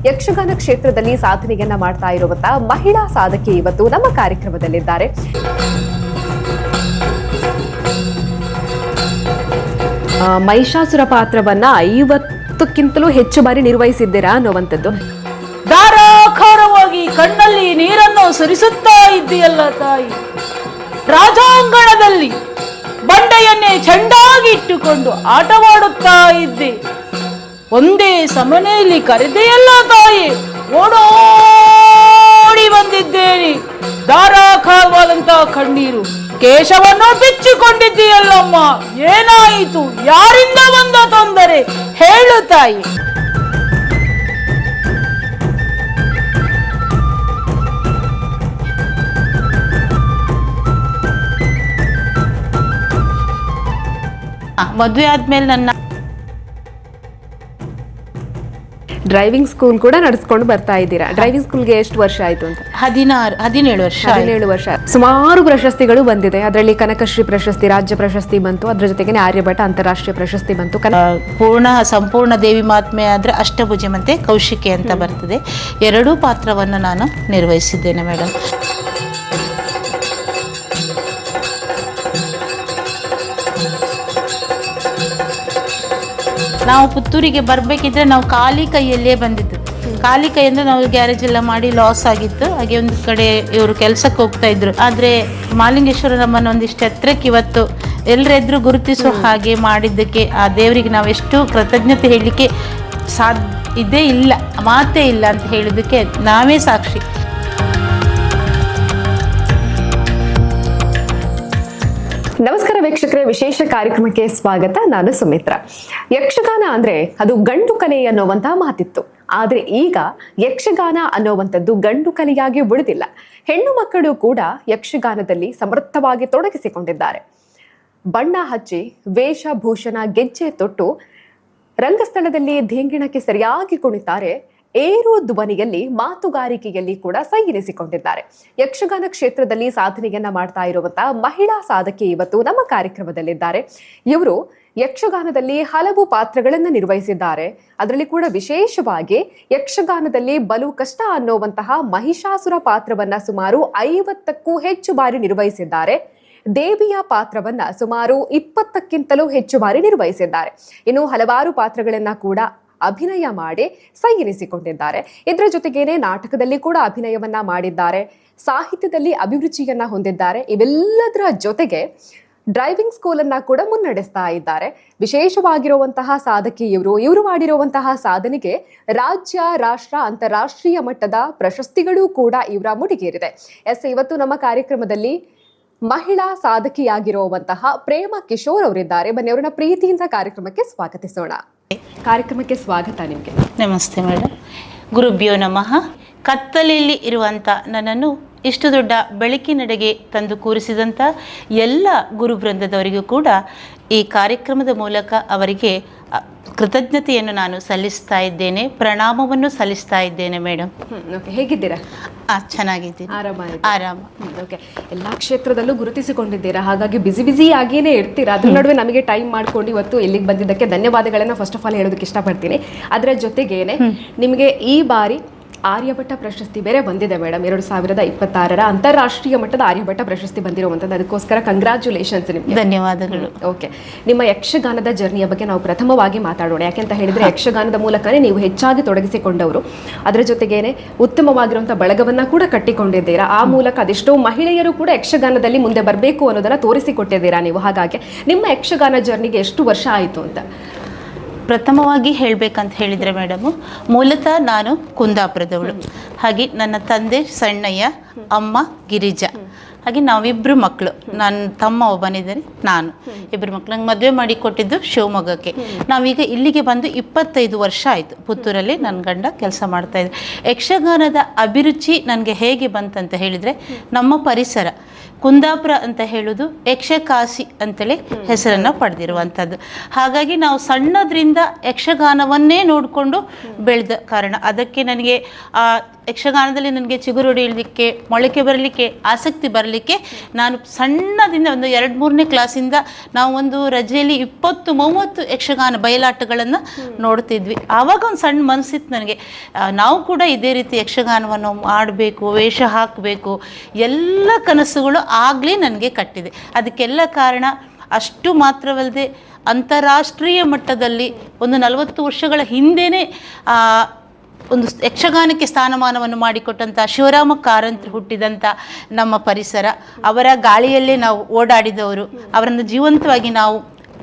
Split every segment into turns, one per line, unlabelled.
ಯಕ್ಷಗಾನ ಕ್ಷೇತ್ರದಲ್ಲಿ ಸಾಧನೆಯನ್ನ ಮಾಡ್ತಾ ಇರುವಂತಹ ಮಹಿಳಾ ಸಾಧಕಿ ಇವತ್ತು ನಮ್ಮ ಕಾರ್ಯಕ್ರಮದಲ್ಲಿದ್ದಾರೆ. ಮಹಿಷಾಸುರ ಪಾತ್ರವನ್ನ 50ಕ್ಕಿಂತಲೂ ಹೆಚ್ಚು ಬಾರಿ ನಿರ್ವಹಿಸಿದ್ದೀರಾ ಅನ್ನುವಂಥದ್ದು.
ಧಾರಾಕಾರವಾಗಿ ಕಣ್ಣಲ್ಲಿ ನೀರನ್ನು ಸುರಿಸುತ್ತಾ ಇದ್ದೀಯಲ್ಲ ತಾಯಿ. ರಾಜಾಂಗಣದಲ್ಲಿ ಬಂಡೆಯನ್ನೇ ಚೆಂಡಾಗಿ ಇಟ್ಟುಕೊಂಡು ಆಟವಾಡುತ್ತಾ ಇದ್ದೆ. ಒಂದೇ ಸಮನೆಯಲ್ಲಿ ಕರೆದೆಯಲ್ಲ ತಾಯಿ. ಓಡೋಡಿ ಬಂದಿದ್ದೇನೆ. ಧಾರಾಕಾರವಾದಂತಹ ಕಣ್ಣೀರು ಕೇಶವನ್ನು ಬಿಚ್ಚಿಕೊಂಡಿದ್ದೀಯಲ್ಲಮ್ಮ. ಏನಾಯಿತು? ಯಾರಿಂದ ಬಂದ ತೊಂದರೆ ಹೇಳು ತಾಯಿ. ಮದುವೆ ಆದ್ಮೇಲೆ ನನ್ನ
ಡ್ರೈವಿಂಗ್ ಸ್ಕೂಲ್ ಕೂಡ ನಡೆಸ್ಕೊಂಡು ಬರ್ತಾ ಇದ್ದೀರಾ. ಡ್ರೈವಿಂಗ್ ಸ್ಕೂಲ್ಗೆ ಎಷ್ಟು ವರ್ಷ ಆಯ್ತು ಅಂತ?
17 ವರ್ಷ.
17 ವರ್ಷ. ಸುಮಾರು ಪ್ರಶಸ್ತಿಗಳು ಬಂದಿದೆ. ಅದರಲ್ಲಿ ಕನಕಶ್ರೀ ಪ್ರಶಸ್ತಿ, ರಾಜ್ಯ ಪ್ರಶಸ್ತಿ ಬಂತು. ಅದ್ರ ಜೊತೆಗೆ ಆರ್ಯಭಟ ಅಂತಾರಾಷ್ಟ್ರೀಯ ಪ್ರಶಸ್ತಿ ಬಂತು.
ಸಂಪೂರ್ಣ ದೇವಿ ಮಹಾತ್ಮೆ ಆದ್ರೆ ಅಷ್ಟಭುಜ ಮತ್ತೆ ಕೌಶಿಕೆ ಅಂತ ಬರ್ತದೆ. ಎರಡೂ ಪಾತ್ರವನ್ನು ನಾನು ನಿರ್ವಹಿಸಿದ್ದೇನೆ ಮೇಡಮ್. ನಾವು ಪುತ್ತೂರಿಗೆ ಬರಬೇಕಿದ್ರೆ ನಾವು ಖಾಲಿ ಕೈಯಲ್ಲೇ ಬಂದಿದ್ದು. ಖಾಲಿ ಕೈ ಅಂದರೆ ನಾವು ಗ್ಯಾರೇಜ್ ಎಲ್ಲ ಮಾಡಿ ಲಾಸ್ ಆಗಿತ್ತು. ಹಾಗೆ ಒಂದು ಕಡೆ ಇವರು ಕೆಲಸಕ್ಕೆ ಹೋಗ್ತಾ ಇದ್ರು. ಆದರೆ ಮಾಲಿಂಗೇಶ್ವರ ನಮ್ಮನ್ನು ಒಂದಿಷ್ಟು ಎತ್ತರಕ್ಕೆ ಇವತ್ತು ಎಲ್ಲರೆದ್ರು ಗುರುತಿಸೋ ಹಾಗೆ ಮಾಡಿದ್ದಕ್ಕೆ ಆ ದೇವರಿಗೆ ನಾವು ಎಷ್ಟು ಕೃತಜ್ಞತೆ ಹೇಳಲಿಕ್ಕೆ ಇದೇ ಇಲ್ಲ, ಮಾತೇ ಇಲ್ಲ ಅಂತ ಹೇಳಿದ್ದಕ್ಕೆ ನಾವೇ ಸಾಕ್ಷಿ.
ನಮಸ್ಕಾರ ವೀಕ್ಷಕರೇ, ವಿಶೇಷ ಕಾರ್ಯಕ್ರಮಕ್ಕೆ ಸ್ವಾಗತ. ನಾನು ಸುಮಿತ್ರ. ಯಕ್ಷಗಾನ ಅಂದ್ರೆ ಅದು ಗಂಡು ಕಲೆ ಅನ್ನುವಂತಹ ಮಾತಿತ್ತು. ಆದ್ರೆ ಈಗ ಯಕ್ಷಗಾನ ಅನ್ನುವಂಥದ್ದು ಗಂಡು ಕಲೆಯಾಗಿ ಉಳಿದಿಲ್ಲ. ಹೆಣ್ಣು ಮಕ್ಕಳು ಕೂಡ ಯಕ್ಷಗಾನದಲ್ಲಿ ಸಮರ್ಥವಾಗಿ ತೊಡಗಿಸಿಕೊಂಡಿದ್ದಾರೆ. ಬಣ್ಣ ಹಚ್ಚಿ, ವೇಷಭೂಷಣ, ಗೆಜ್ಜೆ ತೊಟ್ಟು ರಂಗಸ್ಥಳದಲ್ಲಿ ಧೇಂಗಿಣಕ್ಕೆ ಸರಿಯಾಗಿ ಕುಣಿತಾರೆ. ಏರು ಧ್ವನಿಯಲ್ಲಿ, ಮಾತುಗಾರಿಕೆಯಲ್ಲಿ ಕೂಡ ಸೈರಿಸಿಕೊಂಡಿದ್ದಾರೆ. ಯಕ್ಷಗಾನ ಕ್ಷೇತ್ರದಲ್ಲಿ ಸಾಧನೆಯನ್ನ ಮಾಡ್ತಾ ಇರುವಂತಹ ಮಹಿಳಾ ಸಾಧಕಿ ಇವತ್ತು ನಮ್ಮ ಕಾರ್ಯಕ್ರಮದಲ್ಲಿದ್ದಾರೆ. ಇವರು ಯಕ್ಷಗಾನದಲ್ಲಿ ಹಲವು ಪಾತ್ರಗಳನ್ನು ನಿರ್ವಹಿಸಿದ್ದಾರೆ. ಅದರಲ್ಲಿ ಕೂಡ ವಿಶೇಷವಾಗಿ ಯಕ್ಷಗಾನದಲ್ಲಿ ಬಲು ಕಷ್ಟ ಅನ್ನುವಂತಹ ಮಹಿಷಾಸುರ ಪಾತ್ರವನ್ನ ಸುಮಾರು 50ಕ್ಕೂ ಹೆಚ್ಚು ಬಾರಿ ನಿರ್ವಹಿಸಿದ್ದಾರೆ. ದೇವಿಯ ಪಾತ್ರವನ್ನ ಸುಮಾರು 20ಕ್ಕಿಂತಲೂ ಹೆಚ್ಚು ಬಾರಿ ನಿರ್ವಹಿಸಿದ್ದಾರೆ. ಇನ್ನು ಹಲವಾರು ಪಾತ್ರಗಳನ್ನ ಕೂಡ ಅಭಿನಯ ಮಾಡಿ ಸೈರಿಸಿಕೊಂಡಿದ್ದಾರೆ. ಇದರ ಜೊತೆಗೇನೆ ನಾಟಕದಲ್ಲಿ ಕೂಡ ಅಭಿನಯವನ್ನ ಮಾಡಿದ್ದಾರೆ. ಸಾಹಿತ್ಯದಲ್ಲಿ ಅಭಿರುಚಿಯನ್ನ ಹೊಂದಿದ್ದಾರೆ. ಇವೆಲ್ಲದರ ಜೊತೆಗೆ ಡ್ರೈವಿಂಗ್ ಸ್ಕೂಲ್ ಅನ್ನ ಕೂಡ ಮುನ್ನಡೆಸ್ತಾ ಇದ್ದಾರೆ. ವಿಶೇಷವಾಗಿರುವಂತಹ ಸಾಧಕಿ ಇವರು ಮಾಡಿರುವಂತಹ ಸಾಧನೆಗೆ ರಾಜ್ಯ, ರಾಷ್ಟ್ರ, ಅಂತಾರಾಷ್ಟ್ರೀಯ ಮಟ್ಟದ ಪ್ರಶಸ್ತಿಗಳು ಕೂಡ ಇವರ ಮುಡಿಗೇರಿದೆ. ಇವತ್ತು ನಮ್ಮ ಕಾರ್ಯಕ್ರಮದಲ್ಲಿ ಮಹಿಳಾ ಸಾಧಕಿಯಾಗಿರುವಂತಹ ಪ್ರೇಮ ಕಿಶೋರ್ ಅವರಿದ್ದಾರೆ. ಬನ್ನಿ ಅವರನ್ನ ಪ್ರೀತಿಯಿಂದ ಕಾರ್ಯಕ್ರಮಕ್ಕೆ ಸ್ವಾಗತಿಸೋಣ. ಕಾರ್ಯಕ್ರಮಕ್ಕೆ ಸ್ವಾಗತ ನಿಮಗೆ.
ನಮಸ್ತೆ ಮೇಡಮ್. ಗುರುಭ್ಯೋ ನಮಃ. ಕತ್ತಲೆಯಲ್ಲಿ ಇರುವಂಥ ನನ್ನನ್ನು ಇಷ್ಟು ದೊಡ್ಡ ಬೆಳಕಿನೆಡೆಗೆ ತಂದು ಕೂರಿಸಿದಂಥ ಎಲ್ಲ ಗುರುವೃಂದದವರಿಗೂ ಕೂಡ ಈ ಕಾರ್ಯಕ್ರಮದ ಮೂಲಕ ಅವರಿಗೆ ಕೃತಜ್ಞತೆಯನ್ನು ನಾನು ಸಲ್ಲಿಸ್ತಾ ಇದ್ದೇನೆ, ಪ್ರಣಾಮವನ್ನು ಸಲ್ಲಿಸ್ತಾ ಇದ್ದೇನೆ ಮೇಡಮ್.
ಹೇಗಿದ್ದೀರಾ?
ಚೆನ್ನಾಗಿದ್ದೀನಿ. ಆರಾಮ.
ಓಕೆ. ಎಲ್ಲ ಕ್ಷೇತ್ರದಲ್ಲೂ ಗುರುತಿಸಿಕೊಂಡಿದ್ದೀರಾ, ಹಾಗಾಗಿ ಬಿಸಿ ಆಗಿಯೇ ಇರ್ತೀರಾ. ಅದ್ರ ನಡುವೆ ನಮಗೆ ಟೈಮ್ ಮಾಡ್ಕೊಂಡು ಇವತ್ತು ಇಲ್ಲಿಗೆ ಬಂದಿದ್ದಕ್ಕೆ ಧನ್ಯವಾದಗಳನ್ನ ಫಸ್ಟ್ ಆಫ್ ಆಲ್ ಹೇಳೋದಕ್ಕೆ ಇಷ್ಟಪಡ್ತೀನಿ. ಅದರ ಜೊತೆಗೇನೆ ನಿಮಗೆ ಈ ಬಾರಿ ಆರ್ಯಭಟ ಪ್ರಶಸ್ತಿ ಬೇರೆ ಬಂದಿದೆ ಮೇಡಮ್. 2026 ಅಂತಾರಾಷ್ಟ್ರೀಯ ಮಟ್ಟದ ಆರ್ಯಭಟ ಪ್ರಶಸ್ತಿ ಬಂದಿರುವಂಥದ್ದು. ಅದಕ್ಕೋಸ್ಕರ ಕಂಗ್ರ್ಯಾಚುಲೇಷನ್ಸ್ ನಿಮಗೆ.
ಧನ್ಯವಾದಗಳು.
ಓಕೆ. ನಿಮ್ಮ ಯಕ್ಷಗಾನದ ಜರ್ನಿಯ ಬಗ್ಗೆ ನಾವು ಪ್ರಥಮವಾಗಿ ಮಾತಾಡೋಣ. ಯಾಕೆಂತ ಹೇಳಿದ್ರೆ ಯಕ್ಷಗಾನದ ಮೂಲಕನೇ ನೀವು ಹೆಚ್ಚಾಗಿ ತೊಡಗಿಸಿಕೊಂಡವರು. ಅದರ ಜೊತೆಗೇನೆ ಉತ್ತಮವಾಗಿರುವಂಥ ಬಳಗವನ್ನ ಕೂಡ ಕಟ್ಟಿಕೊಂಡಿದ್ದೀರಾ. ಆ ಮೂಲಕ ಅದೆಷ್ಟೋ ಮಹಿಳೆಯರು ಕೂಡ ಯಕ್ಷಗಾನದಲ್ಲಿ ಮುಂದೆ ಬರಬೇಕು ಅನ್ನೋದನ್ನ ತೋರಿಸಿಕೊಟ್ಟಿದ್ದೀರಾ ನೀವು. ಹಾಗಾಗಿ ನಿಮ್ಮ ಯಕ್ಷಗಾನ ಜರ್ನಿಗೆ ಎಷ್ಟು ವರ್ಷ ಆಯಿತು ಅಂತ?
ಪ್ರಥಮವಾಗಿ ಹೇಳಬೇಕಂತ ಹೇಳಿದರೆ ಮೇಡಮು, ಮೂಲತಃ ನಾನು ಕುಂದಾಪುರದವಳು. ಹಾಗೆ ನನ್ನ ತಂದೆ ಸಣ್ಣಯ್ಯ, ಅಮ್ಮ ಗಿರಿಜಾ. ಹಾಗೆ ನಾವಿಬ್ಬರು ಮಕ್ಕಳು. ನನ್ನ ತಮ್ಮ ಒಬ್ಬನಿದ್ದಾರೆ, ನಾನು ಇಬ್ಬರು ಮಕ್ಕಳು. ನಂಗೆ ಮದುವೆ ಮಾಡಿ ಕೊಟ್ಟಿದ್ದು ಶಿವಮೊಗ್ಗಕ್ಕೆ. ನಾವೀಗ ಇಲ್ಲಿಗೆ ಬಂದು 25 ವರ್ಷ ಆಯಿತು. ಪುತ್ತೂರಲ್ಲಿ ನನ್ನ ಗಂಡ ಕೆಲಸ ಮಾಡ್ತಾಯಿದ್ರು. ಯಕ್ಷಗಾನದ ಅಭಿರುಚಿ ನನಗೆ ಹೇಗೆ ಬಂತಂತ ಹೇಳಿದರೆ, ನಮ್ಮ ಪರಿಸರ ಕುಂದಾಪುರ ಅಂತ ಹೇಳೋದು ಯಕ್ಷಕಾಶಿ ಅಂತೇಳಿ ಹೆಸರನ್ನು ಪಡೆದಿರುವಂಥದ್ದು. ಹಾಗಾಗಿ ನಾವು ಸಣ್ಣದ್ರಿಂದ ಯಕ್ಷಗಾನವನ್ನೇ ನೋಡಿಕೊಂಡು ಬೆಳೆದ ಕಾರಣ ಅದಕ್ಕೆ ನನಗೆ ಯಕ್ಷಗಾನದಲ್ಲಿ ನನಗೆ ಚಿಗುರೊಡೆಯಲಿಕ್ಕೆ, ಮೊಳಕೆ ಬರಲಿಕ್ಕೆ, ಆಸಕ್ತಿ ಬರಲಿಕ್ಕೆ ನಾನು ಸಣ್ಣದಿಂದ ಒಂದು 2-3ನೇ ಕ್ಲಾಸಿಂದ ನಾವು ಒಂದು ರಜೆಯಲ್ಲಿ 20-30 ಯಕ್ಷಗಾನ ಬಯಲಾಟಗಳನ್ನು ನೋಡ್ತಿದ್ವಿ. ಆವಾಗ ಒಂದು ಸಣ್ಣ ಮನಸ್ಸಿತ್ತು ನನಗೆ, ನಾವು ಕೂಡ ಇದೇ ರೀತಿ ಯಕ್ಷಗಾನವನ್ನು ಮಾಡಬೇಕು, ವೇಷ ಹಾಕಬೇಕು, ಎಲ್ಲ ಕನಸುಗಳು ಆಗಲೇ ನನಗೆ ಕಟ್ಟಿದೆ. ಅದಕ್ಕೆಲ್ಲ ಕಾರಣ ಅಷ್ಟು ಮಾತ್ರವಲ್ಲದೆ ಅಂತಾರಾಷ್ಟ್ರೀಯ ಮಟ್ಟದಲ್ಲಿ ಒಂದು 40 ವರ್ಷಗಳ ಹಿಂದೆಯೇ ಒಂದು ಯಕ್ಷಗಾನಕ್ಕೆ ಸ್ಥಾನಮಾನವನ್ನು ಮಾಡಿಕೊಟ್ಟಂಥ ಶಿವರಾಮ ಕಾರಂತರು ಹುಟ್ಟಿದಂಥ ನಮ್ಮ ಪರಿಸರ, ಅವರ ಗಾಳಿಯಲ್ಲೇ ನಾವು ಓಡಾಡಿದವರು, ಅವರನ್ನು ಜೀವಂತವಾಗಿ ನಾವು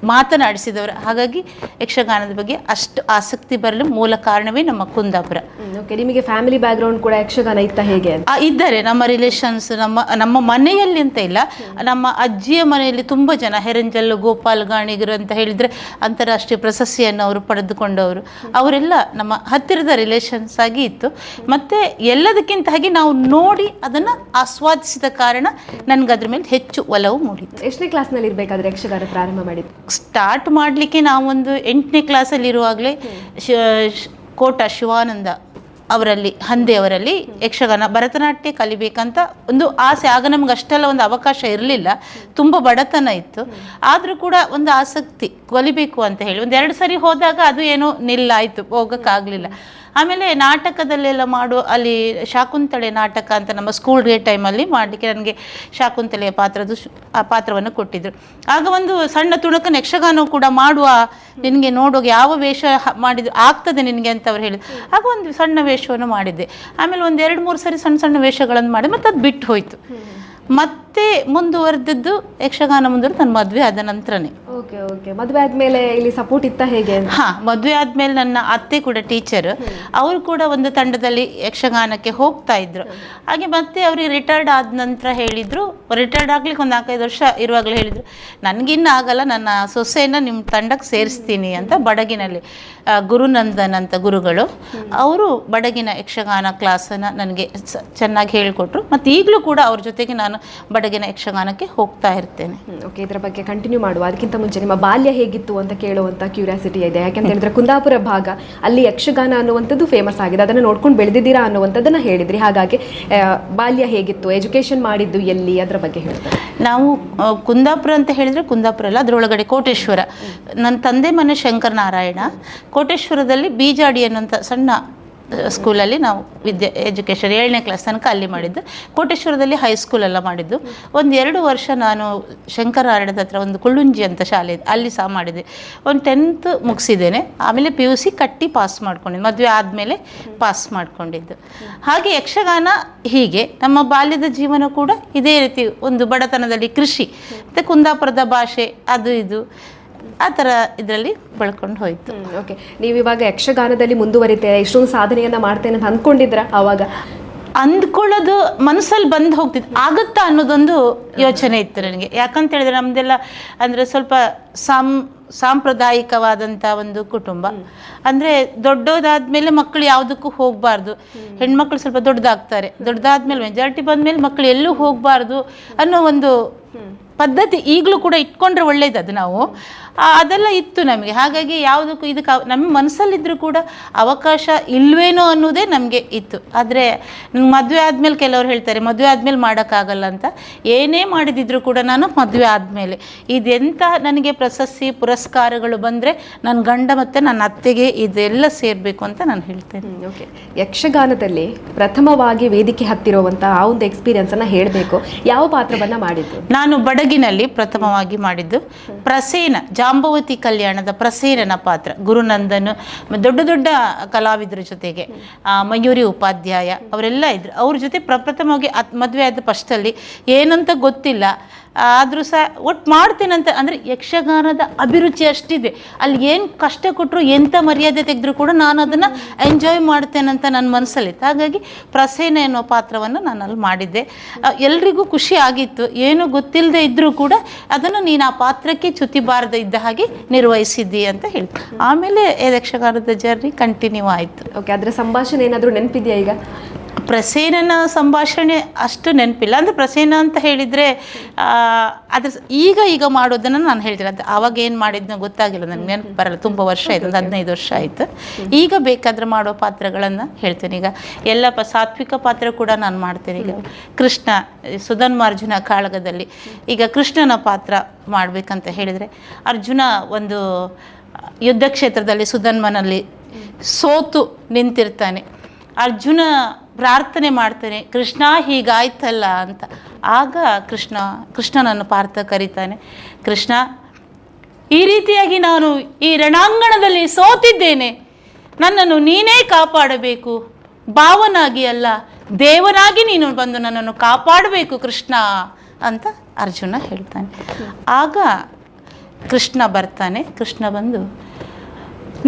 ಮಾತನಾಡಿಸಿದವರು. ಹಾಗಾಗಿ ಯಕ್ಷಗಾನದ ಬಗ್ಗೆ ಅಷ್ಟು ಆಸಕ್ತಿ ಬರಲು ಮೂಲ ಕಾರಣವೇ ನಮ್ಮ ಕುಂದಾಪುರ.
ಓಕೆ, ನಿಮಗೆ ಫ್ಯಾಮಿಲಿ ಬ್ಯಾಕ್ಗ್ರೌಂಡ್ ಕೂಡ ಯಕ್ಷಗಾನ ಇತ್ತ ಹೇಗೆ?
ಇದ್ದಾರೆ, ನಮ್ಮ ರಿಲೇಷನ್ಸ್, ನಮ್ಮ ಮನೆಯಲ್ಲಿ ಅಂತ ಇಲ್ಲ, ನಮ್ಮ ಅಜ್ಜಿಯ ಮನೆಯಲ್ಲಿ ತುಂಬ ಜನ ಹೆರಂಜಲ್ಲು, ಗೋಪಾಲ್ ಗಾಣಿಗರು ಅಂತ ಹೇಳಿದರೆ ಅಂತಾರಾಷ್ಟ್ರೀಯ ಪ್ರಶಸ್ತಿಯನ್ನು ಅವರು ಪಡೆದುಕೊಂಡವರು, ಅವರೆಲ್ಲ ನಮ್ಮ ಹತ್ತಿರದ ರಿಲೇಷನ್ಸ್ ಆಗಿ ಇತ್ತು. ಮತ್ತು ಎಲ್ಲದಕ್ಕಿಂತ ಹಾಗೆ ನಾವು ನೋಡಿ ಅದನ್ನು ಆಸ್ವಾದಿಸಿದ ಕಾರಣ ನನಗದ್ರ ಮೇಲೆ ಹೆಚ್ಚು ಒಲವು ಮೂಡಿತ್ತು.
ಎಷ್ಟನೇ ಕ್ಲಾಸ್ನಲ್ಲಿ ಇರಬೇಕಾದ್ರೆ ಯಕ್ಷಗಾನ ಪ್ರಾರಂಭ ಮಾಡಿದ್ದು?
ಸ್ಟಾರ್ಟ್ ಮಾಡಲಿಕ್ಕೆ ನಾವೊಂದು 8ನೇ ಕ್ಲಾಸಲ್ಲಿ ಇರುವಾಗಲೇ ಕೋಟ ಶಿವಾನಂದ ಅವರಲ್ಲಿ, ಹಂದೆಯವರಲ್ಲಿ ಯಕ್ಷಗಾನ ಭರತನಾಟ್ಯ ಕಲಿಬೇಕಂತ ಒಂದು ಆಸೆ. ಆಗ ನಮ್ಗೆ ಅಷ್ಟೆಲ್ಲ ಒಂದು ಅವಕಾಶ ಇರಲಿಲ್ಲ, ತುಂಬ ಬಡತನ ಇತ್ತು. ಆದರೂ ಕೂಡ ಒಂದು ಆಸಕ್ತಿ, ಕಲಿಬೇಕು ಅಂತ ಹೇಳಿ 1-2 ಸರಿ ಹೋದಾಗ ಅದು ಏನೋ ನಿಲ್ಲಾಯಿತು, ಹೋಗೋಕ್ಕಾಗಲಿಲ್ಲ. ಆಮೇಲೆ ನಾಟಕದಲ್ಲೆಲ್ಲ ಅಲ್ಲಿ ಶಾಕುಂತಳೆ ನಾಟಕ ಅಂತ ನಮ್ಮ ಸ್ಕೂಲ್ ಡೇ ಟೈಮಲ್ಲಿ ಮಾಡಲಿಕ್ಕೆ ನನಗೆ ಶಾಕುಂತಳೆಯ ಆ ಪಾತ್ರವನ್ನು ಕೊಟ್ಟಿದ್ದರು. ಆಗ ಒಂದು ಸಣ್ಣ ತುಣುಕನ್ನು ಯಕ್ಷಗಾನ ಕೂಡ ಮಾಡುವ, ನಿನಗೆ ನೋಡುವಾಗ ಯಾವ ವೇಷ ಮಾಡಿದ್ರು ಆಗ್ತದೆ ನಿನಗೆ ಅಂತ ಅವ್ರು ಹೇಳಿದ್ರು. ಆಗ ಒಂದು ಸಣ್ಣ ವೇಷವನ್ನು ಮಾಡಿದ್ದೆ. ಆಮೇಲೆ 1-2-3 ಸರಿ ಸಣ್ಣ ಸಣ್ಣ ವೇಷಗಳನ್ನು ಮಾಡಿ ಮತ್ತು ಅದು ಬಿಟ್ಟು ಹೋಯಿತು. ಮತ್ತೆ ಮುಂದುವರೆದದ್ದು ಯಕ್ಷಗಾನ ಮುಂದುವರೆದು ನನ್ನ ಮದುವೆ ಆದ ನಂತರನೇ.
ಓಕೆ ಓಕೆ, ಮದುವೆ ಆದಮೇಲೆ ಇಲ್ಲಿ ಸಪೋರ್ಟ್ ಇತ್ತ ಹೇಗೆ?
ಮದುವೆ ಆದಮೇಲೆ ನನ್ನ ಅತ್ತೆ ಕೂಡ ಟೀಚರ್, ಅವರು ಕೂಡ ಒಂದು ತಂಡದಲ್ಲಿ ಯಕ್ಷಗಾನಕ್ಕೆ ಹೋಗ್ತಾ ಇದ್ರು. ಹಾಗೆ ಮತ್ತೆ ಅವ್ರಿಗೆ ರಿಟೈರ್ಡ್ ಆದ ನಂತರ ಹೇಳಿದರು, ರಿಟೈರ್ಡ್ ಆಗ್ಲಿಕ್ಕೆ ಒಂದು 4-5 ವರ್ಷ ಇರುವಾಗಲೇ ಹೇಳಿದರು, ನನಗಿನ್ನ ಆಗಲ್ಲ, ನನ್ನ ಸೊಸೆಯನ್ನು ನಿಮ್ಮ ತಂಡಕ್ಕೆ ಸೇರಿಸ್ತೀನಿ ಅಂತ. ಬಡಗಿನಲ್ಲಿ ಗುರುನಂದನ್ ಅಂತ ಗುರುಗಳು, ಅವರು ಬಡಗಿನ ಯಕ್ಷಗಾನ ಕ್ಲಾಸನ್ನು ನನಗೆ ಚೆನ್ನಾಗಿ ಹೇಳಿಕೊಟ್ರು. ಮತ್ತು ಈಗಲೂ ಕೂಡ ಅವ್ರ ಜೊತೆಗೆ ನಾನು ಬಡಗಿನ ಯಕ್ಷಗಾನಕ್ಕೆ ಹೋಗ್ತಾ ಇರ್ತೇನೆ.
ಓಕೆ, ಇದರ ಬಗ್ಗೆ ಕಂಟಿನ್ಯೂ ಮಾಡುವ. ಅದಕ್ಕಿಂತ ಮುಂಚೆ ನಿಮ್ಮ ಬಾಲ್ಯ ಹೇಗಿತ್ತು ಅಂತ ಕೇಳುವಂಥ ಕ್ಯೂರಿಯಾಸಿಟಿ ಇದೆ. ಯಾಕೆಂತ ಹೇಳಿದ್ರೆ ಕುಂದಾಪುರ ಭಾಗ, ಅಲ್ಲಿ ಯಕ್ಷಗಾನ ಅನ್ನುವಂಥದ್ದು ಫೇಮಸ್ ಆಗಿದೆ, ಅದನ್ನು ನೋಡ್ಕೊಂಡು ಬೆಳೆದಿದ್ದೀರಾ ಅನ್ನುವಂಥದ್ದನ್ನು ಹೇಳಿದ್ರಿ. ಹಾಗಾಗಿ ಬಾಲ್ಯ ಹೇಗಿತ್ತು, ಎಜುಕೇಷನ್ ಮಾಡಿದ್ದು ಎಲ್ಲಿ, ಅದರ ಬಗ್ಗೆ ಹೇಳ್ತಾರೆ.
ನಾವು ಕುಂದಾಪುರ ಅಂತ ಹೇಳಿದರೆ ಕುಂದಾಪುರ ಅಲ್ಲ, ಅದರೊಳಗಡೆ ಕೋಟೇಶ್ವರ. ನನ್ನ ತಂದೆ ಮನೆ ಶಂಕರನಾರಾಯಣ. ಕೋಟೇಶ್ವರದಲ್ಲಿ ಬೀಜಾಡಿ ಅನ್ನೋಂಥ ಸಣ್ಣ ಸ್ಕೂಲಲ್ಲಿ ನಾವು ಎಜುಕೇಷನ್ 7ನೇ ಕ್ಲಾಸ್ ತನಕ ಅಲ್ಲಿ ಮಾಡಿದ್ದು. ಕೋಟೇಶ್ವರದಲ್ಲಿ ಹೈಸ್ಕೂಲೆಲ್ಲ ಮಾಡಿದ್ದು. 1-2 ವರ್ಷ ನಾನು ಶಂಕರನಾರಾಯಣದ ಹತ್ರ ಒಂದು ಕುಳ್ಳುಂಜಿ ಅಂತ ಶಾಲೆ ಇದೆ, ಅಲ್ಲಿ ಸಹ ಮಾಡಿದೆ. ಒಂದು 10th ಮುಗಿಸಿದ್ದೇನೆ. ಆಮೇಲೆ PUC ಕಟ್ಟಿ ಪಾಸ್ ಮಾಡ್ಕೊಂಡಿದ್ದು, ಮದುವೆ ಆದಮೇಲೆ ಪಾಸ್ ಮಾಡ್ಕೊಂಡಿದ್ದು. ಹಾಗೆ ಯಕ್ಷಗಾನ ಹೀಗೆ ನಮ್ಮ ಬಾಲ್ಯದ ಜೀವನ ಕೂಡ ಇದೇ ರೀತಿ ಒಂದು ಬಡತನದಲ್ಲಿ ಕೃಷಿ ಮತ್ತು ಕುಂದಾಪುರದ ಭಾಷೆ ಅದು ಇದು ಆ ಥರ ಇದರಲ್ಲಿ ಬೆಳ್ಕೊಂಡು ಹೋಯಿತು.
ಓಕೆ, ನೀವು ಇವಾಗ ಯಕ್ಷಗಾನದಲ್ಲಿ ಮುಂದುವರಿತೇವೆ, ಇಷ್ಟೊಂದು ಸಾಧನೆಯನ್ನು ಮಾಡ್ತೇನೆ ಅಂತ ಅಂದ್ಕೊಂಡಿದ್ರ? ಆವಾಗ
ಅಂದ್ಕೊಳ್ಳೋದು ಮನಸ್ಸಲ್ಲಿ ಬಂದು ಹೋಗ್ತಿತ್ತು, ಆಗುತ್ತಾ ಅನ್ನೋದೊಂದು ಯೋಚನೆ ಇತ್ತು ನನಗೆ. ಯಾಕಂತ ಹೇಳಿದ್ರೆ ನಮ್ಮದೆಲ್ಲ ಅಂದರೆ ಸ್ವಲ್ಪ ಸಾಂಪ್ರದಾಯಿಕವಾದಂಥ ಒಂದು ಕುಟುಂಬ. ಅಂದರೆ ದೊಡ್ಡದಾದ್ಮೇಲೆ ಮಕ್ಕಳು ಯಾವುದಕ್ಕೂ ಹೋಗಬಾರ್ದು, ಹೆಣ್ಮಕ್ಳು ಸ್ವಲ್ಪ ದೊಡ್ಡದಾದ್ಮೇಲೆ ಮೆಜಾರಿಟಿ ಬಂದಮೇಲೆ ಮಕ್ಕಳು ಎಲ್ಲೂ ಹೋಗಬಾರ್ದು ಅನ್ನೋ ಒಂದು ಪದ್ಧತಿ ಈಗಲೂ ಕೂಡ ಇಟ್ಕೊಂಡ್ರೆ ಒಳ್ಳೇದು. ಅದು ನಾವು ಅದೆಲ್ಲ ಇತ್ತು ನಮಗೆ. ಹಾಗಾಗಿ ಯಾವುದಕ್ಕೂ ಇದಕ್ಕೆ ನಮ್ಮ ಮನಸ್ಸಲ್ಲಿದ್ದರೂ ಕೂಡ ಅವಕಾಶ ಇಲ್ವೇನೋ ಅನ್ನೋದೇ ನಮಗೆ ಇತ್ತು. ಆದರೆ ನಂಗೆ ಮದುವೆ ಆದಮೇಲೆ ಕೆಲವ್ರು ಹೇಳ್ತಾರೆ ಮದುವೆ ಆದಮೇಲೆ ಮಾಡೋಕ್ಕಾಗಲ್ಲ ಅಂತ. ಏನೇ ಮಾಡಿದಿದ್ರು ಕೂಡ ನಾನು ಮದುವೆ ಆದಮೇಲೆ ಇದೆಂಥ ನನಗೆ ಪ್ರಶಸ್ತಿ ಪುರಸ್ಕಾರಗಳು ಬಂದರೆ ನನ್ನ ಗಂಡ ಮತ್ತು ನನ್ನ ಅತ್ತೆಗೆ ಇದೆಲ್ಲ ಸೇರಬೇಕು ಅಂತ ನಾನು ಹೇಳ್ತೇನೆ.
ಓಕೆ, ಯಕ್ಷಗಾನದಲ್ಲಿ ಪ್ರಥಮವಾಗಿ ವೇದಿಕೆ ಹತ್ತಿರುವಂಥ ಆ ಒಂದು ಎಕ್ಸ್ಪೀರಿಯನ್ಸನ್ನು ಹೇಳಬೇಕು. ಯಾವ ಪಾತ್ರವನ್ನು ಮಾಡಿದ್ದು?
ನಾನು ಬಡಗಿನಲ್ಲಿ ಪ್ರಥಮವಾಗಿ ಮಾಡಿದ್ದು ಪ್ರಸೇನ, ಜಾಂಬವತಿ ಕಲ್ಯಾಣದ ಪ್ರಸೇನನ ಪಾತ್ರ. ಗುರುನಂದನ್, ದೊಡ್ಡ ದೊಡ್ಡ ಕಲಾವಿದರ ಜೊತೆಗೆ ಮಯೂರಿ ಉಪಾಧ್ಯಾಯ ಅವರೆಲ್ಲ ಇದ್ರು. ಅವ್ರ ಜೊತೆ ಪ್ರಪ್ರಥಮವಾಗಿ ಮದುವೆ ಆದ ಫಸ್ಟಲ್ಲಿ ಏನಂತ ಗೊತ್ತಿಲ್ಲ, ಆದರೂ ಸಹ ಒಟ್ಟು ಮಾಡ್ತೇನಂತ. ಅಂದರೆ ಯಕ್ಷಗಾನದ ಅಭಿರುಚಿ ಅಷ್ಟಿದೆ, ಅಲ್ಲಿ ಏನು ಕಷ್ಟ ಕೊಟ್ಟರು ಎಂಥ ಮರ್ಯಾದೆ ತೆಗೆದ್ರು ಕೂಡ ನಾನು ಅದನ್ನು ಎಂಜಾಯ್ ಮಾಡ್ತೇನಂತ ನನ್ನ ಮನಸ್ಸಲ್ಲಿತ್ತು. ಹಾಗಾಗಿ ಪ್ರಸೇನ ಎನ್ನುವ ಪಾತ್ರವನ್ನು ನಾನು ಅಲ್ಲಿ ಮಾಡಿದ್ದೆ. ಎಲ್ರಿಗೂ ಖುಷಿ ಆಗಿತ್ತು, ಏನೂ ಗೊತ್ತಿಲ್ಲದೆ ಇದ್ದರೂ ಕೂಡ ಅದನ್ನು ನೀನು ಆ ಪಾತ್ರಕ್ಕೆ ಚ್ಯುತಿ ಬಾರದೆ ಇದ್ದ ಹಾಗೆ ನಿರ್ವಹಿಸಿದ್ದಿ ಅಂತ ಹೇಳ್ತೀನಿ. ಆಮೇಲೆ ಯಕ್ಷಗಾನದ ಜರ್ನಿ ಕಂಟಿನ್ಯೂ ಆಯಿತು.
ಓಕೆ, ಅದರ ಸಂಭಾಷಣೆ ಏನಾದರೂ ನೆನಪಿದೆಯಾ ಈಗ?
ಪ್ರಸೇನನ ಸಂಭಾಷಣೆ ಅಷ್ಟು ನೆನಪಿಲ್ಲ. ಅಂದರೆ ಪ್ರಸೇನ ಅಂತ ಹೇಳಿದರೆ ಅದ್ರ ಈಗ ಮಾಡೋದನ್ನು ನಾನು ಹೇಳ್ತೀನಿ. ಅದು ಆವಾಗ ಏನು ಮಾಡಿದ್ನೋ ಗೊತ್ತಾಗಿಲ್ಲ, ನನಗೆ ನೆನಪು ಬರಲ್ಲ. ತುಂಬ ವರ್ಷ ಆಯಿತು, ಒಂದು 15 ವರ್ಷ ಆಯಿತು. ಈಗ ಬೇಕಾದ್ರೆ ಮಾಡೋ ಪಾತ್ರಗಳನ್ನು ಹೇಳ್ತೇನೆ. ಈಗ ಎಲ್ಲ ಸಾತ್ವಿಕ ಪಾತ್ರ ಕೂಡ ನಾನು ಮಾಡ್ತೇನೆ. ಈಗ ಕೃಷ್ಣ, ಸುಧನ್ವಾರ್ಜುನ ಕಾಳಗದಲ್ಲಿ ಈಗ ಕೃಷ್ಣನ ಪಾತ್ರ ಮಾಡಬೇಕಂತ ಹೇಳಿದರೆ, ಅರ್ಜುನ ಒಂದು ಯುದ್ಧ ಕ್ಷೇತ್ರದಲ್ಲಿ ಸುಧನ್ವನಲ್ಲಿ ಸೋತು ನಿಂತಿರ್ತಾನೆ. ಅರ್ಜುನ ಪ್ರಾರ್ಥನೆ ಮಾಡ್ತಾನೆ, ಕೃಷ್ಣ ಹೀಗಾಯ್ತಲ್ಲ ಅಂತ. ಆಗ ಕೃಷ್ಣನನ್ನು ಪಾರ್ಥ ಕರೀತಾನೆ, ಕೃಷ್ಣ ಈ ರೀತಿಯಾಗಿ ನಾನು ಈ ರಣಾಂಗಣದಲ್ಲಿ ಸೋತಿದ್ದೇನೆ, ನನ್ನನ್ನು ನೀನೇ ಕಾಪಾಡಬೇಕು, ಭಾವನಾಗಿ ಅಲ್ಲ ದೇವನಾಗಿ ನೀನು ಬಂದು ನನ್ನನ್ನು ಕಾಪಾಡಬೇಕು ಕೃಷ್ಣ ಅಂತ ಅರ್ಜುನ ಹೇಳ್ತಾನೆ. ಆಗ ಕೃಷ್ಣ ಬರ್ತಾನೆ. ಕೃಷ್ಣ ಬಂದು,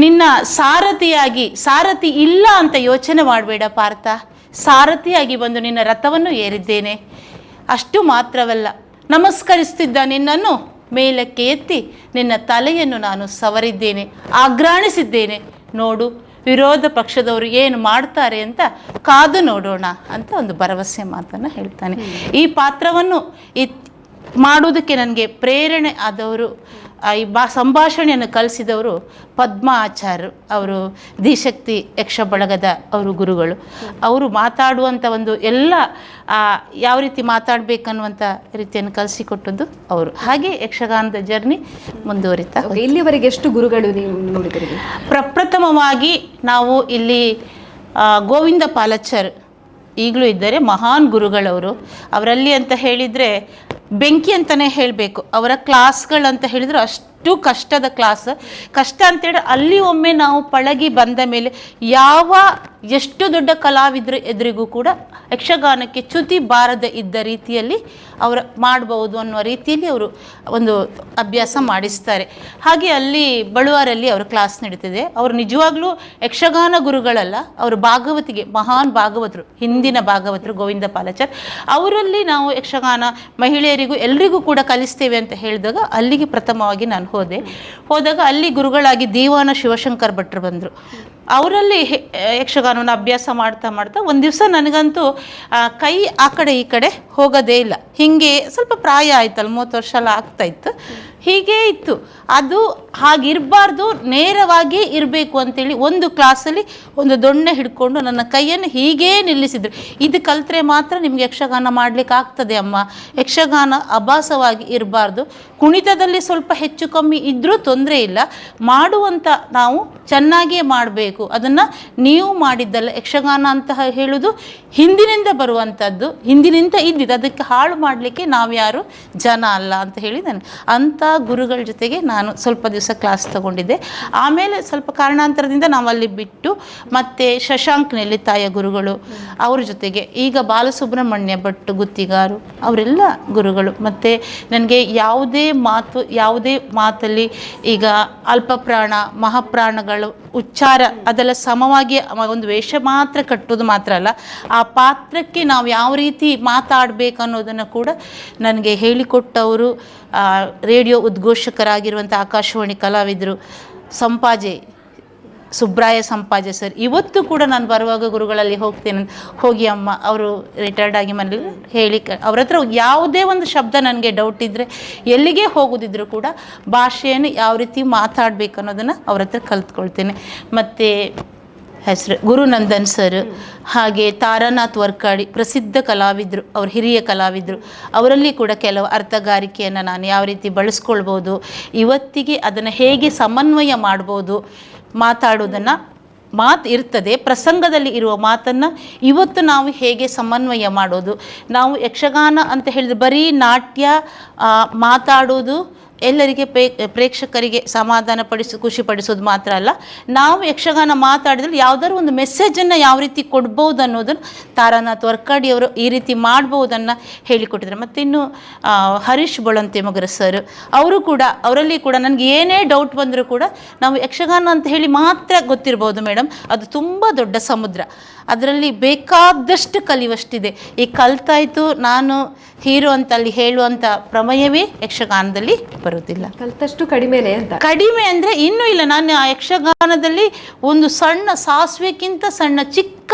ನಿನ್ನ ಸಾರಥಿ ಇಲ್ಲ ಅಂತ ಯೋಚನೆ ಮಾಡಬೇಡ ಪಾರ್ಥ, ಸಾರಥಿಯಾಗಿ ಬಂದು ನಿನ್ನ ರಥವನ್ನು ಏರಿದ್ದೇನೆ. ಅಷ್ಟು ಮಾತ್ರವಲ್ಲ, ನಮಸ್ಕರಿಸ್ತಿದ್ದ ನಿನ್ನನ್ನು ಮೇಲಕ್ಕೆ ಎತ್ತಿ ನಿನ್ನ ತಲೆಯನ್ನು ನಾನು ಸವರಿದ್ದೇನೆ, ಆಘ್ರಾಣಿಸಿದ್ದೇನೆ. ನೋಡು, ವಿರೋಧ ಪಕ್ಷದವರು ಏನು ಮಾಡ್ತಾರೆ ಅಂತ ಕಾದು ನೋಡೋಣ ಅಂತ ಒಂದು ಭರವಸೆ ಮಾತನ್ನು ಹೇಳ್ತಾನೆ. ಈ ಪಾತ್ರವನ್ನು ಮಾಡುವುದಕ್ಕೆ ನನಗೆ ಪ್ರೇರಣೆ ಆದವರು, ಈ ಸಂಭಾಷಣೆಯನ್ನು ಕಲಿಸಿದವರು ಪದ್ಮ ಆಚಾರ್ಯರು. ಅವರು ಧೀಶಕ್ತಿ ಯಕ್ಷ ಬಳಗದ ಅವರು ಗುರುಗಳು. ಅವರು ಮಾತಾಡುವಂಥ ಒಂದು ಎಲ್ಲ ಯಾವ ರೀತಿ ಮಾತಾಡಬೇಕನ್ನುವಂಥ ರೀತಿಯನ್ನು ಕಲಿಸಿಕೊಟ್ಟದ್ದು ಅವರು. ಹಾಗೆ ಯಕ್ಷಗಾನದ ಜರ್ನಿ ಮುಂದುವರಿತಾ.
ಇಲ್ಲಿವರೆಗೆ ಎಷ್ಟು ಗುರುಗಳು ನೀವು ನೋಡಿದ್ದೀರಿ?
ಪ್ರಪ್ರಥಮವಾಗಿ ನಾವು ಇಲ್ಲಿ ಗೋವಿಂದ ಪಾಲಚರ್ ಈಗಲೂ ಇದ್ದಾರೆ, ಮಹಾನ್ ಗುರುಗಳವರು. ಅವರಲ್ಲಿ ಅಂತ ಹೇಳಿದರೆ ಬೆಂಕಿ ಅಂತಲೇ ಹೇಳಬೇಕು. ಅವರ ಕ್ಲಾಸ್ಗಳಂತ ಹೇಳಿದರೆ ಅಷ್ಟು ಕಷ್ಟದ ಕ್ಲಾಸ್. ಕಷ್ಟ ಅಂತೇಳಿ ಅಲ್ಲಿ ಒಮ್ಮೆ ನಾವು ಪಳಗಿ ಬಂದ ಮೇಲೆ ಎಷ್ಟು ದೊಡ್ಡ ಕಲಾವಿದರು ಎದುರಿಗೂ ಕೂಡ ಯಕ್ಷಗಾನಕ್ಕೆ ಚ್ಯುತಿ ಬಾರದೆ ಇದ್ದ ರೀತಿಯಲ್ಲಿ ಅವರು ಮಾಡಬಹುದು ಅನ್ನುವ ರೀತಿಯಲ್ಲಿ ಅವರು ಒಂದು ಅಭ್ಯಾಸ ಮಾಡಿಸ್ತಾರೆ. ಹಾಗೆ ಅಲ್ಲಿ ಬಳುವಾರಲ್ಲಿ ಅವರು ಕ್ಲಾಸ್ ನಡೀತಿದೆ. ಅವರು ನಿಜವಾಗ್ಲೂ ಯಕ್ಷಗಾನ ಗುರುಗಳಲ್ಲ, ಅವರು ಭಾಗವತಿಗೆ ಮಹಾನ್ ಭಾಗವತರು, ಹಿಂದಿನ ಭಾಗವತರು ಗೋವಿಂದ ಪಾಲಚರ್. ಅವರಲ್ಲಿ ನಾವು ಯಕ್ಷಗಾನ ಮಹಿಳೆಯರಿಗೂ ಎಲ್ರಿಗೂ ಕೂಡ ಕಲಿಸ್ತೇವೆ ಅಂತ ಹೇಳಿದಾಗ ಅಲ್ಲಿಗೆ ಪ್ರಥಮವಾಗಿ ನಾನು ಹೋದಾಗ ಅಲ್ಲಿ ಗುರುಗಳಾಗಿ ದೀವಾನ ಶಿವಶಂಕರ್ ಭಟ್ರು ಬಂದರು. ಅವರಲ್ಲಿ ಯಕ್ಷಗಾನವನ್ನು ಅಭ್ಯಾಸ ಮಾಡ್ತಾ ಒಂದು ದಿವಸ ನನಗಂತೂ ಕೈ ಆ ಕಡೆ ಈ ಕಡೆ ಹೋಗೋದೇ ಇಲ್ಲ. ಹೀಗೆ ಸ್ವಲ್ಪ ಪ್ರಾಯ ಆಯ್ತಲ್ಲ, 30 ವರ್ಷ ಎಲ್ಲ ಆಗ್ತಾಯಿತ್ತು. ಹೀಗೇ ಇತ್ತು. ಅದು ಹಾಗಿರಬಾರ್ದು, ನೇರವಾಗಿ ಇರಬೇಕು ಅಂತೇಳಿ ಒಂದು ಕ್ಲಾಸಲ್ಲಿ ಒಂದು ದೊಣ್ಣೆ ಹಿಡ್ಕೊಂಡು ನನ್ನ ಕೈಯನ್ನು ಹೀಗೇ ನಿಲ್ಲಿಸಿದ್ರು. ಇದು ಕಲಿತ್ರೆ ಮಾತ್ರ ನಿಮಗೆ ಯಕ್ಷಗಾನ ಮಾಡಲಿಕ್ಕೆ ಆಗ್ತದೆ ಅಮ್ಮ, ಯಕ್ಷಗಾನ ಅಭಾಸವಾಗಿ ಇರಬಾರ್ದು, ಕುಣಿತದಲ್ಲಿ ಸ್ವಲ್ಪ ಹೆಚ್ಚು ಕಮ್ಮಿ ಇದ್ದರೂ ತೊಂದರೆ ಇಲ್ಲ, ಮಾಡುವಂಥ ನಾವು ಚೆನ್ನಾಗಿಯೇ ಮಾಡಬೇಕು, ಅದನ್ನು ನೀವು ಮಾಡಿದ್ದಲ್ಲ. ಯಕ್ಷಗಾನ ಅಂತ ಹೇಳೋದು ಹಿಂದಿನಿಂದ ಬರುವಂಥದ್ದು, ಹಿಂದಿನಿಂದ ಇದ್ದಿದ್ದು, ಅದಕ್ಕೆ ಹಾಳು ಮಾಡಲಿಕ್ಕೆ ನಾವ್ಯಾರು ಜನ ಅಲ್ಲ ಅಂತ ಹೇಳಿ ಅಂಥ ಗುರುಗಳ ಜೊತೆಗೆ ನಾನು ಸ್ವಲ್ಪ ದಿವಸ ಕ್ಲಾಸ್ ತಗೊಂಡಿದ್ದೆ. ಆಮೇಲೆ ಸ್ವಲ್ಪ ಕಾರಣಾಂತರದಿಂದ ನಾವು ಅಲ್ಲಿ ಬಿಟ್ಟು ಮತ್ತೆ ಶಶಾಂಕ್ ನೆಲ್ಲಿತಾಯ ಗುರುಗಳು ಅವ್ರ ಜೊತೆಗೆ, ಈಗ ಬಾಲಸುಬ್ರಹ್ಮಣ್ಯ ಭಟ್ ಗುತ್ತಿಗಾರು ಅವರೆಲ್ಲ ಗುರುಗಳು. ಮತ್ತು ನನಗೆ ಯಾವುದೇ ಮಾತಲ್ಲಿ ಈಗ ಅಲ್ಪಪ್ರಾಣ ಮಹಾಪ್ರಾಣಗಳು ಉಚ್ಚಾರ ಅದೆಲ್ಲ ಸಮವಾಗಿ ಒಂದು ವೇಷ ಮಾತ್ರ ಕಟ್ಟೋದು ಮಾತ್ರ ಅಲ್ಲ, ಆ ಪಾತ್ರಕ್ಕೆ ನಾವು ಯಾವ ರೀತಿ ಮಾತಾಡಬೇಕು ಅನ್ನೋದನ್ನು ಕೂಡ ನನಗೆ ಹೇಳಿಕೊಟ್ಟವರು ರೇಡಿಯೋ ಉದ್ಘೋಷಕರಾಗಿರುವಂಥ ಆಕಾಶವಾಣಿ ಕಲಾವಿದರು ಸುಬ್ರಾಯ ಸಂಪಾಜೆ ಸರ್. ಇವತ್ತು ಕೂಡ ನಾನು ಬರುವಾಗ ಗುರುಗಳಲ್ಲಿ ಹೋಗಿ ಅಮ್ಮ ಅವರು ರಿಟೈರ್ಡ್ ಆಗಿ ಮನೇಲಿ ಹೇಳಿ ಅವ್ರ ಹತ್ರ ಯಾವುದೇ ಒಂದು ಶಬ್ದ ನನಗೆ ಡೌಟ್ ಇದ್ದರೆ, ಎಲ್ಲಿಗೆ ಹೋಗೋದಿದ್ರು ಕೂಡ ಭಾಷೆಯನ್ನು ಯಾವ ರೀತಿ ಮಾತಾಡಬೇಕು ಅನ್ನೋದನ್ನು ಅವ್ರ ಹತ್ರ ಕಲ್ತ್ಕೊಳ್ತೇನೆ. ಮತ್ತು ಹೆಸರು ಗುರುನಂದನ್ ಸರ್, ಹಾಗೆ ತಾರಾನಾಥ್ ವರ್ಕಾಡಿ ಪ್ರಸಿದ್ಧ ಕಲಾವಿದರು, ಅವರು ಹಿರಿಯ ಕಲಾವಿದರು. ಅವರಲ್ಲಿ ಕೂಡ ಕೆಲವು ಅರ್ಥಗಾರಿಕೆಯನ್ನು ನಾನು ಯಾವ ರೀತಿ ಬಳಸ್ಕೊಳ್ಬೋದು, ಇವತ್ತಿಗೆ ಅದನ್ನು ಹೇಗೆ ಸಮನ್ವಯ ಮಾಡ್ಬೋದು, ಮಾತಾಡೋದನ್ನು ಇರ್ತದೆ ಪ್ರಸಂಗದಲ್ಲಿ ಇರುವ ಮಾತನ್ನು ಇವತ್ತು ನಾವು ಹೇಗೆ ಸಮನ್ವಯ ಮಾಡೋದು. ನಾವು ಯಕ್ಷಗಾನ ಅಂತ ಹೇಳಿದ್ರೆ ಬರೀ ನಾಟ್ಯ ಮಾತಾಡೋದು ಎಲ್ಲರಿಗೆ ಪ್ರೇಕ್ಷಕರಿಗೆ ಸಮಾಧಾನ ಖುಷಿಪಡಿಸೋದು ಮಾತ್ರ ಅಲ್ಲ, ನಾವು ಯಕ್ಷಗಾನ ಮಾತಾಡಿದ್ರೆ ಯಾವುದಾದ್ರು ಒಂದು ಮೆಸೇಜನ್ನು ಯಾವ ರೀತಿ ಕೊಡ್ಬೋದು ಅನ್ನೋದನ್ನು ತಾರಾನಾಥ್ ವರ್ಕಾಡಿಯವರು ಈ ರೀತಿ ಮಾಡ್ಬೋದನ್ನು ಹೇಳಿಕೊಟ್ಟಿದ್ದಾರೆ. ಮತ್ತು ಇನ್ನು ಹರೀಶ್ ಬೊಳಂತಿಮಗರ ಸರ್ ಅವರಲ್ಲಿ ಕೂಡ ನನಗೆ ಏನೇ ಡೌಟ್ ಬಂದರೂ ಕೂಡ ನಾವು ಯಕ್ಷಗಾನ ಅಂತ ಹೇಳಿ ಮಾತ್ರ ಗೊತ್ತಿರ್ಬೋದು ಮೇಡಮ್, ಅದು ತುಂಬ ದೊಡ್ಡ ಸಮುದ್ರ, ಅದರಲ್ಲಿ ಬೇಕಾದಷ್ಟು ಕಲಿಯುವಷ್ಟಿದೆ. ಈ ಕಲ್ತಾಯಿತು ನಾನು ಹೀರೋ ಅಂತ ಅಲ್ಲಿ ಹೇಳುವಂಥ ಪ್ರಮೇಯವೇ ಯಕ್ಷಗಾನದಲ್ಲಿ ಬರುವುದಿಲ್ಲ.
ಕಲ್ತಷ್ಟು ಕಡಿಮೆನೇ ಅಂತ.
ಕಡಿಮೆ ಅಂದರೆ ಇನ್ನೂ ಇಲ್ಲ. ನಾನು ಆ ಯಕ್ಷಗಾನದಲ್ಲಿ ಒಂದು ಸಣ್ಣ ಸಾಸಿವೆಗಿಂತ ಸಣ್ಣ ಚಿಕ್ಕ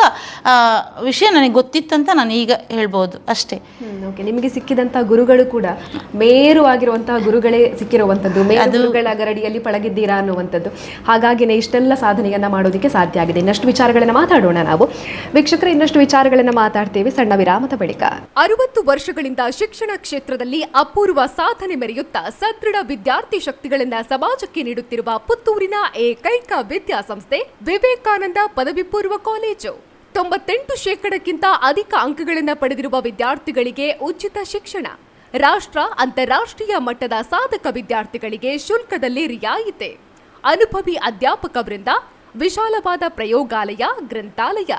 ವಿಷಯ ನನಗೆ ಗೊತ್ತಿತ್ತಂತ ನಾನು ಈಗ ಹೇಳ್ಬೋದು ಅಷ್ಟೇ.
ಓಕೆ, ನಿಮಗೆ ಸಿಕ್ಕಿದಂತಹ ಗುರುಗಳು ಕೂಡ ಮೇರುವಾಗಿರುವಂತಹ ಗುರುಗಳೇ ಸಿಕ್ಕಿರುವಂಥದ್ದು, ಗುರುಗಳ ಗರಡಿಯಲ್ಲಿ ಪಳಗಿದ್ದೀರಾ ಅನ್ನುವಂಥದ್ದು. ಹಾಗಾಗಿನೇ ಇಷ್ಟೆಲ್ಲ ಸಾಧನೆಯನ್ನ ಮಾಡೋದಕ್ಕೆ ಸಾಧ್ಯ ಆಗಿದೆ. ಇನ್ನಷ್ಟು ವಿಚಾರಗಳನ್ನ ಮಾತಾಡೋಣ ನಾವು ವೀಕ್ಷಕರೇ, ಇನ್ನಷ್ಟು ವಿಚಾರಗಳನ್ನ ಮಾತಾಡ್ತೇವೆ ಸಣ್ಣ ವಿರಾಮದ ಬಳಿಕ. 60 ವರ್ಷಗಳಿಂದ ಶಿಕ್ಷಣ ಕ್ಷೇತ್ರದಲ್ಲಿ ಅಪೂರ್ವ ಸಾಧನೆ ಮೆರೆಯುತ್ತಾ ಸದೃಢ ವಿದ್ಯಾರ್ಥಿ ಶಕ್ತಿಗಳನ್ನ ಸಮಾಜಕ್ಕೆ ನೀಡುತ್ತಿರುವ ಪುತ್ತೂರಿನ ಏಕೈಕ ವಿದ್ಯಾಸಂಸ್ಥೆ ವಿವೇಕಾನಂದ ಪದವಿ ಪೂರ್ವ ಕಾಲೇಜು. 98% ಅಧಿಕ ಅಂಕಗಳನ್ನು ಪಡೆದಿರುವ ವಿದ್ಯಾರ್ಥಿಗಳಿಗೆ ಉಚಿತ ಶಿಕ್ಷಣ, ರಾಷ್ಟ್ರ ಅಂತಾರಾಷ್ಟ್ರೀಯ ಮಟ್ಟದ ಸಾಧಕ ವಿದ್ಯಾರ್ಥಿಗಳಿಗೆ ಶುಲ್ಕದಲ್ಲಿ ರಿಯಾಯಿತಿ, ಅನುಭವಿ ಅಧ್ಯಾಪಕ ವೃಂದ, ವಿಶಾಲವಾದ ಪ್ರಯೋಗಾಲಯ, ಗ್ರಂಥಾಲಯ,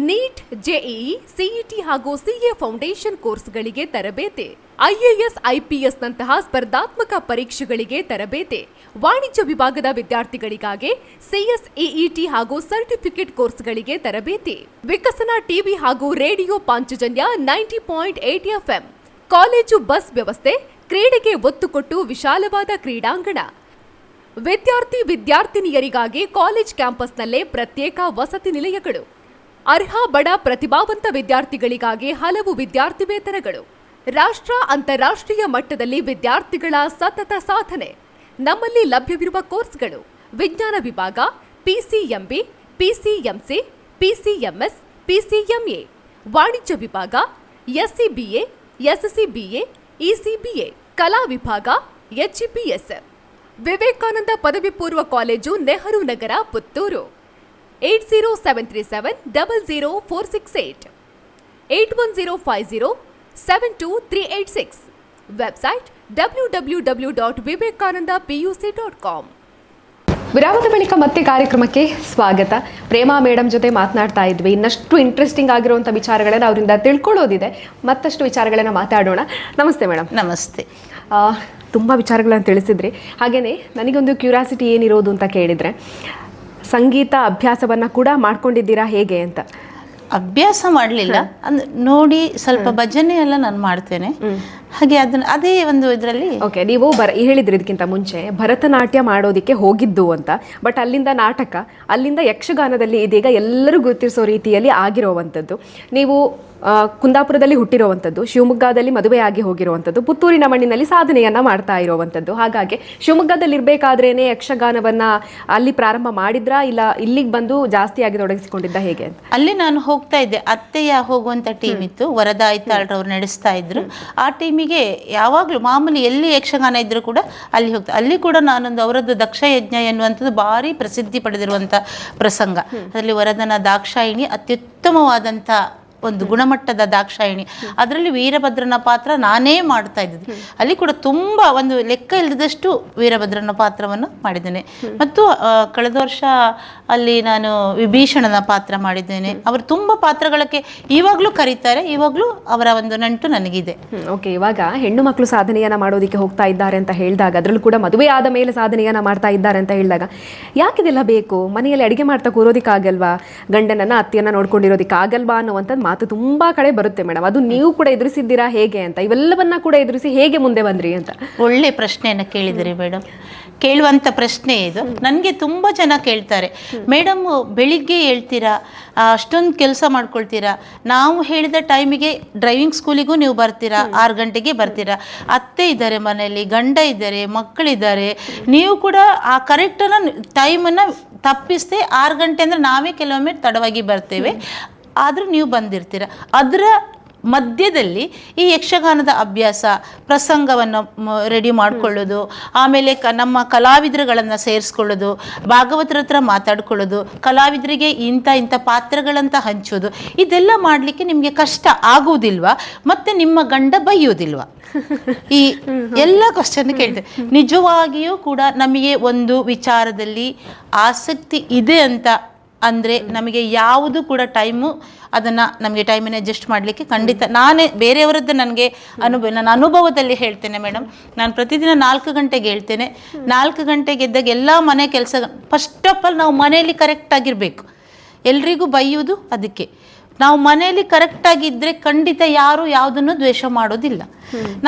ನೀಟ್, ಜೆಇಇ, ಸಿಇಟಿ ಹಾಗೂ ಸಿಎ ಫೌಂಡೇಶನ್ ಕೋರ್ಸ್ಗಳಿಗೆ ತರಬೇತಿ, ಐಎಎಸ್, ಐಪಿಎಸ್ ನಂತಹ ಸ್ಪರ್ಧಾತ್ಮಕ ಪರೀಕ್ಷೆಗಳಿಗೆ ತರಬೇತಿ, ವಾಣಿಜ್ಯ ವಿಭಾಗದ ವಿದ್ಯಾರ್ಥಿಗಳಿಗಾಗಿ ಸಿಎಸ್ಇಇಟಿ ಹಾಗೂ ಸರ್ಟಿಫಿಕೇಟ್ ಕೋರ್ಸ್ಗಳಿಗೆ ತರಬೇತಿ, ವಿಕಸನ ಟಿವಿ ಹಾಗೂ radio Panchajanya 90.8 FM, college bus ವ್ಯವಸ್ಥೆ, ಕ್ರೀಡೆಗೆ ಒತ್ತು ಕೊಟ್ಟು ವಿಶಾಲವಾದ ಕ್ರೀಡಾಂಗಣ, ವಿದ್ಯಾರ್ಥಿನಿಯರಿಗಾಗಿ ಕಾಲೇಜ್ ಕ್ಯಾಂಪಸ್ನಲ್ಲೇ ಪ್ರತ್ಯೇಕ ವಸತಿ ನಿಲಯಗಳು, ಅರ್ಹ ಬಡ ಪ್ರತಿಭಾವಂತ ವಿದ್ಯಾರ್ಥಿಗಳಿಗಾಗಿ ಹಲವು ವಿದ್ಯಾರ್ಥಿ ವೇತನಗಳು, ರಾಷ್ಟ್ರ ಅಂತಾರಾಷ್ಟ್ರೀಯ ಮಟ್ಟದಲ್ಲಿ ವಿದ್ಯಾರ್ಥಿಗಳ ಸತತ ಸಾಧನೆ. ನಮ್ಮಲ್ಲಿ ಲಭ್ಯವಿರುವ ಕೋರ್ಸ್ಗಳು: ವಿಜ್ಞಾನ ವಿಭಾಗ, ಪಿಸಿಎಂಬಿ, ಪಿಸಿಎಂಸಿ, ಪಿಸಿಎಂಎಸ್, ಪಿಸಿಎಂಎ, ವಾಣಿಜ್ಯ ವಿಭಾಗ, ಎಸ್ಸಿಬಿಎ, ಎಸ್ಸಿಬಿಎ, ಇಸಿಬಿಎ, ಕಲಾ ವಿಭಾಗ, ಎಚ್ಇಪಿಎಸ್. ವಿವೇಕಾನಂದ ಪದವಿ ಪೂರ್ವ college, Nehru Nagar, Puttur. 8073700468, 8105072386. Website www.vivekanandapuc.com. ವಿರಾಮದ ಬಳಿಕ ಮತ್ತೆ ಕಾರ್ಯಕ್ರಮಕ್ಕೆ ಸ್ವಾಗತ. ಪ್ರೇಮಾ ಮೇಡಮ್ ಜೊತೆ ಮಾತನಾಡ್ತಾ ಇದ್ವಿ. ಇನ್ನಷ್ಟು ಇಂಟ್ರೆಸ್ಟಿಂಗ್ ಆಗಿರುವಂಥ ವಿಚಾರಗಳನ್ನು ಅವರಿಂದ ತಿಳ್ಕೊಳ್ಳೋದಿದೆ. ಮತ್ತಷ್ಟು ವಿಚಾರಗಳನ್ನು ಮಾತಾಡೋಣ. ನಮಸ್ತೆ ಮೇಡಮ್.
ನಮಸ್ತೆ.
ತುಂಬ ವಿಚಾರಗಳನ್ನು ತಿಳಿಸಿದ್ರಿ. ಹಾಗೆಯೇ ನನಗೊಂದು ಕ್ಯೂರಿಯಾಸಿಟಿ ಏನಿರೋದು ಅಂತ ಕೇಳಿದರೆ, ಸಂಗೀತ ಅಭ್ಯಾಸವನ್ನು ಕೂಡ ಮಾಡ್ಕೊಂಡಿದ್ದೀರಾ ಹೇಗೆ ಅಂತ?
ಅಭ್ಯಾಸ ಮಾಡಲಿಲ್ಲ, ಅಂದ್ರೆ ನೋಡಿ ಸ್ವಲ್ಪ ಭಜನೆ ಎಲ್ಲ ನಾನು ಮಾಡ್ತೇನೆ. ಹಾಗೆ ಅದೇ ಒಂದು ಇದರಲ್ಲಿ.
ಓಕೆ, ನೀವು ಹೇಳಿದ್ರಿ ಇದಕ್ಕಿಂತ ಮುಂಚೆ ಭರತನಾಟ್ಯ ಮಾಡೋದಕ್ಕೆ ಹೋಗಿದ್ದು ಅಂತ. ಬಟ್ ಅಲ್ಲಿಂದ ನಾಟಕ, ಅಲ್ಲಿಂದ ಯಕ್ಷಗಾನದಲ್ಲಿ ಇದೀಗ ಎಲ್ಲರೂ ಗುರುತಿಸೋ ರೀತಿಯಲ್ಲಿ ಆಗಿರುವಂಥದ್ದು. ನೀವು ಕುಂದಾಪುರದಲ್ಲಿ ಹುಟ್ಟಿರುವಂಥದ್ದು, ಶಿವಮೊಗ್ಗದಲ್ಲಿ ಮದುವೆಯಾಗಿ ಹೋಗಿರುವಂಥದ್ದು, ಪುತ್ತೂರಿನ ಮಣ್ಣಿನಲ್ಲಿ ಸಾಧನೆಯನ್ನ ಮಾಡ್ತಾ ಇರುವಂಥದ್ದು. ಹಾಗಾಗಿ ಶಿವಮೊಗ್ಗದಲ್ಲಿ ಇರಬೇಕಾದ್ರೇನೆ ಯಕ್ಷಗಾನವನ್ನ ಅಲ್ಲಿ ಪ್ರಾರಂಭ ಮಾಡಿದ್ರಾ, ಇಲ್ಲ ಇಲ್ಲಿಗೆ ಬಂದು ಜಾಸ್ತಿಯಾಗಿ ತೊಡಗಿಸಿಕೊಂಡಿದ್ದ ಹೇಗೆ ಅಂತ?
ಅಲ್ಲಿ ನಾನು ಹೋಗ್ತಾ ಇದ್ದೆ, ಅತ್ತೆಯ ಹೋಗುವಂತ ಟೀಮ್ ಇತ್ತು, ವರದಾ ಐತಾಳ್ರವ್ರು ನಡೆಸ್ತಾ ಇದ್ರು. ಆ ಟೀಮಿಗೆ ಯಾವಾಗಲೂ ಮಾಮೂಲಿ ಎಲ್ಲಿ ಯಕ್ಷಗಾನ ಇದ್ರು ಕೂಡ ಅಲ್ಲಿ ಹೋಗ್ತಾ. ಅಲ್ಲಿ ಕೂಡ ನಾನೊಂದು ಅವರದ್ದು ದಕ್ಷ ಯಜ್ಞ ಎನ್ನುವಂಥದ್ದು ಭಾರಿ ಪ್ರಸಿದ್ಧಿ ಪಡೆದಿರುವಂಥ ಪ್ರಸಂಗ. ಅದರಲ್ಲಿ ವರದನ ದಾಕ್ಷಾಯಿಣಿ ಅತ್ಯುತ್ತಮವಾದಂಥ ಒಂದು ಗುಣಮಟ್ಟದ ದಾಕ್ಷಾಯಿಣಿ. ಅದರಲ್ಲಿ ವೀರಭದ್ರನ ಪಾತ್ರ ನಾನೇ ಮಾಡ್ತಾ ಇದ್ದೆ. ಅಲ್ಲಿ ಕೂಡ ತುಂಬ ಒಂದು ಲೆಕ್ಕ ಇಲ್ಲದಷ್ಟು ವೀರಭದ್ರನ ಪಾತ್ರವನ್ನು ಮಾಡಿದ್ದೇನೆ. ಮತ್ತು ಕಳೆದ ವರ್ಷ ಅಲ್ಲಿ ನಾನು ವಿಭೀಷಣನ ಪಾತ್ರ ಮಾಡಿದ್ದೇನೆ. ಅವರು ತುಂಬ ಪಾತ್ರಗಳಕ್ಕೆ ಇವಾಗಲೂ ಕರೀತಾರೆ, ಇವಾಗಲೂ ಅವರ ಒಂದು ನಂಟು ನನಗಿದೆ.
ಓಕೆ, ಇವಾಗ ಹೆಣ್ಣು ಮಕ್ಕಳು ಸಾಧನೆಯನ್ನ ಮಾಡೋದಕ್ಕೆ ಹೋಗ್ತಾ ಇದ್ದಾರೆ ಅಂತ ಹೇಳಿದಾಗ, ಅದರಲ್ಲೂ ಕೂಡ ಮದುವೆ ಆದ ಮೇಲೆ ಸಾಧನೆಯನ್ನ ಮಾಡ್ತಾ ಇದ್ದಾರೆ ಅಂತ ಹೇಳಿದಾಗ, ಯಾಕಿದೆಲ್ಲ ಬೇಕು? ಮನೆಯಲ್ಲಿ ಅಡಿಗೆ ಮಾಡ್ತಾ ಕೂರೋದಿಕ್ಕಾಗಲ್ವಾ? ಗಂಡನನ್ನ ಅತ್ತೆಯನ್ನ ನೋಡ್ಕೊಂಡಿರೋದಿಕ್ಕಾಗಲ್ವಾ ಅನ್ನುವಂಥದ್ದು ಮಾತು ತುಂಬಾ ಕಡೆ ಬರುತ್ತೆ ಮೇಡಮ್. ಅದು ನೀವು ಕೂಡ ಎದುರಿಸಿದ್ದೀರಾ ಹೇಗೆ ಅಂತ? ಇವೆಲ್ಲವನ್ನ ಕೂಡ ಎದುರಿಸಿ ಹೇಗೆ ಮುಂದೆ ಬಂದ್ರಿ ಅಂತ?
ಒಳ್ಳೆ ಪ್ರಶ್ನೆಯನ್ನು ಕೇಳಿದಿರಿ ಮೇಡಮ್. ಕೇಳುವಂಥ ಪ್ರಶ್ನೆ ಇದು. ನನಗೆ ತುಂಬ ಜನ ಕೇಳ್ತಾರೆ, ಮೇಡಮ್ ಬೆಳಿಗ್ಗೆ ಹೇಳ್ತೀರಾ, ಅಷ್ಟೊಂದು ಕೆಲಸ ಮಾಡ್ಕೊಳ್ತೀರಾ, ನಾವು ಹೇಳಿದ ಟೈಮಿಗೆ ಡ್ರೈವಿಂಗ್ ಸ್ಕೂಲಿಗೂ ನೀವು ಬರ್ತೀರಾ, 6 ಗಂಟೆಗೆ ಬರ್ತೀರಾ, ಅತ್ತೆ ಇದ್ದಾರೆ ಮನೆಯಲ್ಲಿ, ಗಂಡ ಇದ್ದಾರೆ, ಮಕ್ಕಳಿದ್ದಾರೆ, ನೀವು ಕೂಡ ಆ ಕರೆಕ್ಟನ್ನು ಟೈಮನ್ನು ತಪ್ಪಿಸ್ದೆ 6 ಗಂಟೆ ಅಂದರೆ ನಾವೇ ಕೆಲವೊಮ್ಮೆ ತಡವಾಗಿ ಬರ್ತೇವೆ, ಆದರೂ ನೀವು ಬಂದಿರ್ತೀರ. ಅದರ ಮಧ್ಯದಲ್ಲಿ ಈ ಯಕ್ಷಗಾನದ ಅಭ್ಯಾಸ, ಪ್ರಸಂಗವನ್ನು ರೆಡಿ ಮಾಡಿಕೊಳ್ಳೋದು, ಆಮೇಲೆ ನಮ್ಮ ಕಲಾವಿದರುಗಳನ್ನು ಸೇರಿಸ್ಕೊಳ್ಳೋದು, ಭಾಗವತರ ಹತ್ರ ಮಾತಾಡ್ಕೊಳ್ಳೋದು, ಕಲಾವಿದರಿಗೆ ಇಂಥ ಪಾತ್ರಗಳಂತ ಹಂಚೋದು, ಇದೆಲ್ಲ ಮಾಡಲಿಕ್ಕೆ ನಿಮಗೆ ಕಷ್ಟ ಆಗುವುದಿಲ್ವಾ? ಮತ್ತು ನಿಮ್ಮ ಗಂಡ ಬೈಯೋದಿಲ್ವಾ? ಈ ಎಲ್ಲ ಕ್ವಶನ್ ಕೇಳ್ತೇವೆ. ನಿಜವಾಗಿಯೂ ಕೂಡ ನಮಗೆ ಒಂದು ವಿಚಾರದಲ್ಲಿ ಆಸಕ್ತಿ ಇದೆ ಅಂತ ಅಂದರೆ ನಮಗೆ ಯಾವುದು ಕೂಡ ಟೈಮು ಅದನ್ನು ನಮಗೆ ಟೈಮನ್ನು ಅಡ್ಜಸ್ಟ್ ಮಾಡಲಿಕ್ಕೆ ಖಂಡಿತ ನಾನೇ ಬೇರೆಯವರದ್ದು ನನಗೆ ನನ್ನ ಅನುಭವದಲ್ಲಿ ಹೇಳ್ತೇನೆ ಮೇಡಮ್. ನಾನು ಪ್ರತಿದಿನ 4 ಗಂಟೆಗೆ ಹೇಳ್ತೇನೆ. 4 ಗಂಟೆಗೆ ಎದ್ದಾಗ ಎಲ್ಲ ಮನೆ ಕೆಲಸ, ಫಸ್ಟ್ ಆಫ್ ಆಲ್ ನಾವು ಮನೆಯಲ್ಲಿ ಕರೆಕ್ಟಾಗಿರಬೇಕು. ಎಲ್ರಿಗೂ ಬೈಯೋದು ಅದಕ್ಕೆ. ನಾವು ಮನೆಯಲ್ಲಿ ಕರೆಕ್ಟಾಗಿದ್ದರೆ ಖಂಡಿತ ಯಾರು ಯಾವುದನ್ನು ದ್ವೇಷ ಮಾಡೋದಿಲ್ಲ.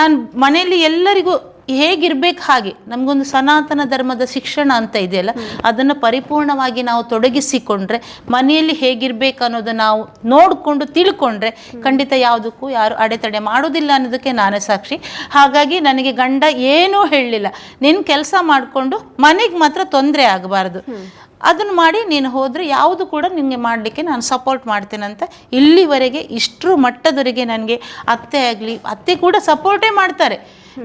ನಾನು ಮನೆಯಲ್ಲಿ ಎಲ್ಲರಿಗೂ ಹೇಗಿರ್ಬೇಕು ಹಾಗೆ ನಮಗೊಂದು ಸನಾತನ ಧರ್ಮದ ಶಿಕ್ಷಣ ಅಂತ ಇದೆಯಲ್ಲ, ಅದನ್ನು ಪರಿಪೂರ್ಣವಾಗಿ ನಾವು ತೊಡಗಿಸಿಕೊಂಡ್ರೆ, ಮನೆಯಲ್ಲಿ ಹೇಗಿರ್ಬೇಕು ಅನ್ನೋದು ನಾವು ನೋಡಿಕೊಂಡು ತಿಳ್ಕೊಂಡ್ರೆ ಖಂಡಿತ ಯಾವುದಕ್ಕೂ ಯಾರು ಅಡೆತಡೆ ಮಾಡೋದಿಲ್ಲ ಅನ್ನೋದಕ್ಕೆ ನಾನೇ ಸಾಕ್ಷಿ. ಹಾಗಾಗಿ ನನಗೆ ಗಂಡ ಏನೂ ಹೇಳಲಿಲ್ಲ, ನಿನ್ನ ಕೆಲಸ ಮಾಡಿಕೊಂಡು ಮನೆಗೆ ಮಾತ್ರ ತೊಂದರೆ ಆಗಬಾರ್ದು, ಅದನ್ನು ಮಾಡಿ ನೀನು ಹೋದರೆ ಯಾವುದು ಕೂಡ ನಿನಗೆ ಮಾಡಲಿಕ್ಕೆ ನಾನು ಸಪೋರ್ಟ್ ಮಾಡ್ತೇನಂತ ಇಲ್ಲಿವರೆಗೆ ಇಷ್ಟರ ಮಟ್ಟದವರೆಗೆ ನನಗೆ ಅತ್ತೆ ಕೂಡ ಸಪೋರ್ಟೇ ಮಾಡ್ತಾರೆ.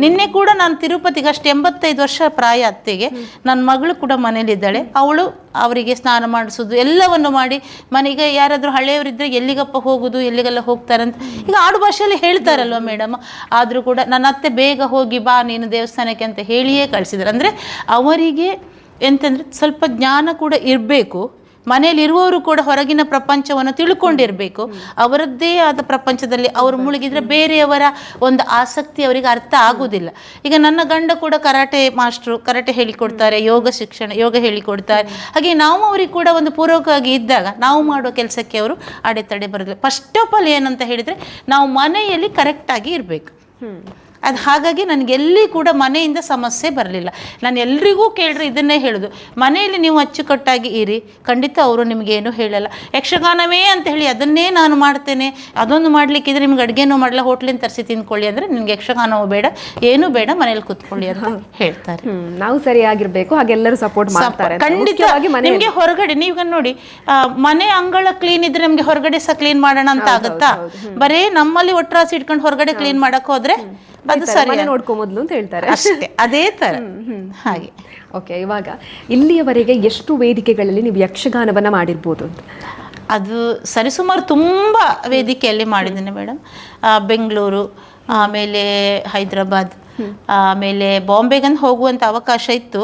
ನಿನ್ನೆ ಕೂಡ ನಾನು ತಿರುಪತಿಗೆ ಅಷ್ಟು 85 ವರ್ಷ ಪ್ರಾಯ ಅತ್ತೆಗೆ, ನನ್ನ ಮಗಳು ಕೂಡ ಮನೇಲಿದ್ದಾಳೆ, ಅವರಿಗೆ ಸ್ನಾನ ಮಾಡಿಸೋದು ಎಲ್ಲವನ್ನು ಮಾಡಿ, ಮನೆಗೆ ಯಾರಾದರೂ ಹಳೆಯವರಿದ್ದರೆ ಎಲ್ಲಿಗಪ್ಪ ಹೋಗೋದು ಎಲ್ಲಿಗೆಲ್ಲ ಹೋಗ್ತಾರಂತ ಈಗ ಆಡು ಭಾಷೆಯಲ್ಲಿ ಹೇಳ್ತಾರಲ್ವ ಮೇಡಮ್, ಆದರೂ ಕೂಡ ನನ್ನ ಅತ್ತೆ ಬೇಗ ಹೋಗಿ ಬಾ ನೀನು ದೇವಸ್ಥಾನಕ್ಕೆ ಅಂತ ಹೇಳಿಯೇ ಕಳಿಸಿದ್ದಾರೆ. ಅಂದರೆ ಅವರಿಗೆ ಎಂತಂದರೆ ಸ್ವಲ್ಪ ಜ್ಞಾನ ಕೂಡ ಇರಬೇಕು, ಮನೆಯಲ್ಲಿರುವವರು ಕೂಡ ಹೊರಗಿನ ಪ್ರಪಂಚವನ್ನು ತಿಳ್ಕೊಂಡಿರಬೇಕು. ಅವರದ್ದೇ ಆದ ಪ್ರಪಂಚದಲ್ಲಿ ಅವರು ಮುಳುಗಿದ್ರೆ ಬೇರೆಯವರ ಒಂದು ಆಸಕ್ತಿ ಅವರಿಗೆ ಅರ್ಥ ಆಗುವುದಿಲ್ಲ. ಈಗ ನನ್ನ ಗಂಡ ಕೂಡ ಕರಾಟೆ ಮಾಸ್ಟ್ರು, ಕರಾಟೆ ಹೇಳಿಕೊಡ್ತಾರೆ, ಯೋಗ ಹೇಳಿಕೊಡ್ತಾರೆ. ಹಾಗೆ ನಾವು ಅವರಿಗೆ ಕೂಡ ಒಂದು ಪೂರಕವಾಗಿ ಇದ್ದಾಗ ನಾವು ಮಾಡುವ ಕೆಲಸಕ್ಕೆ ಅವರು ಅಡೆತಡೆ ಬರೋದಿಲ್ಲ. ಫಸ್ಟ್ ಆಫ್ ಆಲ್ ಏನಂತ ಹೇಳಿದರೆ ನಾವು ಮನೆಯಲ್ಲಿ ಕರೆಕ್ಟಾಗಿ ಇರಬೇಕು. ಅದು ಹಾಗಾಗಿ ನನಗೆಲ್ಲಿ ಕೂಡ ಮನೆಯಿಂದ ಸಮಸ್ಯೆ ಬರಲಿಲ್ಲ. ನಾನು ಎಲ್ರಿಗೂ ಕೇಳ್ರಿ ಇದನ್ನೇ ಹೇಳೋದು, ಮನೆಯಲ್ಲಿ ನೀವು ಅಚ್ಚುಕಟ್ಟಾಗಿ ಇರಿ, ಖಂಡಿತ ಅವರು ನಿಮಗೇನು ಹೇಳಲ್ಲ. ಯಕ್ಷಗಾನವೇ ಅಂತ ಹೇಳಿ ಅದನ್ನೇ ನಾನು ಮಾಡ್ತೇನೆ, ಅದೊಂದು ಮಾಡಲಿಕ್ಕಿದ್ರೆ ನಿಮ್ಗೆ ಅಡುಗೆನೂ ಮಾಡಲ್ಲ, ಹೋಟ್ಲಿಂದ ತರಿಸಿ ತಿಂದ್ಕೊಳ್ಳಿ ಅಂದರೆ ನಿಮ್ಗೆ ಯಕ್ಷಗಾನವೂ ಬೇಡ, ಏನೂ ಬೇಡ, ಮನೇಲಿ ಕೂತ್ಕೊಳ್ಳಿ ಅಂತ ಹೇಳ್ತಾರೆ.
ನಾವು ಸರಿಯಾಗಿರ್ಬೇಕು, ಹಾಗೆಲ್ಲರೂ ಸಪೋರ್ಟ್ ಮಾಡ್ತಾರೆ.
ಖಂಡಿತ ನಿಮಗೆ ಹೊರಗಡೆ ನೀವು ನೋಡಿ, ಮನೆ ಅಂಗಳ ಕ್ಲೀನ್ ಇದ್ರೆ ನಮ್ಗೆ ಹೊರಗಡೆ ಸಹ ಕ್ಲೀನ್ ಮಾಡೋಣ ಅಂತ ಆಗುತ್ತಾ? ಬರೇ ನಮ್ಮಲ್ಲಿ ಒಟ್ರಾಸಿ ಇಟ್ಕೊಂಡು ಹೊರಗಡೆ ಕ್ಲೀನ್ ಮಾಡಕ್ ಹೋದ್ರೆ ಅದು ಸರಿ
ನೋಡ್ಕೊಂಬುದು ಅಂತ ಹೇಳ್ತಾರೆ
ಅಷ್ಟೇ, ಅದೇ ತರ ಹಾಗೆ.
ಓಕೆ, ಇವಾಗ ಇಲ್ಲಿಯವರೆಗೆ ಎಷ್ಟು ವೇದಿಕೆಗಳಲ್ಲಿ ನೀವು ಯಕ್ಷಗಾನವನ್ನ ಮಾಡಿರ್ಬೋದು ಅಂತ?
ಅದು ಸರಿಸುಮಾರು ತುಂಬ ವೇದಿಕೆಯಲ್ಲಿ ಮಾಡಿದ್ದೇನೆ ಮೇಡಮ್. ಬೆಂಗಳೂರು, ಆಮೇಲೆ ಹೈದರಾಬಾದ್, ಆಮೇಲೆ ಬಾಂಬೆಗಂದು ಹೋಗುವಂಥ ಅವಕಾಶ ಇತ್ತು.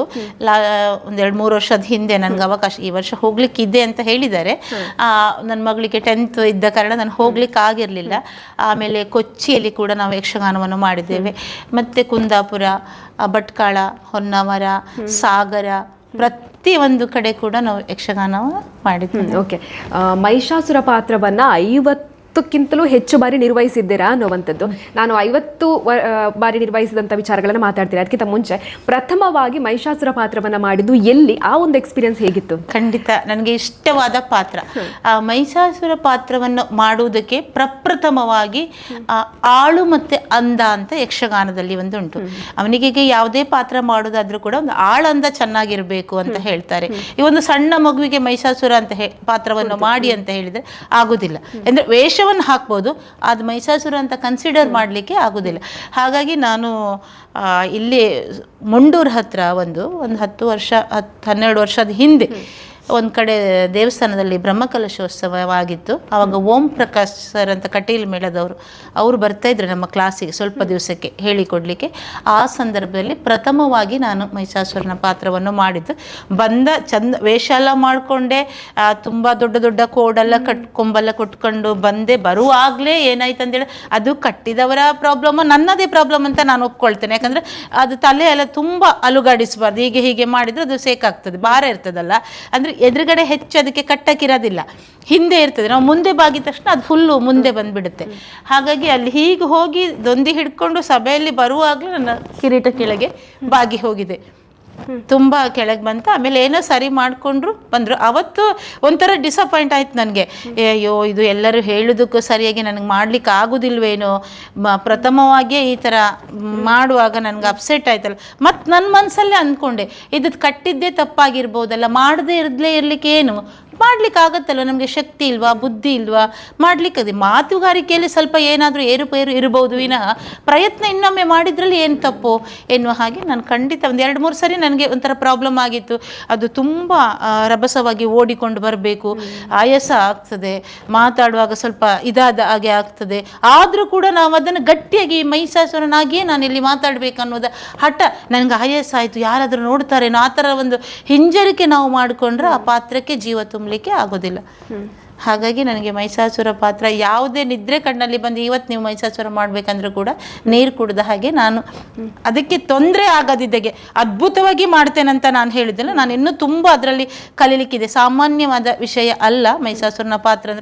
ಒಂದು 2-3 ವರ್ಷದ ಹಿಂದೆ ನನಗೆ ಅವಕಾಶ, ಈ ವರ್ಷ ಹೋಗ್ಲಿಕ್ಕಿದೆ ಅಂತ ಹೇಳಿದ್ದಾರೆ. ನನ್ನ ಮಗಳಿಗೆ 10th ಇದ್ದ ಕಾರಣ ನಾನು ಹೋಗ್ಲಿಕ್ಕೆ ಆಗಿರಲಿಲ್ಲ. ಆಮೇಲೆ ಕೊಚ್ಚಿಯಲ್ಲಿ ಕೂಡ ನಾವು ಯಕ್ಷಗಾನವನ್ನು ಮಾಡಿದ್ದೇವೆ. ಮತ್ತು ಕುಂದಾಪುರ, ಭಟ್ಕಳ, ಹೊನ್ನಾವರ, ಸಾಗರ, ಪ್ರತಿಯೊಂದು ಕಡೆ ಕೂಡ ನಾವು ಯಕ್ಷಗಾನ ಮಾಡಿದ್ವಿ.
ಓಕೆ, ಮಹಿಷಾಸುರ ಪಾತ್ರವನ್ನ 50ಕ್ಕಿಂತಲೂ ಹೆಚ್ಚು ಬಾರಿ ನಿರ್ವಹಿಸಿದ್ದೀರಾ ಅನ್ನುವಂಥದ್ದು. ನಾನು 50 ಬಾರಿ ನಿರ್ವಹಿಸಿದಂಥ ವಿಚಾರಗಳನ್ನು ಮಾತಾಡ್ತೀನಿ. ಅದಕ್ಕಿಂತ ಮುಂಚೆ ಪ್ರಥಮವಾಗಿ ಮಹಿಷಾಸುರ ಪಾತ್ರವನ್ನು ಮಾಡಿದ್ದು ಎಲ್ಲಿ, ಆ ಒಂದು ಎಕ್ಸ್ಪೀರಿಯನ್ಸ್ ಹೇಗಿತ್ತು?
ಖಂಡಿತ ನನಗೆ ಇಷ್ಟವಾದ ಪಾತ್ರ. ಆ ಮಹಿಷಾಸುರ ಪಾತ್ರವನ್ನು ಮಾಡುವುದಕ್ಕೆ ಪ್ರಪ್ರಥಮವಾಗಿ ಆಳು ಮತ್ತು ಅಂದ ಅಂತ ಯಕ್ಷಗಾನದಲ್ಲಿ ಒಂದು ಉಂಟು. ಅವನಿಗೆ ಯಾವುದೇ ಪಾತ್ರ ಮಾಡೋದಾದ್ರೂ ಕೂಡ ಒಂದು ಆಳಂದ ಚೆನ್ನಾಗಿರಬೇಕು ಅಂತ ಹೇಳ್ತಾರೆ. ಈ ಒಂದು ಸಣ್ಣ ಮಗುವಿಗೆ ಮಹಿಷಾಸುರ ಅಂತ ಪಾತ್ರವನ್ನು ಮಾಡಿ ಅಂತ ಹೇಳಿದರೆ ಆಗುದಿಲ್ಲ. ಅಂದರೆ ವೇಷವನ್ನು ಹಾಕ್ಬೋದು, ಅದು ಮಹಿಷಾಸುರ ಅಂತ ಕನ್ಸಿಡರ್ ಮಾಡಲಿಕ್ಕೆ ಆಗೋದಿಲ್ಲ. ಹಾಗಾಗಿ ನಾನು ಇಲ್ಲಿ ಮುಂಡೂರು ಹತ್ರ ಒಂದು 10-12 ವರ್ಷದ ಹಿಂದೆ ಒಂದು ಕಡೆ ದೇವಸ್ಥಾನದಲ್ಲಿ ಬ್ರಹ್ಮಕಲಶೋತ್ಸವವಾಗಿತ್ತು. ಆವಾಗ ಓಂ ಪ್ರಕಾಶ್ ಸರ್ ಅಂತ ಕಟೀಲ್ ಮೇಳದವರು, ಅವರು ಬರ್ತಾಯಿದ್ರು ನಮ್ಮ ಕ್ಲಾಸಿಗೆ ಸ್ವಲ್ಪ ದಿವಸಕ್ಕೆ ಹೇಳಿಕೊಡ್ಲಿಕ್ಕೆ. ಆ ಸಂದರ್ಭದಲ್ಲಿ ಪ್ರಥಮವಾಗಿ ನಾನು ಮಹಿಷಾಸುರನ ಪಾತ್ರವನ್ನು ಮಾಡಿದ್ದು. ವೇಷ ಎಲ್ಲ ಮಾಡಿಕೊಂಡೆ, ತುಂಬ ದೊಡ್ಡ ಕೋಡೆಲ್ಲ ಕೊಂಬೆಲ್ಲ ಕೊಟ್ಕೊಂಡು ಬಂದೆ. ಬರುವಾಗಲೇ ಏನಾಯ್ತು ಅಂತೇಳಿ, ಅದು ಕಟ್ಟಿದವರ ಪ್ರಾಬ್ಲಮ್, ನನ್ನದೇ ಪ್ರಾಬ್ಲಮ್ ಅಂತ ನಾನು ಒಪ್ಕೊಳ್ತೇನೆ. ಯಾಕಂದರೆ ಅದು ತಲೆ ಎಲ್ಲ ತುಂಬ ಅಲುಗಾಡಿಸಬಾರ್ದು, ಹೀಗೆ ಮಾಡಿದರೆ ಅದು ಸೇಕಾಗ್ತದೆ, ಭಾರ ಇರ್ತದಲ್ಲ. ಅಂದರೆ ಎದುರುಗಡೆ ಹೆಚ್ಚು ಅದಕ್ಕೆ ಕಟ್ಟಕ್ಕಿರೋದಿಲ್ಲ, ಹಿಂದೆ ಇರ್ತದೆ. ನಾವು ಮುಂದೆ ಬಾಗಿದ ತಕ್ಷಣ ಅದು ಫುಲ್ಲು ಮುಂದೆ ಬಂದುಬಿಡುತ್ತೆ. ಹಾಗಾಗಿ ಅಲ್ಲಿ ಹೀಗೆ ಹೋಗಿ ದೊಂದಿ ಹಿಡ್ಕೊಂಡು ಸಭೆಯಲ್ಲಿ ಬರುವಾಗಲೂ ನನ್ನ ಕಿರೀಟ ಕೆಳಗೆ ಬಾಗಿ ಹೋಗಿದೆ, ತುಂಬ ಕೆಳಗೆ ಬಂತ. ಆಮೇಲೆ ಏನೋ ಸರಿ ಮಾಡಿಕೊಂಡ್ರು ಬಂದರು. ಅವತ್ತು ಒಂಥರ ಡಿಸಪಾಯಿಂಟ್ ಆಯ್ತು ನನಗೆ. ಅಯ್ಯೋ, ಇದು ಎಲ್ಲರೂ ಹೇಳೋದಕ್ಕೂ ಸರಿಯಾಗಿ ನನಗೆ ಮಾಡ್ಲಿಕ್ಕೆ ಆಗೋದಿಲ್ವೇನೋ, ಪ್ರಥಮವಾಗಿಯೇ ಈ ಥರ ಮಾಡುವಾಗ ನನಗೆ ಅಪ್ಸೆಟ್ ಆಯ್ತಲ್ಲ. ಮತ್ತು ನನ್ನ ಮನಸ್ಸಲ್ಲೇ ಅಂದ್ಕೊಂಡೆ, ಇದು ಕಟ್ಟಿದ್ದೇ ತಪ್ಪಾಗಿರ್ಬೋದಲ್ಲ, ಮಾಡದೇ ಇರಲಿಕ್ಕೆ ಏನು ಮಾಡ್ಲಿಕ್ಕೆ ಆಗುತ್ತಲ್ವ, ನಮಗೆ ಶಕ್ತಿ ಇಲ್ವಾ, ಬುದ್ಧಿ ಇಲ್ವಾ, ಮಾಡ್ಲಿಕ್ಕೆ. ಅದೇ ಮಾತುಗಾರಿಕೆಯಲ್ಲಿ ಸ್ವಲ್ಪ ಏನಾದರೂ ಏರುಪೇರು ಇರ್ಬೋದು ವಿನಃ ಪ್ರಯತ್ನ ಇನ್ನೊಮ್ಮೆ ಮಾಡಿದ್ರಲ್ಲಿ ಏನು ತಪ್ಪು ಎನ್ನುವ ಹಾಗೆ ನಾನು ಖಂಡಿತ ಒಂದು 2-3 ಸರಿ ನನಗೆ ಒಂಥರ ಪ್ರಾಬ್ಲಮ್ ಆಗಿತ್ತು. ಅದು ತುಂಬ ರಭಸವಾಗಿ ಓಡಿಕೊಂಡು ಬರಬೇಕು, ಆಯಾಸ ಆಗ್ತದೆ, ಮಾತಾಡುವಾಗ ಸ್ವಲ್ಪ ಇದಾದ ಹಾಗೆ ಆಗ್ತದೆ. ಆದರೂ ಕೂಡ ನಾವು ಅದನ್ನು ಗಟ್ಟಿಯಾಗಿ ಮಹಿಷಾಸುರನಾಗಿಯೇ ನಾನು ಇಲ್ಲಿ ಮಾತಾಡಬೇಕು ಅನ್ನೋದು ಹಠ. ನನಗೆ ಆಯಾಸ ಆಯಿತು, ಯಾರಾದರೂ ನೋಡ್ತಾರೇನೋ, ಆ ಥರ ಒಂದು ಹಿಂಜರಿಕೆ ನಾವು ಮಾಡಿಕೊಂಡ್ರೆ ಆ ಪಾತ್ರಕ್ಕೆ ಜೀವ ತುಂಬಲಿಕ್ಕೆ ಆಗೋದಿಲ್ಲ. ಹಾಗಾಗಿ ನನಗೆ ಮಹಿಷಾಸುರ ಪಾತ್ರ ಯಾವುದೇ ನಿದ್ರೆ ಕಣ್ಣಲ್ಲಿ ಬಂದು ಇವತ್ತು ನೀವು ಮಹಿಷಾಸುರ ಮಾಡಬೇಕಂದ್ರೂ ಕೂಡ ನೀರು ಕುಡಿದ ಹಾಗೆ, ನಾನು ಅದಕ್ಕೆ ತೊಂದರೆ ಆಗದಿದ್ದಾಗೆ ಅದ್ಭುತವಾಗಿ ಮಾಡ್ತೇನಂತ ನಾನು ಹೇಳಿದ್ದೆಲ್ಲ. ನಾನು ಇನ್ನೂ ತುಂಬ ಅದರಲ್ಲಿ ಕಲೀಲಿಕ್ಕಿದೆ. ಸಾಮಾನ್ಯವಾದ ವಿಷಯ ಅಲ್ಲ ಮಹಿಷಾಸುರನ ಪಾತ್ರ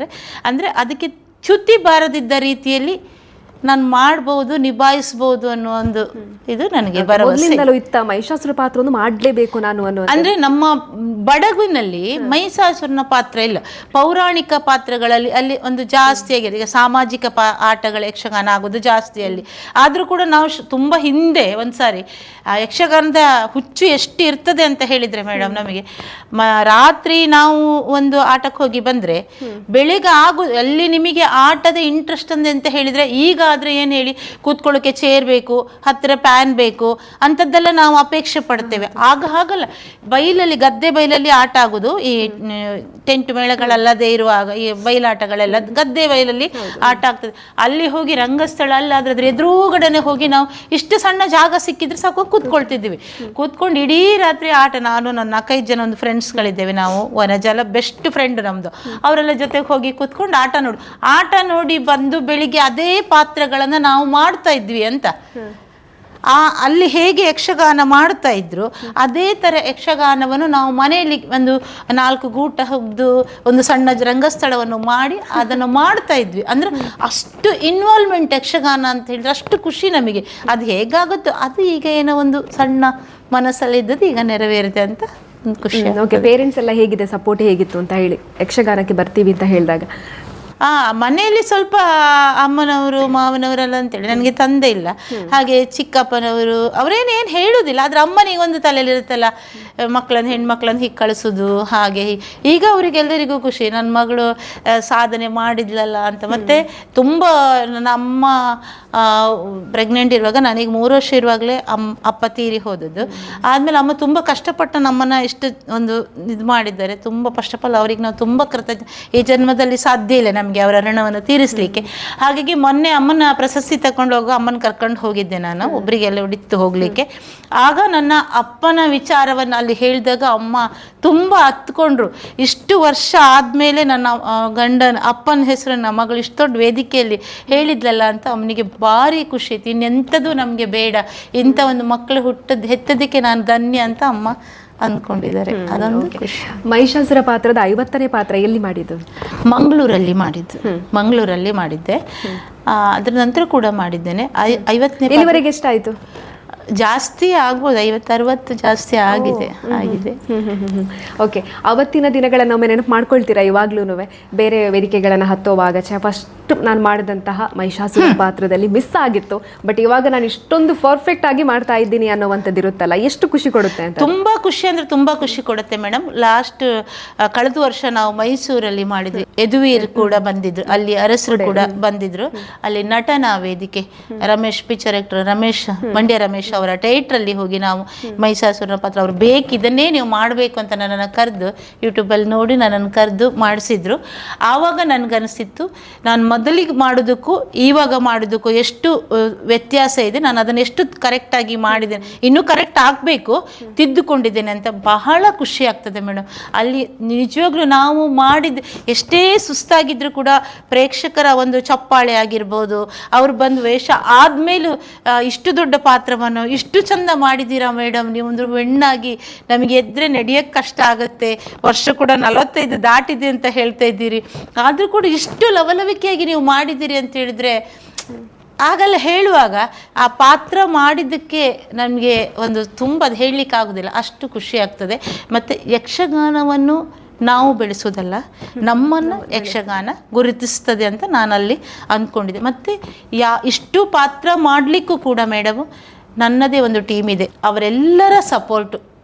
ಅಂದರೆ ಅದಕ್ಕೆ ಚ್ಯುತಿ ಬಾರದಿದ್ದ ರೀತಿಯಲ್ಲಿ ನಾನು ಮಾಡ್ಬೋದು, ನಿಭಾಯಿಸ್ಬೋದು ಅನ್ನೋ ಒಂದು ಇದು ನನಗೆ ಭರವಸೆ.
ಮೊದಲಿಂದಲೂ ಇತ್ತ ಮಹಿಷಾಸುರ ಪಾತ್ರವನ್ನು ಮಾಡಲೇಬೇಕು ನಾನು ಅನ್ನೋ
ಅಂದ್ರೆ ನಮ್ಮ ಬಡಗಿನಲ್ಲಿ ಮಹಿಷಾಸುರನ ಪಾತ್ರ ಇಲ್ಲ. ಪೌರಾಣಿಕ ಪಾತ್ರಗಳಲ್ಲಿ ಅಲ್ಲಿ ಒಂದು ಜಾಸ್ತಿ ಆಗಿದೆ. ಈಗ ಸಾಮಾಜಿಕ ಆಟಗಳ ಯಕ್ಷಗಾನ ಆಗೋದು ಜಾಸ್ತಿ ಅಲ್ಲಿ. ಆದ್ರೂ ಕೂಡ ನಾವು ತುಂಬಾ ಹಿಂದೆ ಒಂದ್ಸಾರಿ ಆ ಯಕ್ಷಗಾನದ ಹುಚ್ಚು ಎಷ್ಟು ಇರ್ತದೆ ಅಂತ ಹೇಳಿದ್ರೆ ಮೇಡಮ್, ನಮಗೆ ರಾತ್ರಿ ನಾವು ಒಂದು ಆಟಕ್ಕೆ ಹೋಗಿ ಬಂದ್ರೆ ಬೆಳಿಗ್ಗೆ ಅಲ್ಲಿ ನಿಮಗೆ ಆಟದ ಇಂಟ್ರೆಸ್ಟ್ ಅಂತ ಹೇಳಿದ್ರೆ, ಈಗ ಆದ್ರೆ ಏನ್ ಹೇಳಿ, ಕೂತ್ಕೊಳ್ಳೋಕೆ ಚೇರ್ ಬೇಕು, ಹತ್ತಿರ ಪ್ಯಾನ್ ಬೇಕು ಅಂತದ್ದೆಲ್ಲ ನಾವು ಅಪೇಕ್ಷೆ ಪಡ್ತೇವೆ. ಆಗ ಹಾಗಲ್ಲ, ಬೈಲಲ್ಲಿ ಗದ್ದೆ ಬೈಲಲ್ಲಿ ಆಟ ಆಗುದು, ಈ ಟೆಂಟ್ ಮೇಳಗಳಲ್ಲದೆ ಇರುವಾಗ ಈ ಬಯಲಾಟಗಳೆಲ್ಲ ಗದ್ದೆ ಬೈಲಲ್ಲಿ ಆಟ ಆಗ್ತದೆ. ಅಲ್ಲಿ ಹೋಗಿ ರಂಗಸ್ಥಳ ಅಲ್ಲಾದ್ರೆ ಅದ್ರ ಎದುರುಗಡೆನೆ ಹೋಗಿ ನಾವು ಇಷ್ಟು ಸಣ್ಣ ಜಾಗ ಸಿಕ್ಕಿದ್ರೆ ಸಾಕು ಕೂತ್ಕೊಳ್ತಿದ್ವಿ. ಕೂತ್ಕೊಂಡು ಇಡೀ ರಾತ್ರಿ ಆಟ. ನಾನು ನನ್ನ 4-5 ಜನ ಒಂದು ಫ್ರೆಂಡ್ಸ್ಗಳಿದ್ದೇವೆ, ನಾವು ವನಜಾಲ ಬೆಸ್ಟ್ ಫ್ರೆಂಡ್ ನಮ್ದು, ಅವರೆಲ್ಲ ಜೊತೆಗೆ ಹೋಗಿ ಕೂತ್ಕೊಂಡು ಆಟ ನೋಡಿ ಬಂದು ಬೆಳಿಗ್ಗೆ ಅದೇ ಪಾತ್ರಗಳನ್ನ ನಾವು ಮಾಡ್ತಾ ಇದ್ವಿ ಅಂತ. ಅಲ್ಲಿ ಹೇಗೆ ಯಕ್ಷಗಾನ ಮಾಡ್ತಾ ಇದ್ರು ಅದೇ ತರ ಯಕ್ಷಗಾನವನ್ನು ನಾವು ಮನೆಯಲ್ಲಿ ಒಂದು 4 ಗೂಟ ಹೊಗ್ದು ಒಂದು ಸಣ್ಣ ರಂಗಸ್ಥಳವನ್ನು ಮಾಡಿ ಅದನ್ನು ಮಾಡ್ತಾ ಇದ್ವಿ. ಅಂದ್ರೆ ಅಷ್ಟು ಇನ್ವಾಲ್ವ್ಮೆಂಟ್ ಯಕ್ಷಗಾನ ಅಂತ ಹೇಳಿದ್ರೆ ಅಷ್ಟು ಖುಷಿ ನಮಗೆ. ಅದು ಹೇಗಾಗುತ್ತೋ ಅದು ಈಗ ಏನೋ ಒಂದು ಸಣ್ಣ ಮನಸ್ಸಲ್ಲಿ ಇದ್ದದ್ದು ಈಗ ನೆರವೇರಿದೆ ಅಂತ ಒಂದು ಖುಷಿ.
ಓಕೆ, ಪೇರೆಂಟ್ಸ್ ಎಲ್ಲ ಹೇಗಿದೆ, ಸಪೋರ್ಟ್ ಹೇಗಿತ್ತು ಅಂತ ಹೇಳಿ ಯಕ್ಷಗಾನಕ್ಕೆ ಬರ್ತೀವಿ ಅಂತ ಹೇಳಿದಾಗ?
ಮನೆಯಲ್ಲಿ ಸ್ವಲ್ಪ ಅಮ್ಮನವರು ಮಾವನವರೆಲ್ಲ ಅಂತೇಳಿ, ನನಗೆ ತಂದೆ ಇಲ್ಲ, ಹಾಗೆ ಚಿಕ್ಕಪ್ಪನವರು ಅವರೇನೇನು ಹೇಳುದಿಲ್ಲ. ಆದ್ರೆ ಅಮ್ಮನಿಗೆ ಒಂದು ತಲೆಯಲ್ಲಿ ಇರುತ್ತಲ್ಲ, ಹೆಣ್ಮಕ್ಳನ್ನ ಹೀಗೆ ಕಳಿಸೋದು ಹಾಗೆ. ಈಗ ಅವರಿಗೆಲ್ಲರಿಗೂ ಖುಷಿ, ನನ್ನ ಮಗಳು ಸಾಧನೆ ಮಾಡಿದ್ಲಲ್ಲ ಅಂತ. ಮತ್ತೆ ತುಂಬ ನನ್ನ ಅಮ್ಮ ಪ್ರೆಗ್ನೆಂಟ್ ಇರುವಾಗ, ನನಗೆ 3 ವರ್ಷ ಇರುವಾಗಲೇ ಅಪ್ಪ ತೀರಿ ಹೋದದ್ದು. ಆದ್ಮೇಲೆ ಅಮ್ಮ ತುಂಬ ಕಷ್ಟಪಟ್ಟು ನಮ್ಮನ್ನ ಇಷ್ಟು ಒಂದು ಇದು ಮಾಡಿದ್ದಾರೆ. ತುಂಬ ಫಸ್ಟ್ ಆಫ್ ಆಲ್ ಅವರಿಗೆ ನಾವು ತುಂಬ ಕೃತಜ್ಞ. ಈ ಜನ್ಮದಲ್ಲಿ ಸಾಧ್ಯ ಇಲ್ಲ ನಮಗೆ ಅವರ ಋಣವನ್ನು ತೀರಿಸಲಿಕ್ಕೆ. ಹಾಗಾಗಿ ಮೊನ್ನೆ ಅಮ್ಮನ ಪ್ರಶಸ್ತಿ ತಗೊಂಡು ಹೋಗೋ ಅಮ್ಮನ ಕರ್ಕೊಂಡು ಹೋಗಿದ್ದೆ ನಾನು, ಒಬ್ಬರಿಗೆಲ್ಲ ಉಡಿತು ಹೋಗ್ಲಿಕ್ಕೆ. ಆಗ ನನ್ನ ಅಪ್ಪನ ವಿಚಾರವನ್ನು ಅಲ್ಲಿ ಹೇಳಿದಾಗ ಅಮ್ಮ ತುಂಬ ಹತ್ಕೊಂಡ್ರು. ಇಷ್ಟು ವರ್ಷ ಆದ್ಮೇಲೆ ನನ್ನ ಅಪ್ಪನ ಹೆಸರನ್ನ ಮಗಳು ಇಷ್ಟು ದೊಡ್ಡ ವೇದಿಕೆಯಲ್ಲಿ ಹೇಳಿದ್ಲಲ್ಲ ಅಂತ ಅಮ್ಮನಿಗೆ ಭಾರಿ ಖುಷಿ ಇತ್ತು. ಇನ್ನೆಂಥದ್ದು ನಮಗೆ ಬೇಡ, ಇಂಥ ಒಂದು ಮಕ್ಕಳು ಹೆತ್ತದಕ್ಕೆ ನಾನು ಧನ್ಯ ಅಂತ ಅಮ್ಮ ಅಂದ್ಕೊಂಡಿದ್ದಾರೆ. ಅದೊಂದು ಖುಷಿ.
ಮಹಿಷಾಸುರ ಪಾತ್ರದ 50ನೇ ಪಾತ್ರ ಎಲ್ಲಿ ಮಾಡಿದ್ದು?
ಮಂಗಳೂರಲ್ಲಿ ಮಾಡಿದ್ದೆ. ಅದ್ರ ನಂತರ ಕೂಡ ಮಾಡಿದ್ದೇನೆ. 50ನೇ
ಎಲ್ಲಿವರೆಗೆ ಎಷ್ಟಾಯ್ತು?
ಜಾಸ್ತಿ ಆಗ್ಬೋದು, 50-60 ಜಾಸ್ತಿ ಆಗಿದೆ.
ಓಕೆ, ಅವತ್ತಿನ ದಿನಗಳನ್ನ ಒಮ್ಮೆ ನೆನಪು ಮಾಡ್ಕೊಳ್ತೀರಾ ಇವಾಗ್ಲೂ? ಬೇರೆ ವೇದಿಕೆಗಳನ್ನ ಹತ್ತೋವಾಗ ಫಸ್ಟ್ ನಾನು ಮಾಡಿದಂತಹ ಮಹಿಷಾಸುರ ಪಾತ್ರದಲ್ಲಿ ಮಿಸ್ ಆಗಿತ್ತು, ಬಟ್ ಇವಾಗ ನಾನು ಇಷ್ಟೊಂದು ಪರ್ಫೆಕ್ಟ್ ಆಗಿ ಮಾಡ್ತಾ ಇದ್ದೀನಿ ಅನ್ನೋವಂಥದ್ದು ಇರುತ್ತಲ್ಲ, ಎಷ್ಟು ಖುಷಿ ಕೊಡುತ್ತೆ ಅಂತ?
ತುಂಬಾ ಖುಷಿ ಅಂದ್ರೆ ತುಂಬಾ ಖುಷಿ ಕೊಡುತ್ತೆ ಮೇಡಮ್. ಲಾಸ್ಟ್ ಕಳೆದ ವರ್ಷ ನಾವು ಮೈಸೂರಲ್ಲಿ ಮಾಡಿದ್ವಿ. ಯದುವೀರ್ ಕೂಡ ಬಂದಿದ್ರು, ಅಲ್ಲಿ ಅರಸರು ಕೂಡ ಬಂದಿದ್ರು. ಅಲ್ಲಿ ನಟನ ವೇದಿಕೆ ರಮೇಶ್, ಪಿಕ್ಚರ್ ಆಕ್ಟರ್ ರಮೇಶ್, ಮಂಡ್ಯ ರಮೇಶ್ ಅವರ ಥಿಯೇಟ್ರಲ್ಲಿ ಹೋಗಿ ನಾವು ಮಹಿಷಾಸುರನ ಪಾತ್ರ ಅವ್ರು ಇದನ್ನೇ ನೀವು ಮಾಡಬೇಕು ಅಂತ ನನ್ನನ್ನು ಕರೆದು, ಯೂಟ್ಯೂಬಲ್ಲಿ ನೋಡಿ ನನ್ನನ್ನು ಕರೆದು ಮಾಡಿಸಿದ್ರು. ಆವಾಗ ನನಗನ್ನಿಸ್ತಿತ್ತು, ನಾನು ಮೊದಲಿಗೆ ಮಾಡೋದಕ್ಕೂ ಇವಾಗ ಮಾಡೋದಕ್ಕೂ ಎಷ್ಟು ವ್ಯತ್ಯಾಸ ಇದೆ, ನಾನು ಅದನ್ನು ಎಷ್ಟು ಕರೆಕ್ಟಾಗಿ ಮಾಡಿದ್ದೇನೆ, ಇನ್ನೂ ಕರೆಕ್ಟ್ ಆಗಬೇಕು, ತಿದ್ದುಕೊಂಡಿದ್ದೇನೆ ಅಂತ ಬಹಳ ಖುಷಿ ಆಗ್ತದೆ ಮೇಡಮ್. ಅಲ್ಲಿ ನಿಜವಾಗ್ಲೂ ನಾವು ಮಾಡಿದ ಎಷ್ಟೇ ಸುಸ್ತಾಗಿದ್ರು ಕೂಡ ಪ್ರೇಕ್ಷಕರ ಒಂದು ಚಪ್ಪಾಳೆ ಆಗಿರ್ಬೋದು, ಅವ್ರು ಬಂದು ವೇಷ ಆದ್ಮೇಲೂ ಇಷ್ಟು ದೊಡ್ಡ ಪಾತ್ರವನ್ನು ಇಷ್ಟು ಚಂದ ಮಾಡಿದ್ದೀರಾ ಮೇಡಮ್, ನೀವು ಒಂದು ಹೆಣ್ಣಾಗಿ ನಮಗೆ ಎದ್ರೆ ನಡೆಯಕ್ಕೆ ಕಷ್ಟ ಆಗುತ್ತೆ, ವರ್ಷ ಕೂಡ 45 ದಾಟಿದೆ ಅಂತ ಹೇಳ್ತಾ ಇದ್ದೀರಿ, ಆದರೂ ಕೂಡ ಇಷ್ಟು ಲವಲವಿಕೆಯಾಗಿ ನೀವು ಮಾಡಿದ್ದೀರಿ ಅಂತ ಹೇಳಿದ್ರೆ, ಆಗಲ್ಲ ಹೇಳುವಾಗ ಆ ಪಾತ್ರ ಮಾಡಿದ್ದಕ್ಕೆ ನಮಗೆ ಒಂದು ತುಂಬ ಅದು ಹೇಳಲಿಕ್ಕೆ ಆಗೋದಿಲ್ಲ, ಅಷ್ಟು ಖುಷಿ ಆಗ್ತದೆ. ಮತ್ತು ಯಕ್ಷಗಾನವನ್ನು ನಾವು ಬೆಳೆಸೋದಲ್ಲ, ನಮ್ಮನ್ನು ಯಕ್ಷಗಾನ ಗುರುತಿಸ್ತದೆ ಅಂತ ನಾನಲ್ಲಿ ಅಂದ್ಕೊಂಡಿದ್ದೆ. ಮತ್ತು ಇಷ್ಟು ಪಾತ್ರ ಮಾಡಲಿಕ್ಕೂ ಕೂಡ ಮೇಡಮು ನನ್ನದೇ ಒಂದು ಟೀಮ್ ಇದೆ, ಅವರೆಲ್ಲರ ಸಪೋರ್ಟು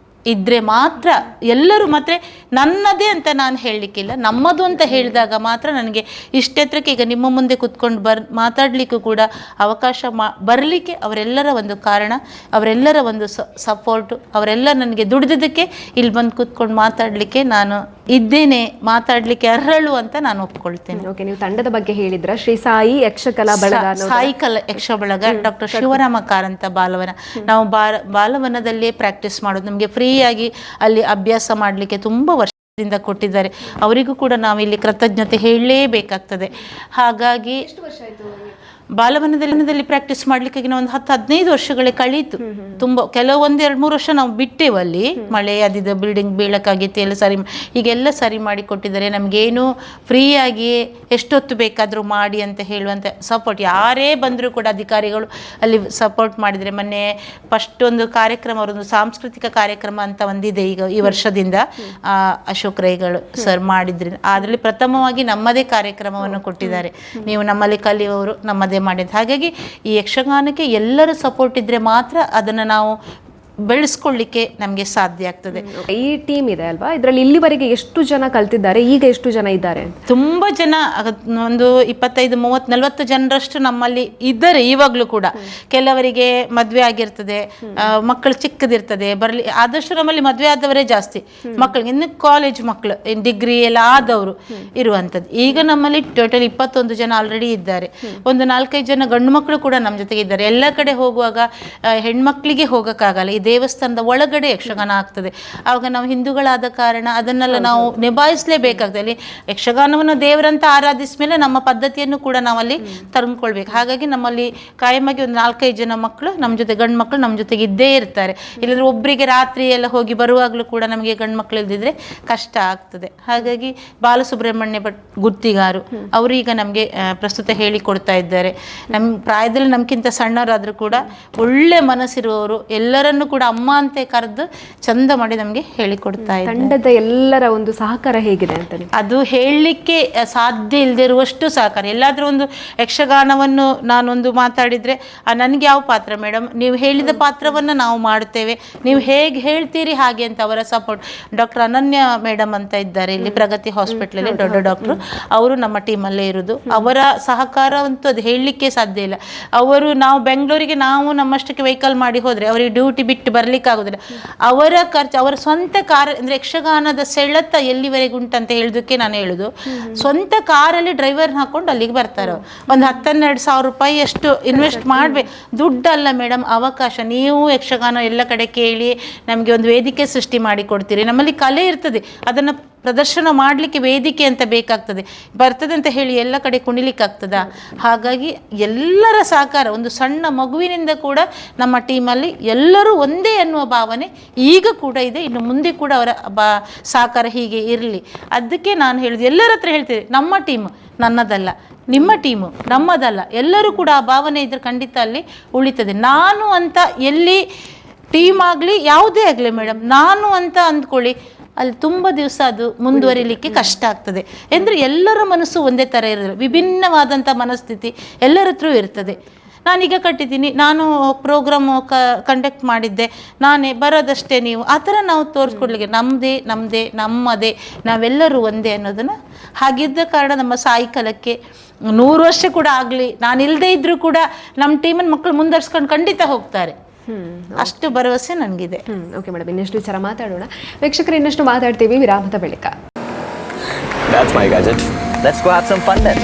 ಇದ್ರೆ ಮಾತ್ರ ಎಲ್ಲರೂ. ಮತ್ತು ನನ್ನದೇ ಅಂತ ನಾನು ಹೇಳಲಿಕ್ಕಿಲ್ಲ, ನಮ್ಮದು ಅಂತ ಹೇಳಿದಾಗ ಮಾತ್ರ ನನಗೆ ಇಷ್ಟೆತ್ರಕ್ಕೆ ಈಗ ನಿಮ್ಮ ಮುಂದೆ ಕೂತ್ಕೊಂಡು ಮಾತಾಡಲಿಕ್ಕೂ ಕೂಡ ಅವಕಾಶ ಬರಲಿಕ್ಕೆ ಅವರೆಲ್ಲರ ಒಂದು ಕಾರಣ, ಅವರೆಲ್ಲರ ಒಂದು ಸಪೋರ್ಟು, ಅವರೆಲ್ಲ ನನಗೆ ದುಡಿದಿದ್ದಕ್ಕೆ ಇಲ್ಲಿ ಬಂದು ಕೂತ್ಕೊಂಡು ಮಾತಾಡಲಿಕ್ಕೆ ನಾನು ಇದ್ದೇನೆ, ಮಾತಾಡಲಿಕ್ಕೆ ಅರ್ಹಳು ಅಂತ ನಾನು ಒಪ್ಕೊಳ್ತೇನೆ.
ಓಕೆ, ನೀವು ತಂಡದ ಬಗ್ಗೆ ಹೇಳಿದ್ರ, ಶ್ರೀ ಸಾಯಿ ಯಕ್ಷಕಲಾ ಬಳಗ,
ಸಾಯಿ ಯಕ್ಷ ಬಳಗ, ಡಾಕ್ಟರ್ ಶಿವರಾಮ ಕಾರಂತ ಬಾಲವನ. ನಾವು ಬಾಲವನದಲ್ಲೇ ಪ್ರಾಕ್ಟೀಸ್ ಮಾಡೋದು, ನಮಗೆ ಫ್ರೀಯಾಗಿ ಅಲ್ಲಿ ಅಭ್ಯಾಸ ಮಾಡಲಿಕ್ಕೆ ತುಂಬ ವರ್ಷದಿಂದ ಕೊಟ್ಟಿದ್ದಾರೆ. ಅವರಿಗೂ ಕೂಡ ನಾವು ಇಲ್ಲಿ ಕೃತಜ್ಞತೆ ಹೇಳಲೇಬೇಕಾಗ್ತದೆ. ಹಾಗಾಗಿ ಬಾಲವನದಲ್ಲಿ ಪ್ರಾಕ್ಟೀಸ್ ಮಾಡ್ಲಿಕ್ಕೆ ನಾವು ಒಂದು 10-15 ವರ್ಷಗಳೇ ಕಳೀತು. ತುಂಬ ಕೆಲವೊಂದು 2-3 ವರ್ಷ ನಾವು ಬಿಟ್ಟೇವು ಅಲ್ಲಿ, ಮಳೆ ಅದಿದ್ದು ಬಿಲ್ಡಿಂಗ್ ಬೀಳಕ್ಕಾಗಿತ್ತು, ಎಲ್ಲ ಸರಿ ಈಗೆಲ್ಲ ಸರಿ ಮಾಡಿ ಕೊಟ್ಟಿದ್ದಾರೆ. ನಮಗೇನು ಫ್ರೀಯಾಗಿ ಎಷ್ಟೊತ್ತು ಬೇಕಾದರೂ ಮಾಡಿ ಅಂತ ಹೇಳುವಂಥ ಸಪೋರ್ಟ್ ಯಾರೇ ಬಂದರೂ ಕೂಡ ಅಧಿಕಾರಿಗಳು ಅಲ್ಲಿ ಸಪೋರ್ಟ್ ಮಾಡಿದರೆ. ಮೊನ್ನೆ ಫಸ್ಟ್ ಒಂದು ಕಾರ್ಯಕ್ರಮ, ಅವರೊಂದು ಸಾಂಸ್ಕೃತಿಕ ಕಾರ್ಯಕ್ರಮ ಅಂತ ಒಂದಿದೆ ಈಗ ಈ ವರ್ಷದಿಂದ, ಅಶೋಕ್ ರೈಗಳು ಸರ್ ಮಾಡಿದ್ರಿಂದ ಅದರಲ್ಲಿ ಪ್ರಥಮವಾಗಿ ನಮ್ಮದೇ ಕಾರ್ಯಕ್ರಮವನ್ನು ಕೊಟ್ಟಿದ್ದಾರೆ. ನೀವು ನಮ್ಮಲ್ಲಿ ಕಲಿಯುವವರು ನಮ್ಮದೇ ಮಾಡಿದ್ದು. ಹಾಗಾಗಿ ಈ ಯಕ್ಷಗಾನಕ್ಕೆ ಎಲ್ಲರ ಸಪೋರ್ಟ್ ಇದ್ರೆ ಮಾತ್ರ ಅದನ್ನು ನಾವು ಬೆಳೆಸ್ಕೊಳ್ಳಿಕ್ಕೆ ನಮಗೆ ಸಾಧ್ಯ ಆಗ್ತದೆ.
ಈ ಟೀಮ್ ಇದೆ ಅಲ್ವಾ, ಇದರಲ್ಲಿ ಇಲ್ಲಿವರೆಗೆ ಎಷ್ಟು ಜನ ಕಲ್ತಿದ್ದಾರೆ, ಈಗ ಎಷ್ಟು ಜನ ಇದ್ದಾರೆ?
ತುಂಬ ಜನ, ಒಂದು 25-30-40 ಜನರಷ್ಟು ನಮ್ಮಲ್ಲಿ ಇದ್ದಾರೆ ಇವಾಗಲೂ ಕೂಡ. ಕೆಲವರಿಗೆ ಮದುವೆ ಆಗಿರ್ತದೆ, ಮಕ್ಕಳು ಚಿಕ್ಕದಿರ್ತದೆ, ಬರಲಿ ಆದಷ್ಟು ನಮ್ಮಲ್ಲಿ ಮದುವೆ ಆದವರೇ ಜಾಸ್ತಿ, ಮಕ್ಕಳಿಗೆ ಇನ್ನು ಕಾಲೇಜ್ ಮಕ್ಕಳು, ಡಿಗ್ರಿ ಎಲ್ಲ ಆದವರು ಇರುವಂಥದ್ದು. ಈಗ ನಮ್ಮಲ್ಲಿ ಟೋಟಲ್ 21 ಜನ ಆಲ್ರೆಡಿ ಇದ್ದಾರೆ. ಒಂದು 4-5 ಜನ ಗಂಡು ಮಕ್ಕಳು ಕೂಡ ನಮ್ಮ ಜೊತೆಗೆ ಇದ್ದಾರೆ. ಎಲ್ಲ ಕಡೆ ಹೋಗುವಾಗ ಹೆಣ್ಮಕ್ಳಿಗೆ ಹೋಗೋಕ್ಕಾಗಲ್ಲ, ಈ ದೇವಸ್ಥಾನದ ಒಳಗಡೆ ಯಕ್ಷಗಾನ ಆಗ್ತದೆ. ಆವಾಗ ನಾವು ಹಿಂದೂಗಳಾದ ಕಾರಣ ಅದನ್ನೆಲ್ಲ ನಾವು ನಿಭಾಯಿಸಲೇಬೇಕಾಗ್ತದೆ. ಅಲ್ಲಿ ಯಕ್ಷಗಾನವನ್ನು ದೇವರಂತ ಆರಾಧಿಸಿದ ಮೇಲೆ ನಮ್ಮ ಪದ್ಧತಿಯನ್ನು ಕೂಡ ನಾವಲ್ಲಿ ತಂದ್ಕೊಳ್ಬೇಕು. ಹಾಗಾಗಿ ನಮ್ಮಲ್ಲಿ ಕಾಯಮಾಗಿ ಒಂದು 4-5 ಜನ ಮಕ್ಕಳು ನಮ್ಮ ಜೊತೆ, ಗಂಡು ಮಕ್ಕಳು ನಮ್ಮ ಜೊತೆಗೆ ಇದ್ದೇ ಇರ್ತಾರೆ. ಇಲ್ಲಾಂದ್ರೆ ಒಬ್ಬರಿಗೆ ರಾತ್ರಿ ಎಲ್ಲ ಹೋಗಿ ಬರುವಾಗಲೂ ಕೂಡ ನಮಗೆ ಗಂಡು ಮಕ್ಕಳು ಇಲ್ದಿದ್ರೆ ಕಷ್ಟ ಆಗ್ತದೆ. ಹಾಗಾಗಿ ಬಾಲಸುಬ್ರಹ್ಮಣ್ಯ ಭಟ್ ಗುತ್ತಿಗಾರು ಅವರು ಈಗ ನಮಗೆ ಪ್ರಸ್ತುತ ಹೇಳಿಕೊಡ್ತಾ ಇದ್ದಾರೆ. ನಮ್ಮ ಪ್ರಾಯದಲ್ಲಿ ನಮ್ಗಿಂತ ಸಣ್ಣವರಾದರೂ ಕೂಡ ಒಳ್ಳೆ ಮನಸ್ಸಿರುವವರು, ಎಲ್ಲರನ್ನು ಕೂಡ ಅಮ್ಮ ಅಂತ ಕರೆದು ಚಂದ ಮಾಡಿ ನಮಗೆ ಹೇಳಿಕೊಡ್ತಾ ಇದ್ದಾರೆ.
ತಂಡದ ಎಲ್ಲರ ಒಂದು ಸಹಕಾರ ಹೇಗಿದೆ ಅಂತ
ಅದು ಹೇಳಲಿಕ್ಕೆ ಸಾಧ್ಯ ಇಲ್ಲದೆ ಇರುವಷ್ಟು ಸಹಕಾರ. ಎಲ್ಲಾದರೂ ಒಂದು ಯಕ್ಷಗಾನವನ್ನು ನಾನೊಂದು ಮಾತಾಡಿದರೆ ನನಗೆ ಯಾವ ಪಾತ್ರ ಮೇಡಮ್, ನೀವು ಹೇಳಿದ ಪಾತ್ರವನ್ನು ನಾವು ಮಾಡ್ತೇವೆ, ನೀವು ಹೇಗೆ ಹೇಳ್ತೀರಿ ಹಾಗೆ ಅಂತ ಅವರ ಸಪೋರ್ಟ್. ಡಾಕ್ಟರ್ ಅನನ್ಯ ಮೇಡಮ್ ಅಂತ ಇದ್ದಾರೆ ಇಲ್ಲಿ ಪ್ರಗತಿ ಹಾಸ್ಪಿಟ್ಲಲ್ಲಿ, ದೊಡ್ಡ ಡಾಕ್ಟ್ರು, ಅವರು ನಮ್ಮ ಟೀಮಲ್ಲೇ ಇರೋದು. ಅವರ ಸಹಕಾರ ಅಂತೂ ಅದು ಹೇಳಲಿಕ್ಕೆ ಸಾಧ್ಯ ಇಲ್ಲ. ಅವರು, ನಾವು ಬೆಂಗಳೂರಿಗೆ ನಾವು ನಮ್ಮಷ್ಟಕ್ಕೆ ವೆಹಿಕಲ್ ಮಾಡಿ ಹೋದರೆ ಅವರಿಗೆ ಡ್ಯೂಟಿ ಬಿಟ್ಟು ಬರ್ಲಿಕ್ಕೆ ಆಗೋದಿಲ್ಲ. ಅವರ ಖರ್ಚು, ಅವರ ಸ್ವಂತ ಕಾರ್ ಅಂದರೆ ಯಕ್ಷಗಾನದ ಸೆಳೆತ ಎಲ್ಲಿವರೆಗೆ ಉಂಟಂತ ಹೇಳೋದಕ್ಕೆ ನಾನು ಹೇಳೋದು, ಸ್ವಂತ ಕಾರಲ್ಲಿ ಡ್ರೈವರ್ನ ಹಾಕೊಂಡು ಅಲ್ಲಿಗೆ ಬರ್ತಾರೆ. ಒಂದು 10-12 ಸಾವಿರ ರೂಪಾಯಿ ಅಷ್ಟು ಇನ್ವೆಸ್ಟ್ ಮಾಡಬೇಕು. ದುಡ್ಡಲ್ಲ ಮೇಡಮ್, ಅವಕಾಶ. ನೀವು ಯಕ್ಷಗಾನ ಎಲ್ಲ ಕಡೆ ಕೇಳಿ ನಮಗೆ ಒಂದು ವೇದಿಕೆ ಸೃಷ್ಟಿ ಮಾಡಿ ಕೊಡ್ತೀರಿ. ನಮ್ಮಲ್ಲಿ ಕಲೆ ಇರ್ತದೆ, ಅದನ್ನು ಪ್ರದರ್ಶನ ಮಾಡಲಿಕ್ಕೆ ವೇದಿಕೆ ಅಂತ ಬೇಕಾಗ್ತದೆ. ಬರ್ತದೆ ಅಂತ ಹೇಳಿ ಎಲ್ಲ ಕಡೆ ಕುಣಿಲಿಕ್ಕಾಗ್ತದ? ಹಾಗಾಗಿ ಎಲ್ಲರ ಸಹಕಾರ, ಒಂದು ಸಣ್ಣ ಮಗುವಿನಿಂದ ಕೂಡ ನಮ್ಮ ಟೀಮಲ್ಲಿ ಎಲ್ಲರೂ ಒಂದೇ ಅನ್ನುವ ಭಾವನೆ ಈಗ ಕೂಡ ಇದೆ. ಇನ್ನು ಮುಂದೆ ಕೂಡ ಅವರ ಸಹಕಾರ ಹೀಗೆ ಇರಲಿ. ಅದಕ್ಕೆ ನಾನು ಹೇಳೋದು, ಎಲ್ಲರ ಹತ್ರ ಹೇಳ್ತೇವೆ, ನಮ್ಮ ಟೀಮ್ ನನ್ನದಲ್ಲ, ನಿಮ್ಮ ಟೀಮು ನಮ್ಮದಲ್ಲ, ಎಲ್ಲರೂ ಕೂಡ ಆ ಭಾವನೆ ಇದ್ರೆ ಖಂಡಿತ ಅಲ್ಲಿ ಉಳಿತದೆ. ನಾನು ಅಂತ ಎಲ್ಲಿ ಟೀಮ್ ಆಗಲಿ ಯಾವುದೇ ಆಗಲಿ ಮೇಡಮ್, ನಾನು ಅಂತ ಅಂದ್ಕೊಳ್ಳಿ, ಅಲ್ಲಿ ತುಂಬ ದಿವಸ ಅದು ಮುಂದುವರಿಲಿಕ್ಕೆ ಕಷ್ಟ ಆಗ್ತದೆ. ಅಂದರೆ ಎಲ್ಲರ ಮನಸ್ಸು ಒಂದೇ ಥರ ಇರೋದಿಲ್ಲ, ವಿಭಿನ್ನವಾದಂಥ ಮನಸ್ಥಿತಿ ಎಲ್ಲರ ಹತ್ರ ಇರ್ತದೆ. ನಾನೀಗ ಕಟ್ಟಿದ್ದೀನಿ, ನಾನು ಪ್ರೋಗ್ರಾಮ್ ಕಂಡಕ್ಟ್ ಮಾಡಿದ್ದೆ, ನಾನೇ ಬರೋದಷ್ಟೇ, ನೀವು ಆ ಥರ ನಾವು ತೋರಿಸ್ಕೊಡ್ಲಿಕ್ಕೆ ನಮ್ಮದೇ ನಾವೆಲ್ಲರೂ ಒಂದೇ ಅನ್ನೋದನ್ನು. ಹಾಗಿದ್ದ ಕಾರಣ ನಮ್ಮ ಸಾಯಂಕಾಲಕ್ಕೆ 100 ವರ್ಷ ಕೂಡ ಆಗಲಿ, ನಾನು ಇಲ್ಲದೇ ಇದ್ದರೂ ಕೂಡ ನಮ್ಮ ಟೀಮನ್ನು ಮಕ್ಕಳು ಮುಂದುವರ್ಸ್ಕೊಂಡು ಖಂಡಿತ ಹೋಗ್ತಾರೆ. ಅಷ್ಟು ಭರವಸೆ ನನಗಿದೆ.
ಓಕೆ ಮೇಡಮ್, ಇನ್ನಷ್ಟು ವಿಚಾರ ಮಾತಾಡೋಣ. ವೀಕ್ಷಕರು, ಇನ್ನಷ್ಟು ಮಾತಾಡ್ತೀವಿ ವಿರಾಮದ ಬಳಿಕ.
That's my gadget. Let's go have some fun then.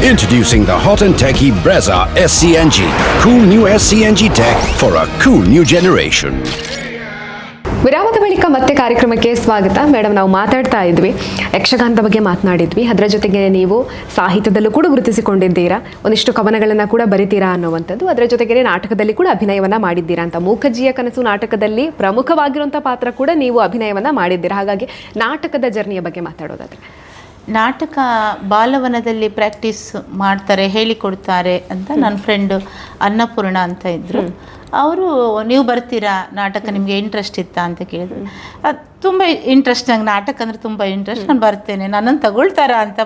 Introducing the hot and techy Brezza SCNG. Cool new SCNG tech for a cool new generation.
ವಿರಾಮದ ಬಳಿಕ ಮತ್ತೆ ಕಾರ್ಯಕ್ರಮಕ್ಕೆ ಸ್ವಾಗತ. ಮೇಡಮ್, ನಾವು ಮಾತಾಡ್ತಾ ಇದ್ವಿ, ಯಕ್ಷಗಾನದ ಬಗ್ಗೆ ಮಾತನಾಡಿದ್ವಿ. ಅದರ ಜೊತೆಗೆ ನೀವು ಸಾಹಿತ್ಯದಲ್ಲೂ ಕೂಡ ಗುರುತಿಸಿಕೊಂಡಿದ್ದೀರಾ, ಒಂದಿಷ್ಟು ಕವನಗಳನ್ನು ಕೂಡ ಬರಿತೀರಾ ಅನ್ನುವಂಥದ್ದು. ಅದರ ಜೊತೆಗೆ ನಾಟಕದಲ್ಲಿ ಕೂಡ ಅಭಿನಯವನ್ನು ಮಾಡಿದ್ದೀರಾ ಅಂತ. ಮೂಕಜ್ಜಿಯ ಕನಸು ನಾಟಕದಲ್ಲಿ ಪ್ರಮುಖವಾಗಿರುವಂಥ ಪಾತ್ರ ಕೂಡ ನೀವು ಅಭಿನಯವನ್ನು ಮಾಡಿದ್ದೀರಾ. ಹಾಗಾಗಿ ನಾಟಕದ ಜರ್ನಿಯ ಬಗ್ಗೆ ಮಾತಾಡೋದಾದ್ರೆ,
ನಾಟಕ ಬಾಲವನದಲ್ಲಿ ಪ್ರಾಕ್ಟೀಸ್ ಮಾಡ್ತಾರೆ, ಹೇಳಿಕೊಡ್ತಾರೆ ಅಂತ ನನ್ನ ಫ್ರೆಂಡು ಅನ್ನಪೂರ್ಣ ಅಂತ ಇದ್ದರು. ಅವರು, ನೀವು ಬರ್ತೀರಾ ನಾಟಕ, ನಿಮಗೆ ಇಂಟ್ರೆಸ್ಟ್ ಇತ್ತಾ ಅಂತ ಕೇಳಿದ್ರು. ಅದು ತುಂಬ ಇಂಟ್ರೆಸ್ಟ್, ನಂಗೆ ನಾಟಕ ಅಂದರೆ ತುಂಬ ಇಂಟ್ರೆಸ್ಟ್, ನಾನು ಬರ್ತೇನೆ, ನನ್ನನ್ನು ತಗೊಳ್ತಾರಾ ಅಂತ.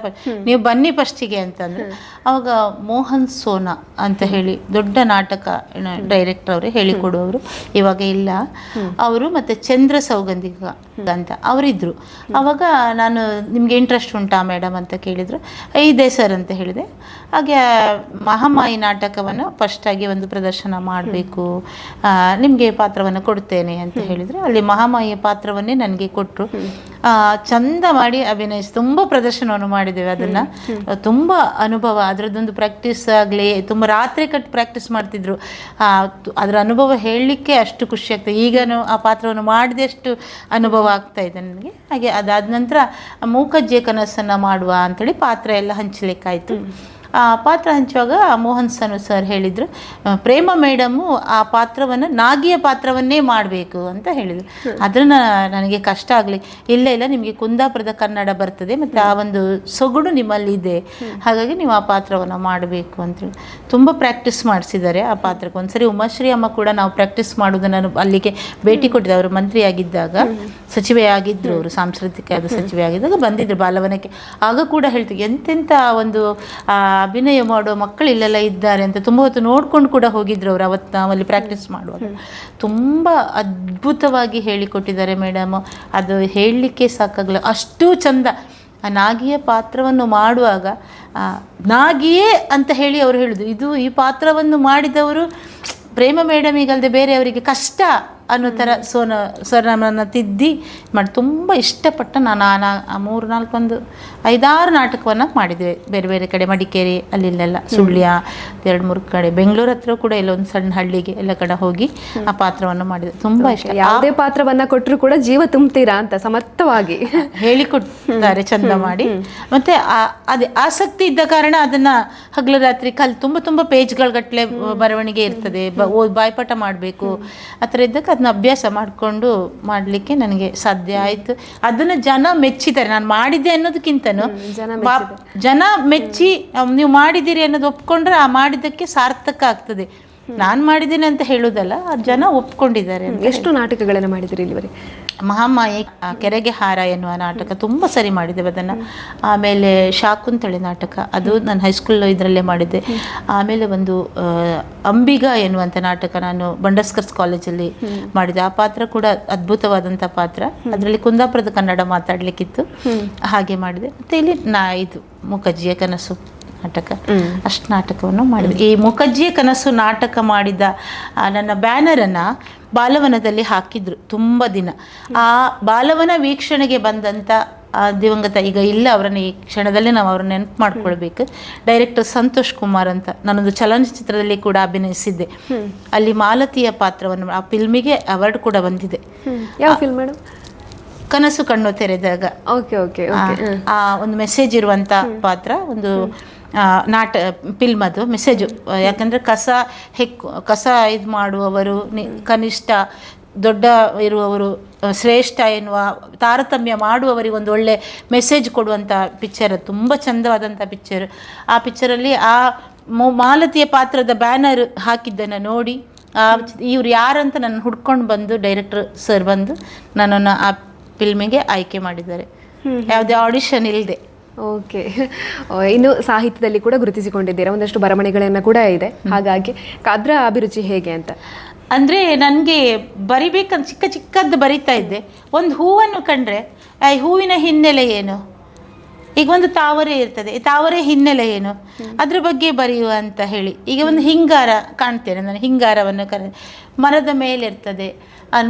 ನೀವು ಬನ್ನಿ ಫಸ್ಟಿಗೆ ಅಂತಂದರೆ, ಆವಾಗ ಮೋಹನ್ ಸೋನಾ ಅಂತ ಹೇಳಿ ದೊಡ್ಡ ನಾಟಕ ಡೈರೆಕ್ಟರ್ ಅವರು, ಹೇಳಿಕೊಡುವವರು, ಇವಾಗ ಇಲ್ಲ ಅವರು, ಮತ್ತು ಚಂದ್ರ ಸೌಗಂಧಿಕ ಅಂತ ಅವರಿದ್ದರು. ಆವಾಗ ನಾನು, ನಿಮಗೆ ಇಂಟ್ರೆಸ್ಟ್ ಉಂಟಾ ಮೇಡಮ್ ಅಂತ ಕೇಳಿದರು. ಇದೆ ಸರ್ ಅಂತ ಹೇಳಿದೆ. ಹಾಗೆ ಮಹಾಮಾಯಿ ನಾಟಕವನ್ನು ಫಸ್ಟಾಗಿ ಒಂದು ಪ್ರದರ್ಶನ ಮಾಡಬೇಕು ನಿಮಗೆ ಪಾತ್ರವನ್ನು ಕೊಡ್ತೇನೆ ಅಂತ ಹೇಳಿದರು. ಅಲ್ಲಿ ಮಹಾಮಾಯಿಯ ಪಾತ್ರವನ್ನೇ ನನಗೆ ಕೊಟ್ಟರು. ಚಂದ ಮಾಡಿ ಅಭಿನಯಿಸಿ ತುಂಬ ಪ್ರದರ್ಶನವನ್ನು ಮಾಡಿದ್ದೇವೆ. ಅದನ್ನು ತುಂಬ ಅನುಭವ, ಅದರದ್ದೊಂದು ಪ್ರಾಕ್ಟೀಸ್ ಆಗಲಿ, ತುಂಬ ರಾತ್ರಿ ಕಟ್ಟು ಪ್ರಾಕ್ಟೀಸ್ ಮಾಡ್ತಿದ್ರು. ಅದರ ಅನುಭವ ಹೇಳಲಿಕ್ಕೆ ಅಷ್ಟು ಖುಷಿ ಆಗ್ತದೆ. ಈಗನೂ ಆ ಪಾತ್ರವನ್ನು ಮಾಡಿದಷ್ಟು ಅನುಭವ ಆಗ್ತಾ ಇದೆ ನನಗೆ. ಹಾಗೆ ಅದಾದ ನಂತರ ಮೂಕಜ್ಜಿಯ ಕನಸನ್ನು ಮಾಡುವ ಅಂಥೇಳಿ ಪಾತ್ರ ಎಲ್ಲ ಹಂಚಲಿಕ್ಕಾಯಿತು. ಆ ಪಾತ್ರ ಹಂಚುವಾಗ ಮೋಹನ್ ಸನು ಸರ್ ಹೇಳಿದರು, ಪ್ರೇಮ ಮೇಡಮ್ಮು ಆ ಪಾತ್ರವನ್ನು ನಾಗಿಯ ಪಾತ್ರವನ್ನೇ ಮಾಡಬೇಕು ಅಂತ ಹೇಳಿದರು. ಅದನ್ನು ನನಗೆ ಕಷ್ಟ ಆಗಲಿ, ಇಲ್ಲ ನಿಮಗೆ ಕುಂದಾಪುರದ ಕನ್ನಡ ಬರ್ತದೆ ಮತ್ತು ಆ ಒಂದು ಸೊಗಡು ನಿಮ್ಮಲ್ಲಿದೆ, ಹಾಗಾಗಿ ನೀವು ಆ ಪಾತ್ರವನ್ನು ಮಾಡಬೇಕು ಅಂತೇಳಿ ತುಂಬ ಪ್ರಾಕ್ಟೀಸ್ ಮಾಡಿಸಿದ್ದಾರೆ ಆ ಪಾತ್ರಕ್ಕೆ. ಒಂದ್ಸರಿ ಉಮಾಶ್ರೀ ಅಮ್ಮ ಕೂಡ ನಾವು ಪ್ರಾಕ್ಟೀಸ್ ಮಾಡೋದನ್ನು ಅಲ್ಲಿಗೆ ಭೇಟಿ ಕೊಟ್ಟಿದ್ದೆ. ಅವರು ಮಂತ್ರಿಯಾಗಿದ್ದಾಗ, ಸಚಿವೆ ಆಗಿದ್ದರು, ಅವರು ಸಾಂಸ್ಕೃತಿಕ ಸಚಿವೆ ಆಗಿದ್ದಾಗ ಬಂದಿದ್ದರು ಬಾಲವನಕ್ಕೆ. ಆಗ ಕೂಡ ಹೇಳ್ತೀವಿ ಎಂತೆಂಥ ಒಂದು ಅಭಿನಯ ಮಾಡೋ ಮಕ್ಕಳು ಇಲ್ಲೆಲ್ಲ ಇದ್ದಾರೆ ಅಂತ. ತುಂಬ ಹೊತ್ತು ನೋಡ್ಕೊಂಡು ಕೂಡ ಹೋಗಿದ್ರು ಅವರು ಅವತ್ತು ನಾವಲ್ಲಿ ಪ್ರಾಕ್ಟೀಸ್ ಮಾಡುವಾಗ. ತುಂಬ ಅದ್ಭುತವಾಗಿ ಹೇಳಿಕೊಟ್ಟಿದ್ದಾರೆ ಮೇಡಮ್. ಅದು ಹೇಳಲಿಕ್ಕೆ ಸಾಕಾಗಲ್ಲ, ಅಷ್ಟು ಚಂದ. ಆ ನಾಗಿಯ ಪಾತ್ರವನ್ನು ಮಾಡುವಾಗ ನಾಗಿಯೇ ಅಂತ ಹೇಳಿ ಅವರು ಹೇಳಿದ್ರು, ಈ ಪಾತ್ರವನ್ನು ಮಾಡಿದವರು ಪ್ರೇಮ ಮೇಡಮಿಗಲ್ಲದೆ ಬೇರೆಯವರಿಗೆ ಕಷ್ಟ ಅನ್ನೋ ಥರ ಸ್ವರವನ್ನು ತಿದ್ದಿ ಮಾಡಿ ತುಂಬ ಇಷ್ಟಪಟ್ಟು ನಾನು 3-4-5-6 ನಾಟಕವನ್ನು ಮಾಡಿದ್ದೇವೆ. ಬೇರೆ ಬೇರೆ ಕಡೆ, ಮಡಿಕೇರಿ ಅಲ್ಲಿಲ್ಲೆಲ್ಲ, ಸುಳ್ಯ 2-3 ಕಡೆ, ಬೆಂಗಳೂರು ಹತ್ರ ಕೂಡ ಇಲ್ಲೊಂದು ಸಣ್ಣ ಹಳ್ಳಿಗೆ ಎಲ್ಲ ಕಡೆ ಹೋಗಿ ಆ ಪಾತ್ರವನ್ನು ಮಾಡಿದೆ. ತುಂಬ ಇಷ್ಟ.
ಯಾವುದೇ ಪಾತ್ರವನ್ನ ಕೊಟ್ಟರು ಕೂಡ ಜೀವ ತುಂಬ್ತೀರಾ ಅಂತ ಸಮರ್ಥವಾಗಿ
ಹೇಳಿಕೊಡ್ತಾರೆ ಚಂದ ಮಾಡಿ. ಮತ್ತು ಅದೇ ಆಸಕ್ತಿ ಇದ್ದ ಕಾರಣ ಅದನ್ನು ಹಗಲು ರಾತ್ರಿ ತುಂಬ ಪೇಜ್ಗಳ ಗಟ್ಟಲೆ ಬರವಣಿಗೆ ಇರ್ತದೆ, ಬಾಯ್ಪಾಠ ಮಾಡಬೇಕು ಆ ಥರ ಇದ್ದಕ್ಕೆ ಅದನ್ನ ಅಭ್ಯಾಸ ಮಾಡಿಕೊಂಡು ಮಾಡಲಿಕ್ಕೆ ನನಗೆ ಸಾಧ್ಯ ಆಯಿತು. ಅದನ್ನು ಜನ ಮೆಚ್ಚಿದ್ದಾರೆ. ನಾನು ಮಾಡಿದ್ದೆ ಅನ್ನೋದಕ್ಕಿಂತನೂ ಜನ ಮೆಚ್ಚಿ ನೀವು ಮಾಡಿದ್ದೀರಿ ಅನ್ನೋದು ಒಪ್ಕೊಂಡ್ರೆ ಆ ಮಾಡಿದ್ದಕ್ಕೆ ಸಾರ್ಥಕ ಆಗ್ತದೆ. ನಾನು ಮಾಡಿದ್ದೇನೆ ಅಂತ ಹೇಳೋದಲ್ಲ, ಜನ ಒಪ್ಕೊಂಡಿದ್ದಾರೆ.
ಎಷ್ಟು ನಾಟಕಗಳನ್ನು ಮಾಡಿದಿರಿ ಇಲ್ಲಿವರೆಗೆ?
ಮಹಾಮಾಯಿ, ಕೆರೆಗೆ ಹಾರ ಎನ್ನುವ ನಾಟಕ ತುಂಬ ಸರಿ ಮಾಡಿದ್ದೇವೆ ಅದನ್ನು. ಆಮೇಲೆ ಶಾಕುಂತಳೆ ನಾಟಕ, ಅದು ನಾನು ಹೈಸ್ಕೂಲ್ ಇದರಲ್ಲೇ ಮಾಡಿದ್ದೆ. ಆಮೇಲೆ ಒಂದು ಅಂಬಿಗ ಎನ್ನುವಂಥ ನಾಟಕ ನಾನು ಬಂಡಸ್ಕರ್ಸ್ ಕಾಲೇಜಲ್ಲಿ ಮಾಡಿದೆ. ಆ ಪಾತ್ರ ಕೂಡ ಅದ್ಭುತವಾದಂಥ ಪಾತ್ರ. ಅದರಲ್ಲಿ ಕುಂದಾಪುರದ ಕನ್ನಡ ಮಾತಾಡಲಿಕ್ಕಿತ್ತು, ಹಾಗೆ ಮಾಡಿದೆ. ಮತ್ತು ಇಲ್ಲಿ ಇದು ಮೂಕಜ್ಜಿಯ ಕನಸು ನಾಟಕ, ಅಷ್ಟು ನಾಟಕವನ್ನು ಮಾಡಿದೆ. ಈ ಮೂಕಜ್ಜಿಯ ಕನಸು ನಾಟಕ ಮಾಡಿದ ನನ್ನ ಬ್ಯಾನರನ್ನು ಬಾಲವನದಲ್ಲಿ ಹಾಕಿದ್ರು ತುಂಬ ದಿನ. ಆ ಬಾಲವನ ವೀಕ್ಷಣೆಗೆ ಬಂದಂಥ ದಿವಂಗತ, ಈಗ ಇಲ್ಲ, ಅವರನ್ನು ಈ ಕ್ಷಣದಲ್ಲೇ ನಾವು ಅವ್ರನ್ನ ನೆನಪು ಮಾಡ್ಕೊಳ್ಬೇಕು, ಡೈರೆಕ್ಟರ್ ಸಂತೋಷ್ ಕುಮಾರ್ ಅಂತ. ನಾನೊಂದು ಚಲನಚಿತ್ರದಲ್ಲಿ ಕೂಡ ಅಭಿನಯಿಸಿದ್ದೆ. ಅಲ್ಲಿ ಮಾಲತಿಯ ಪಾತ್ರವನ್ನು, ಆ ಫಿಲ್ಮಿಗೆ ಅವಾರ್ಡ್ ಕೂಡ ಬಂದಿದೆ.
ಯಾವ ಫಿಲ್ಮ್ ಮೇಡಮ್?
ಕನಸು ಕಣ್ಣು ತೆರೆದಾಗ. ಆ ಒಂದು ಮೆಸೇಜ್ ಇರುವಂಥ ಪಾತ್ರ, ಒಂದು ಫಿಲ್ಮ್, ಅದು ಮೆಸೇಜು. ಯಾಕಂದರೆ ಕಸ ಇದು ಮಾಡುವವರು ಕನಿಷ್ಠ, ದೊಡ್ಡ ಇರುವವರು ಶ್ರೇಷ್ಠ ಎನ್ನುವ ತಾರತಮ್ಯ ಮಾಡುವವರಿಗೆ ಒಂದು ಒಳ್ಳೆ ಮೆಸೇಜ್ ಕೊಡುವಂಥ ಪಿಕ್ಚರ್. ತುಂಬ ಚಂದವಾದಂಥ ಪಿಕ್ಚರ್. ಆ ಪಿಕ್ಚರಲ್ಲಿ ಆ ಮಾಲತಿಯ ಪಾತ್ರದ ಬ್ಯಾನರ್ ಹಾಕಿದ್ದನ್ನು ನೋಡಿ ಇವ್ರು ಯಾರಂತ ನನ್ನ ಹುಡ್ಕೊಂಡು ಬಂದು ಡೈರೆಕ್ಟರ್ ಸರ್ ಬಂದು ನನ್ನನ್ನು ಆ ಫಿಲ್ಮಿಗೆ ಆಯ್ಕೆ ಮಾಡಿದ್ದಾರೆ, ಯಾವುದೇ ಆಡಿಷನ್ ಇಲ್ಲದೆ.
ಓಕೆ. ಇನ್ನು ಸಾಹಿತ್ಯದಲ್ಲಿ ಕೂಡ ಗುರುತಿಸಿಕೊಂಡಿದ್ದೀರಾ, ಒಂದಷ್ಟು ಬರವಣಿಗೆಗಳನ್ನು ಕೂಡ ಇದೆ. ಹಾಗಾಗಿ ಅದರ ಅಭಿರುಚಿ ಹೇಗೆ ಅಂತ?
ಅಂದರೆ ನನಗೆ ಬರಿಬೇಕಂತ ಚಿಕ್ಕದ್ದು ಬರಿತಾ ಇದ್ದೆ. ಒಂದು ಹೂವನ್ನು ಕಂಡ್ರೆ ಆ ಹೂವಿನ ಹಿನ್ನೆಲೆ ಏನು, ಈಗ ಒಂದು ತಾವರೆ ಇರ್ತದೆ, ತಾವರೆ ಹಿನ್ನೆಲೆ ಏನು, ಅದ್ರ ಬಗ್ಗೆ ಬರೆಯುವ ಅಂತ ಹೇಳಿ. ಈಗ ಒಂದು ಹಿಂಗಾರ ಕಾಣ್ತೇನೆ ನಾನು, ಹಿಂಗಾರವನ್ನು ಮರದ ಮೇಲೆ ಇರ್ತದೆ,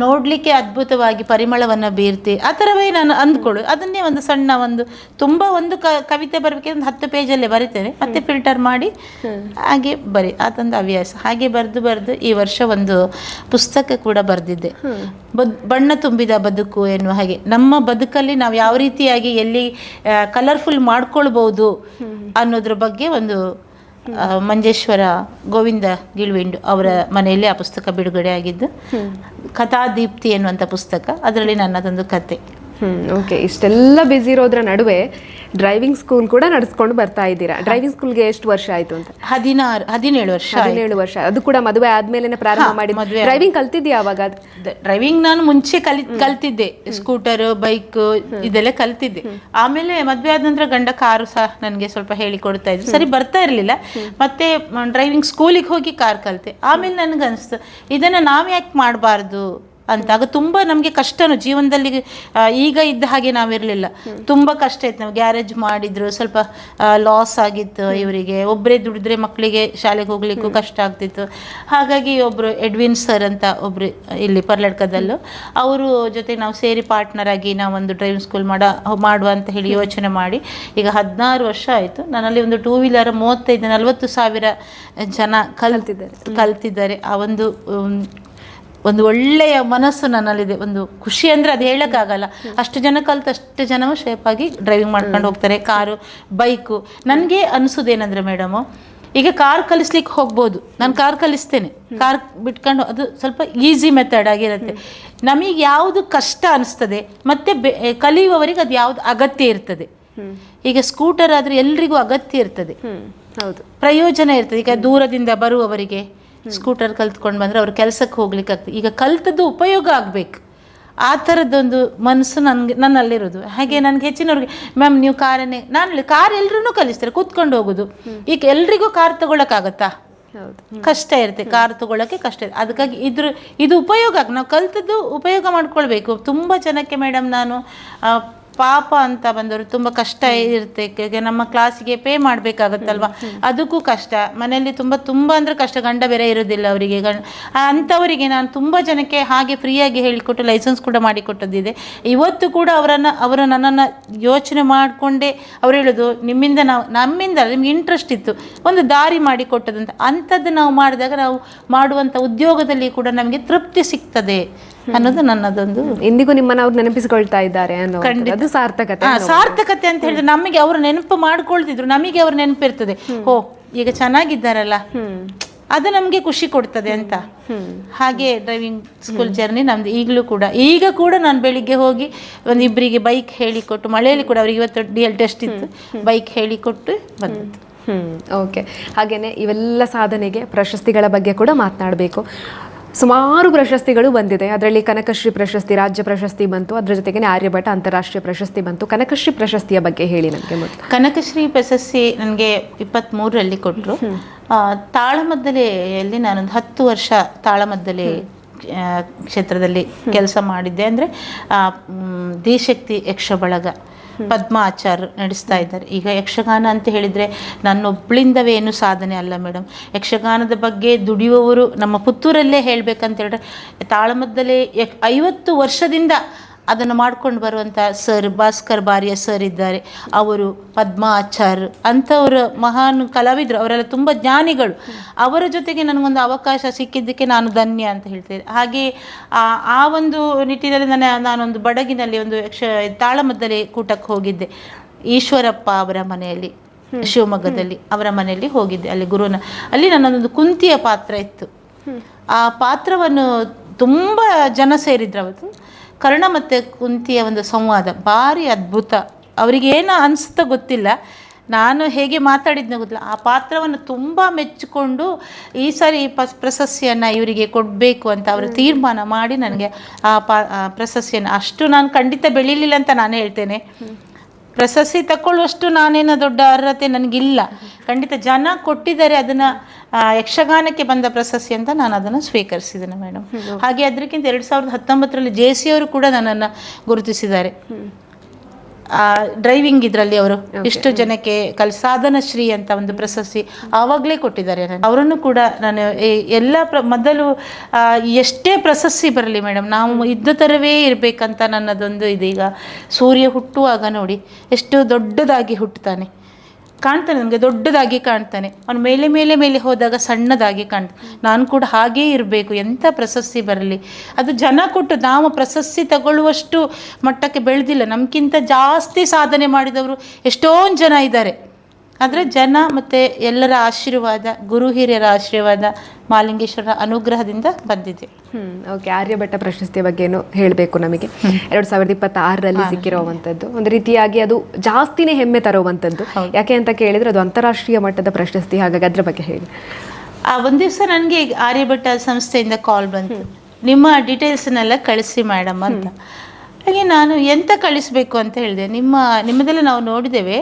ನೋಡಲಿಕ್ಕೆ ಅದ್ಭುತವಾಗಿ ಪರಿಮಳವನ್ನು ಬೀರ್ತಿ, ಆ ಥರವೇ ನಾನು ಅಂದ್ಕೊಳ್ಳು. ಅದನ್ನೇ ಒಂದು ಸಣ್ಣ ತುಂಬ ಕವಿತೆ ಬರಬೇಕೆ ಒಂದು 10 ಪೇಜಲ್ಲೇ ಬರಿತೇನೆ, ಮತ್ತೆ ಫಿಲ್ಟರ್ ಮಾಡಿ ಹಾಗೆ ಅದೊಂದು ಹವ್ಯಾಸ. ಹಾಗೆ ಬರೆದು ಈ ವರ್ಷ ಒಂದು ಪುಸ್ತಕ ಕೂಡ ಬರೆದಿದ್ದೆ, ಬಣ್ಣ ತುಂಬಿದ ಬದುಕು ಎನ್ನುವ ಹಾಗೆ. ನಮ್ಮ ಬದುಕಲ್ಲಿ ನಾವು ಯಾವ ರೀತಿಯಾಗಿ ಎಲ್ಲಿ ಕಲರ್ಫುಲ್ ಮಾಡ್ಕೊಳ್ಬೋದು ಅನ್ನೋದ್ರ ಬಗ್ಗೆ ಒಂದು ಮಂಜೇಶ್ವರ ಗೋವಿಂದ ಗಿಳ್ವಿಂಡು ಅವರ ಮನೆಯಲ್ಲಿ ಆ ಪುಸ್ತಕ ಬಿಡುಗಡೆ ಆಗಿದ್ದು, ಕಥಾದೀಪ್ತಿ ಎನ್ನುವಂಥ ಪುಸ್ತಕ. ಅದರಲ್ಲಿ ನನ್ನದೊಂದು ಕತೆ.
ಓಕೆ. ಇಷ್ಟೆಲ್ಲ ಬ್ಯುಸಿ ಇರೋದ್ರ ನಡುವೆ ಡ್ರೈವಿಂಗ್ ಸ್ಕೂಲ್ ಕೂಡ ನಡೆಸ್ಕೊಂಡು ಬರ್ತಾ ಇದ್ದೀರಾ. ಡ್ರೈವಿಂಗ್ ಸ್ಕೂಲ್ಗೆ ಎಷ್ಟು ವರ್ಷ ಆಯ್ತು ಅಂತ?
17 ವರ್ಷ.
17 ವರ್ಷ. ಅದು ಕೂಡ ಮದುವೆ ಆದ್ಮೇಲೆ ಪ್ರಾರಂಭ ಮಾಡಿದ್ದು. ಡ್ರೈವಿಂಗ್ ಕಲ್ತಿದ್ಯಾ ಅವಾಗ?
ಡ್ರೈವಿಂಗ್ ನಾನು ಮುಂಚೆ ಕಲ್ತಿದ್ದೆ, ಸ್ಕೂಟರ್, ಬೈಕ್ ಇದೆಲ್ಲ ಕಲ್ತಿದ್ದೆ. ಆಮೇಲೆ ಮದುವೆ ಆದ ನಂತರ ಗಂಡ ಕಾರು ಸಹ ನನಗೆ ಸ್ವಲ್ಪ ಹೇಳಿಕೊಡ್ತಾ ಇದ್ರು. ಸರಿ ಬರ್ತಾ ಇರಲಿಲ್ಲ. ಮತ್ತೆ ಡ್ರೈವಿಂಗ್ ಸ್ಕೂಲಿಗೆ ಹೋಗಿ ಕಾರ್ ಕಲಿತೆ. ಆಮೇಲೆ ನನಗನ್ನಿಸ್ತು, ಇದನ್ನು ನಾವು ಯಾಕೆ ಮಾಡಬಾರ್ದು ಅಂತ. ಆಗ ತುಂಬ ನಮಗೆ ಕಷ್ಟನೂ ಜೀವನದಲ್ಲಿ ಈಗ ಇದ್ದ ಹಾಗೆ ನಾವಿರಲಿಲ್ಲ, ತುಂಬ ಕಷ್ಟ ಇತ್ತು. ನಾವು ಗ್ಯಾರೇಜ್ ಮಾಡಿದ್ರು, ಸ್ವಲ್ಪ ಲಾಸ್ ಆಗಿತ್ತು ಇವರಿಗೆ. ಒಬ್ಬರೇ ದುಡಿದ್ರೆ ಮಕ್ಕಳಿಗೆ ಶಾಲೆಗೆ ಹೋಗ್ಲಿಕ್ಕೂ ಕಷ್ಟ ಆಗ್ತಿತ್ತು. ಹಾಗಾಗಿ ಒಬ್ಬರು ಎಡ್ವಿನ್ ಸರ್ ಅಂತ ಒಬ್ಬರು ಇಲ್ಲಿ ಪರ್ಲಡ್ಕದಲ್ಲೂ, ಅವರು ಜೊತೆ ನಾವು ಸೇರಿ ಪಾರ್ಟ್ನರ್ ಆಗಿ ನಾವೊಂದು ಡ್ರೈವಿಂಗ್ ಸ್ಕೂಲ್ ಮಾಡುವ ಅಂತ ಹೇಳಿ ಯೋಚನೆ ಮಾಡಿ ಈಗ 16 ವರ್ಷ ಆಯಿತು. ನನ್ನಲ್ಲಿ ಒಂದು 2 ವೀಲರ್ 35-40 ಸಾವಿರ ಜನ ಕಲ್ತಿದ್ದಾರೆ. ಆ ಒಂದು ಒಳ್ಳೆಯ ಮನಸ್ಸು ನನ್ನಲ್ಲಿದೆ, ಒಂದು ಖುಷಿ ಅಂದರೆ ಅದು ಹೇಳೋಕ್ಕಾಗಲ್ಲ. ಅಷ್ಟು ಜನ ಅಷ್ಟು ಜನವು ಶೇಪ್ ಆಗಿ ಡ್ರೈವಿಂಗ್ ಮಾಡ್ಕೊಂಡು ಹೋಗ್ತಾರೆ. Car, bike. ನನಗೆ ಅನಿಸೋದೇನೆಂದರೆ ಮೇಡಮು, ಈಗ ಕಾರ್ ಕಲಿಸ್ಲಿಕ್ಕೆ ಹೋಗ್ಬೋದು, ನಾನು ಕಾರ್ ಕಲಿಸ್ತೇನೆ, ಕಾರ್ ಬಿಟ್ಕೊಂಡು ಅದು ಸ್ವಲ್ಪ ಈಸಿ ಮೆಥಡ್ ಆಗಿರುತ್ತೆ. ನಮಗೆ ಯಾವುದು ಕಷ್ಟ ಅನಿಸ್ತದೆ ಮತ್ತು ಕಲಿಯುವವರಿಗೆ ಅದು ಯಾವುದು ಅಗತ್ಯ ಇರ್ತದೆ. ಈಗ ಸ್ಕೂಟರ್ ಆದರೆ ಎಲ್ರಿಗೂ ಅಗತ್ಯ ಇರ್ತದೆ,
ಹೌದು,
ಪ್ರಯೋಜನ ಇರ್ತದೆ. ಈಗ ದೂರದಿಂದ ಬರುವವರಿಗೆ ಸ್ಕೂಟರ್ ಕಲ್ತ್ಕೊಂಡು ಬಂದರೆ ಅವ್ರ ಕೆಲಸಕ್ಕೆ ಹೋಗ್ಲಿಕ್ಕೆ ಆಗ್ತದೆ. ಈಗ ಕಲ್ತದ್ದು ಉಪಯೋಗ ಆಗಬೇಕು, ಆ ಥರದ್ದೊಂದು ಮನಸ್ಸು ನನ್ನಲ್ಲಿರೋದು. ಹಾಗೆ ನನಗೆ ಹೆಚ್ಚಿನವ್ರಿಗೆ, ಮ್ಯಾಮ್ ನೀವು ನಾನು ಕಾರ್ ಎಲ್ಲರೂ ಕಲಿಸ್ತಾರೆ, ಕೂತ್ಕೊಂಡು ಹೋಗೋದು. ಈಗ ಎಲ್ರಿಗೂ ಕಾರ್ ತಗೊಳಕ್ಕಾಗತ್ತಾ? ಕಷ್ಟ ಇರುತ್ತೆ, ಕಾರ್ ತಗೊಳ್ಳೋಕ್ಕೆ ಕಷ್ಟ ಇದೆ. ಅದಕ್ಕಾಗಿ ಇದು ಉಪಯೋಗ, ನಾವು ಕಲ್ತದ್ದು ಉಪಯೋಗ ಮಾಡ್ಕೊಳ್ಬೇಕು. ತುಂಬ ಜನಕ್ಕೆ ಮೇಡಮ್ ನಾನು ಪಾಪ ಅಂತ ಬಂದವರು ತುಂಬ ಕಷ್ಟ ಇರುತ್ತೆ. ಈಗ ನಮ್ಮ ಕ್ಲಾಸಿಗೆ ಪೇ ಮಾಡಬೇಕಾಗತ್ತಲ್ವ, ಅದಕ್ಕೂ ಕಷ್ಟ. ಮನೆಯಲ್ಲಿ ತುಂಬ ಅಂದರೆ ಕಷ್ಟ, ಗಂಡ ಬೇರೆ ಇರೋದಿಲ್ಲ ಅವರಿಗೆ. ಅಂಥವರಿಗೆ ನಾನು ತುಂಬ ಜನಕ್ಕೆ ಹಾಗೆ ಫ್ರೀಯಾಗಿ ಹೇಳಿಕೊಟ್ಟು ಲೈಸೆನ್ಸ್ ಕೂಡ ಮಾಡಿಕೊಟ್ಟದ್ದಿದೆ. ಇವತ್ತು ಕೂಡ ಅವರು ನನ್ನನ್ನು ಯೋಚನೆ ಮಾಡಿಕೊಂಡೇ ಅವ್ರು ಹೇಳೋದು, ನಮ್ಮಿಂದ ನಿಮ್ಗೆ ಇಂಟ್ರೆಸ್ಟ್ ಇತ್ತು, ಒಂದು ದಾರಿ ಮಾಡಿಕೊಟ್ಟದಂತ. ಅಂಥದ್ದು ನಾವು ಮಾಡಿದಾಗ ನಾವು ಮಾಡುವಂಥ ಉದ್ಯೋಗದಲ್ಲಿ ಕೂಡ ನಮಗೆ ತೃಪ್ತಿ ಸಿಗ್ತದೆ ಅನ್ನೋದು ನನ್ನದೊಂದು.
ಇಂದಿಗೂ ನಿಮ್ಮನ್ನ ಅವ್ರು ನೆನಪಿಸಿಕೊಳ್ತಾ ಇದ್ದಾರೆ ಅನ್ನೋದು
ಸಾರ್ಥಕತೆ ಅಂತ ಹೇಳಿದ್ರೆ, ನಮಗೆ ಅವರು ನೆನಪು ಮಾಡ್ಕೊಳ್ತಿದ್ರು, ನಮಗೆ ಅವ್ರ ನೆನಪಿರ್ತದೆ. ಓ ಈಗ ಚೆನ್ನಾಗಿದ್ದಾರಲ್ಲ, ಅದು ನಮಗೆ ಖುಷಿ ಕೊಡ್ತದೆ ಅಂತ. ಹಾಗೆ ಡ್ರೈವಿಂಗ್ ಸ್ಕೂಲ್ ಜರ್ನಿ ನಮ್ದು ಈಗ ಕೂಡ ನಾನು ಬೆಳಿಗ್ಗೆ ಹೋಗಿ ಒಂದಿಬ್ಬರಿಗೆ ಬೈಕ್ ಹೇಳಿಕೊಟ್ಟು, ಮಳೆಯಲ್ಲಿ ಕೂಡ ಅವ್ರಿಗೆ ಇವತ್ತು DL ಟೆಸ್ಟ್ ಇತ್ತು, ಬೈಕ್ ಹೇಳಿಕೊಟ್ಟು ಬಂದದ್ದು.
ಓಕೆ. ಹಾಗೇನೆ ಇವೆಲ್ಲ ಸಾಧನೆಗೆ ಪ್ರಶಸ್ತಿಗಳ ಬಗ್ಗೆ ಕೂಡ ಮಾತನಾಡಬೇಕು. ಸುಮಾರು ಪ್ರಶಸ್ತಿಗಳು ಬಂದಿದೆ. ಅದರಲ್ಲಿ ಕನಕಶ್ರೀ ಪ್ರಶಸ್ತಿ, ರಾಜ್ಯ ಪ್ರಶಸ್ತಿ ಬಂತು, ಅದರ ಜೊತೆಗೆ ಆರ್ಯಭಟ ಅಂತಾರಾಷ್ಟ್ರೀಯ ಪ್ರಶಸ್ತಿ ಬಂತು. ಕನಕಶ್ರೀ ಪ್ರಶಸ್ತಿಯ ಬಗ್ಗೆ ಹೇಳಿ ನನಗೆ ಮೊದಲು.
ಕನಕಶ್ರೀ ಪ್ರಶಸ್ತಿ ನನಗೆ 23ರಲ್ಲಿ ಕೊಟ್ಟರು. ತಾಳಮದ್ದಲೆಯಲ್ಲಿ ನಾನೊಂದು 10 ವರ್ಷ ತಾಳಮದ್ದಲೆ ಕ್ಷೇತ್ರದಲ್ಲಿ ಕೆಲಸ ಮಾಡಿದ್ದೆ. ಅಂದರೆ ಧೀಶಕ್ತಿ ಯಕ್ಷ ಬಳಗ ಪದ್ಮ ಆಚಾರ್ ನಡೆಸ್ತಾ ಇದ್ದಾರೆ. ಈಗ ಯಕ್ಷಗಾನ ಅಂತ ಹೇಳಿದರೆ ನನ್ನೊಬ್ಬಳಿಂದವೇ ಏನು ಸಾಧನೆ ಅಲ್ಲ ಮೇಡಮ್. ಯಕ್ಷಗಾನದ ಬಗ್ಗೆ ದುಡಿಯುವವರು ನಮ್ಮ ಪುತ್ತೂರಲ್ಲೇ ಹೇಳಬೇಕಂತ ಹೇಳಿದ್ರೆ, ತಾಳಮದ್ದಲೆ 50 ವರ್ಷದಿಂದ ಅದನ್ನು ಮಾಡ್ಕೊಂಡು ಬರುವಂಥ ಸರ್ ಭಾಸ್ಕರ್ ಬಾರಿಯ ಸರ್ ಇದ್ದಾರೆ, ಅವರು ಪದ್ಮ ಆಚಾರ್ ಅಂಥವರು ಮಹಾನ್ ಕಲಾವಿದರು, ಅವರೆಲ್ಲ ತುಂಬ ಜ್ಞಾನಿಗಳು. ಅವರ ಜೊತೆಗೆ ನನಗೊಂದು ಅವಕಾಶ ಸಿಕ್ಕಿದ್ದಕ್ಕೆ ನಾನು ಧನ್ಯ ಅಂತ ಹೇಳ್ತೇನೆ. ಹಾಗೆ ಆ ಒಂದು ನಿಟ್ಟಿನಲ್ಲಿ ನಾನೊಂದು ಬಡಗಿನಲ್ಲಿ ಒಂದು ತಾಳಮದ್ದಲೆ ಕೂಟಕ್ಕೆ ಹೋಗಿದ್ದೆ. ಈಶ್ವರಪ್ಪ ಅವರ ಮನೆಯಲ್ಲಿ, ಶಿವಮೊಗ್ಗದಲ್ಲಿ ಅವರ ಮನೆಯಲ್ಲಿ ಹೋಗಿದ್ದೆ. ಅಲ್ಲಿ ನನ್ನದೊಂದು ಕುಂತಿಯ ಪಾತ್ರ ಇತ್ತು. ಆ ಪಾತ್ರವನ್ನು ತುಂಬ ಜನ ಸೇರಿದ್ರು ಅವತ್ತು. ಕರ್ಣ ಮತ್ತು ಕುಂತಿಯ ಒಂದು ಸಂವಾದ ಭಾರಿ ಅದ್ಭುತ. ಅವರಿಗೆ ಏನು ಅನಿಸುತ್ತೋ ಗೊತ್ತಿಲ್ಲ, ನಾನು ಹೇಗೆ ಮಾತಾಡಿದ್ನೋ ಗೊತ್ತಿಲ್ಲ. ಆ ಪಾತ್ರವನ್ನು ತುಂಬ ಮೆಚ್ಚಿಕೊಂಡು ಈ ಸಾರಿ ಪ್ರಶಸ್ತಿಯನ್ನು ಇವರಿಗೆ ಕೊಡಬೇಕು ಅಂತ ಅವರು ತೀರ್ಮಾನ ಮಾಡಿ ನನಗೆ ಆ ಪ್ರಶಸ್ತಿಯನ್ನು, ಅಷ್ಟು ನಾನು ಖಂಡಿತ ಬೆಳೀಲಿಲ್ಲ ಅಂತ ನಾನು ಹೇಳ್ತೇನೆ. ಪ್ರಶಸ್ತಿ ತಗೊಳ್ಳುವಷ್ಟು ನಾನೇನೋ ದೊಡ್ಡ ಅರ್ಹತೆ ನನಗಿಲ್ಲ. ಖಂಡಿತ ಜನ ಕೊಟ್ಟಿದ್ದಾರೆ ಅದನ್ನು, ಯಕ್ಷಗಾನಕ್ಕೆ ಬಂದ ಪ್ರಶಸ್ತಿ ಅಂತ ನಾನು ಅದನ್ನು ಸ್ವೀಕರಿಸಿದ್ದೇನೆ ಮೇಡಮ್. ಹಾಗೆ ಅದಕ್ಕಿಂತ 2019ರಲ್ಲಿ JC ಅವರು ಕೂಡ ನನ್ನನ್ನು ಗುರುತಿಸಿದ್ದಾರೆ. ಡ್ರೈವಿಂಗ್ ಇದರಲ್ಲಿ ಅವರು ಇಷ್ಟು ಜನಕ್ಕೆ ಸಾಧನಶ್ರೀ ಅಂತ ಒಂದು ಪ್ರಶಸ್ತಿ ಆವಾಗಲೇ ಕೊಟ್ಟಿದ್ದಾರೆ. ಅವರನ್ನು ಕೂಡ ನಾನು ಮೊದಲು ಎಷ್ಟೇ ಪ್ರಶಸ್ತಿ ಬರಲಿ ಮೇಡಮ್, ನಾವು ಇದ್ದ ಥರವೇ ಇರಬೇಕಂತ ನನ್ನದೊಂದು ಇದೆ. ಈಗ ಸೂರ್ಯ ಹುಟ್ಟುವಾಗ ನೋಡಿ ಎಷ್ಟು ದೊಡ್ಡದಾಗಿ ಹುಟ್ಟುತ್ತಾನೆ, ಕಾಣ್ತಾನೆ, ನಮಗೆ ದೊಡ್ಡದಾಗಿ ಕಾಣ್ತಾನೆ. ಅವನು ಮೇಲೆ ಮೇಲೆ ಮೇಲೆ ಹೋದಾಗ ಸಣ್ಣದಾಗಿ ಕಾಣ್ತಾನೆ. ನಾನು ಕೂಡ ಹಾಗೇ ಇರಬೇಕು, ಎಂಥ ಪ್ರಶಸ್ತಿ ಬರಲಿ. ಅದು ಜನ ಕೊಟ್ಟು, ನಾವು ಪ್ರಶಸ್ತಿ ತಗೊಳ್ಳುವಷ್ಟು ಮಟ್ಟಕ್ಕೆ ಬೆಳೆದಿಲ್ಲ. ನಮಗಿಂತ ಜಾಸ್ತಿ ಸಾಧನೆ ಮಾಡಿದವರು ಎಷ್ಟೊಂದು ಜನ ಇದ್ದಾರೆ. ಆದರೆ ಜನ ಮತ್ತು ಎಲ್ಲರ ಆಶೀರ್ವಾದ, ಗುರು ಹಿರಿಯರ ಆಶೀರ್ವಾದ, ಮಾಲಿಂಗೇಶ್ವರನ ಅನುಗ್ರಹದಿಂದ ಬಂದಿದೆ.
ಓಕೆ. ಆರ್ಯಭಟ ಪ್ರಶಸ್ತಿಯ ಬಗ್ಗೆನೂ ಹೇಳಬೇಕು. ನಮಗೆ 2026ರಲ್ಲಿ ಸಿಕ್ಕಿರುವಂಥದ್ದು ಒಂದು ರೀತಿಯಾಗಿ ಅದು ಜಾಸ್ತಿನೇ ಹೆಮ್ಮೆ ತರುವಂಥದ್ದು. ಯಾಕೆ ಅಂತ ಕೇಳಿದರೆ ಅದು ಅಂತಾರಾಷ್ಟ್ರೀಯ ಮಟ್ಟದ ಪ್ರಶಸ್ತಿ. ಹಾಗಾಗಿ ಅದ್ರ ಬಗ್ಗೆ ಹೇಳಿ.
ಒಂದು ದಿವಸ ನನಗೆ ಆರ್ಯಭಟ ಸಂಸ್ಥೆಯಿಂದ ಕಾಲ್ ಬಂತು, ನಿಮ್ಮ ಡೀಟೇಲ್ಸ್ನೆಲ್ಲ ಕಳಿಸಿ ಮೇಡಮ್ ಅಂತ. ಹಾಗೆ ನಾನು ಎಂತ ಕಳಿಸ್ಬೇಕು ಅಂತ ಹೇಳಿದೆ, ನಿಮ್ಮದೆಲ್ಲ ನಾವು ನೋಡಿದ್ದೇವೆ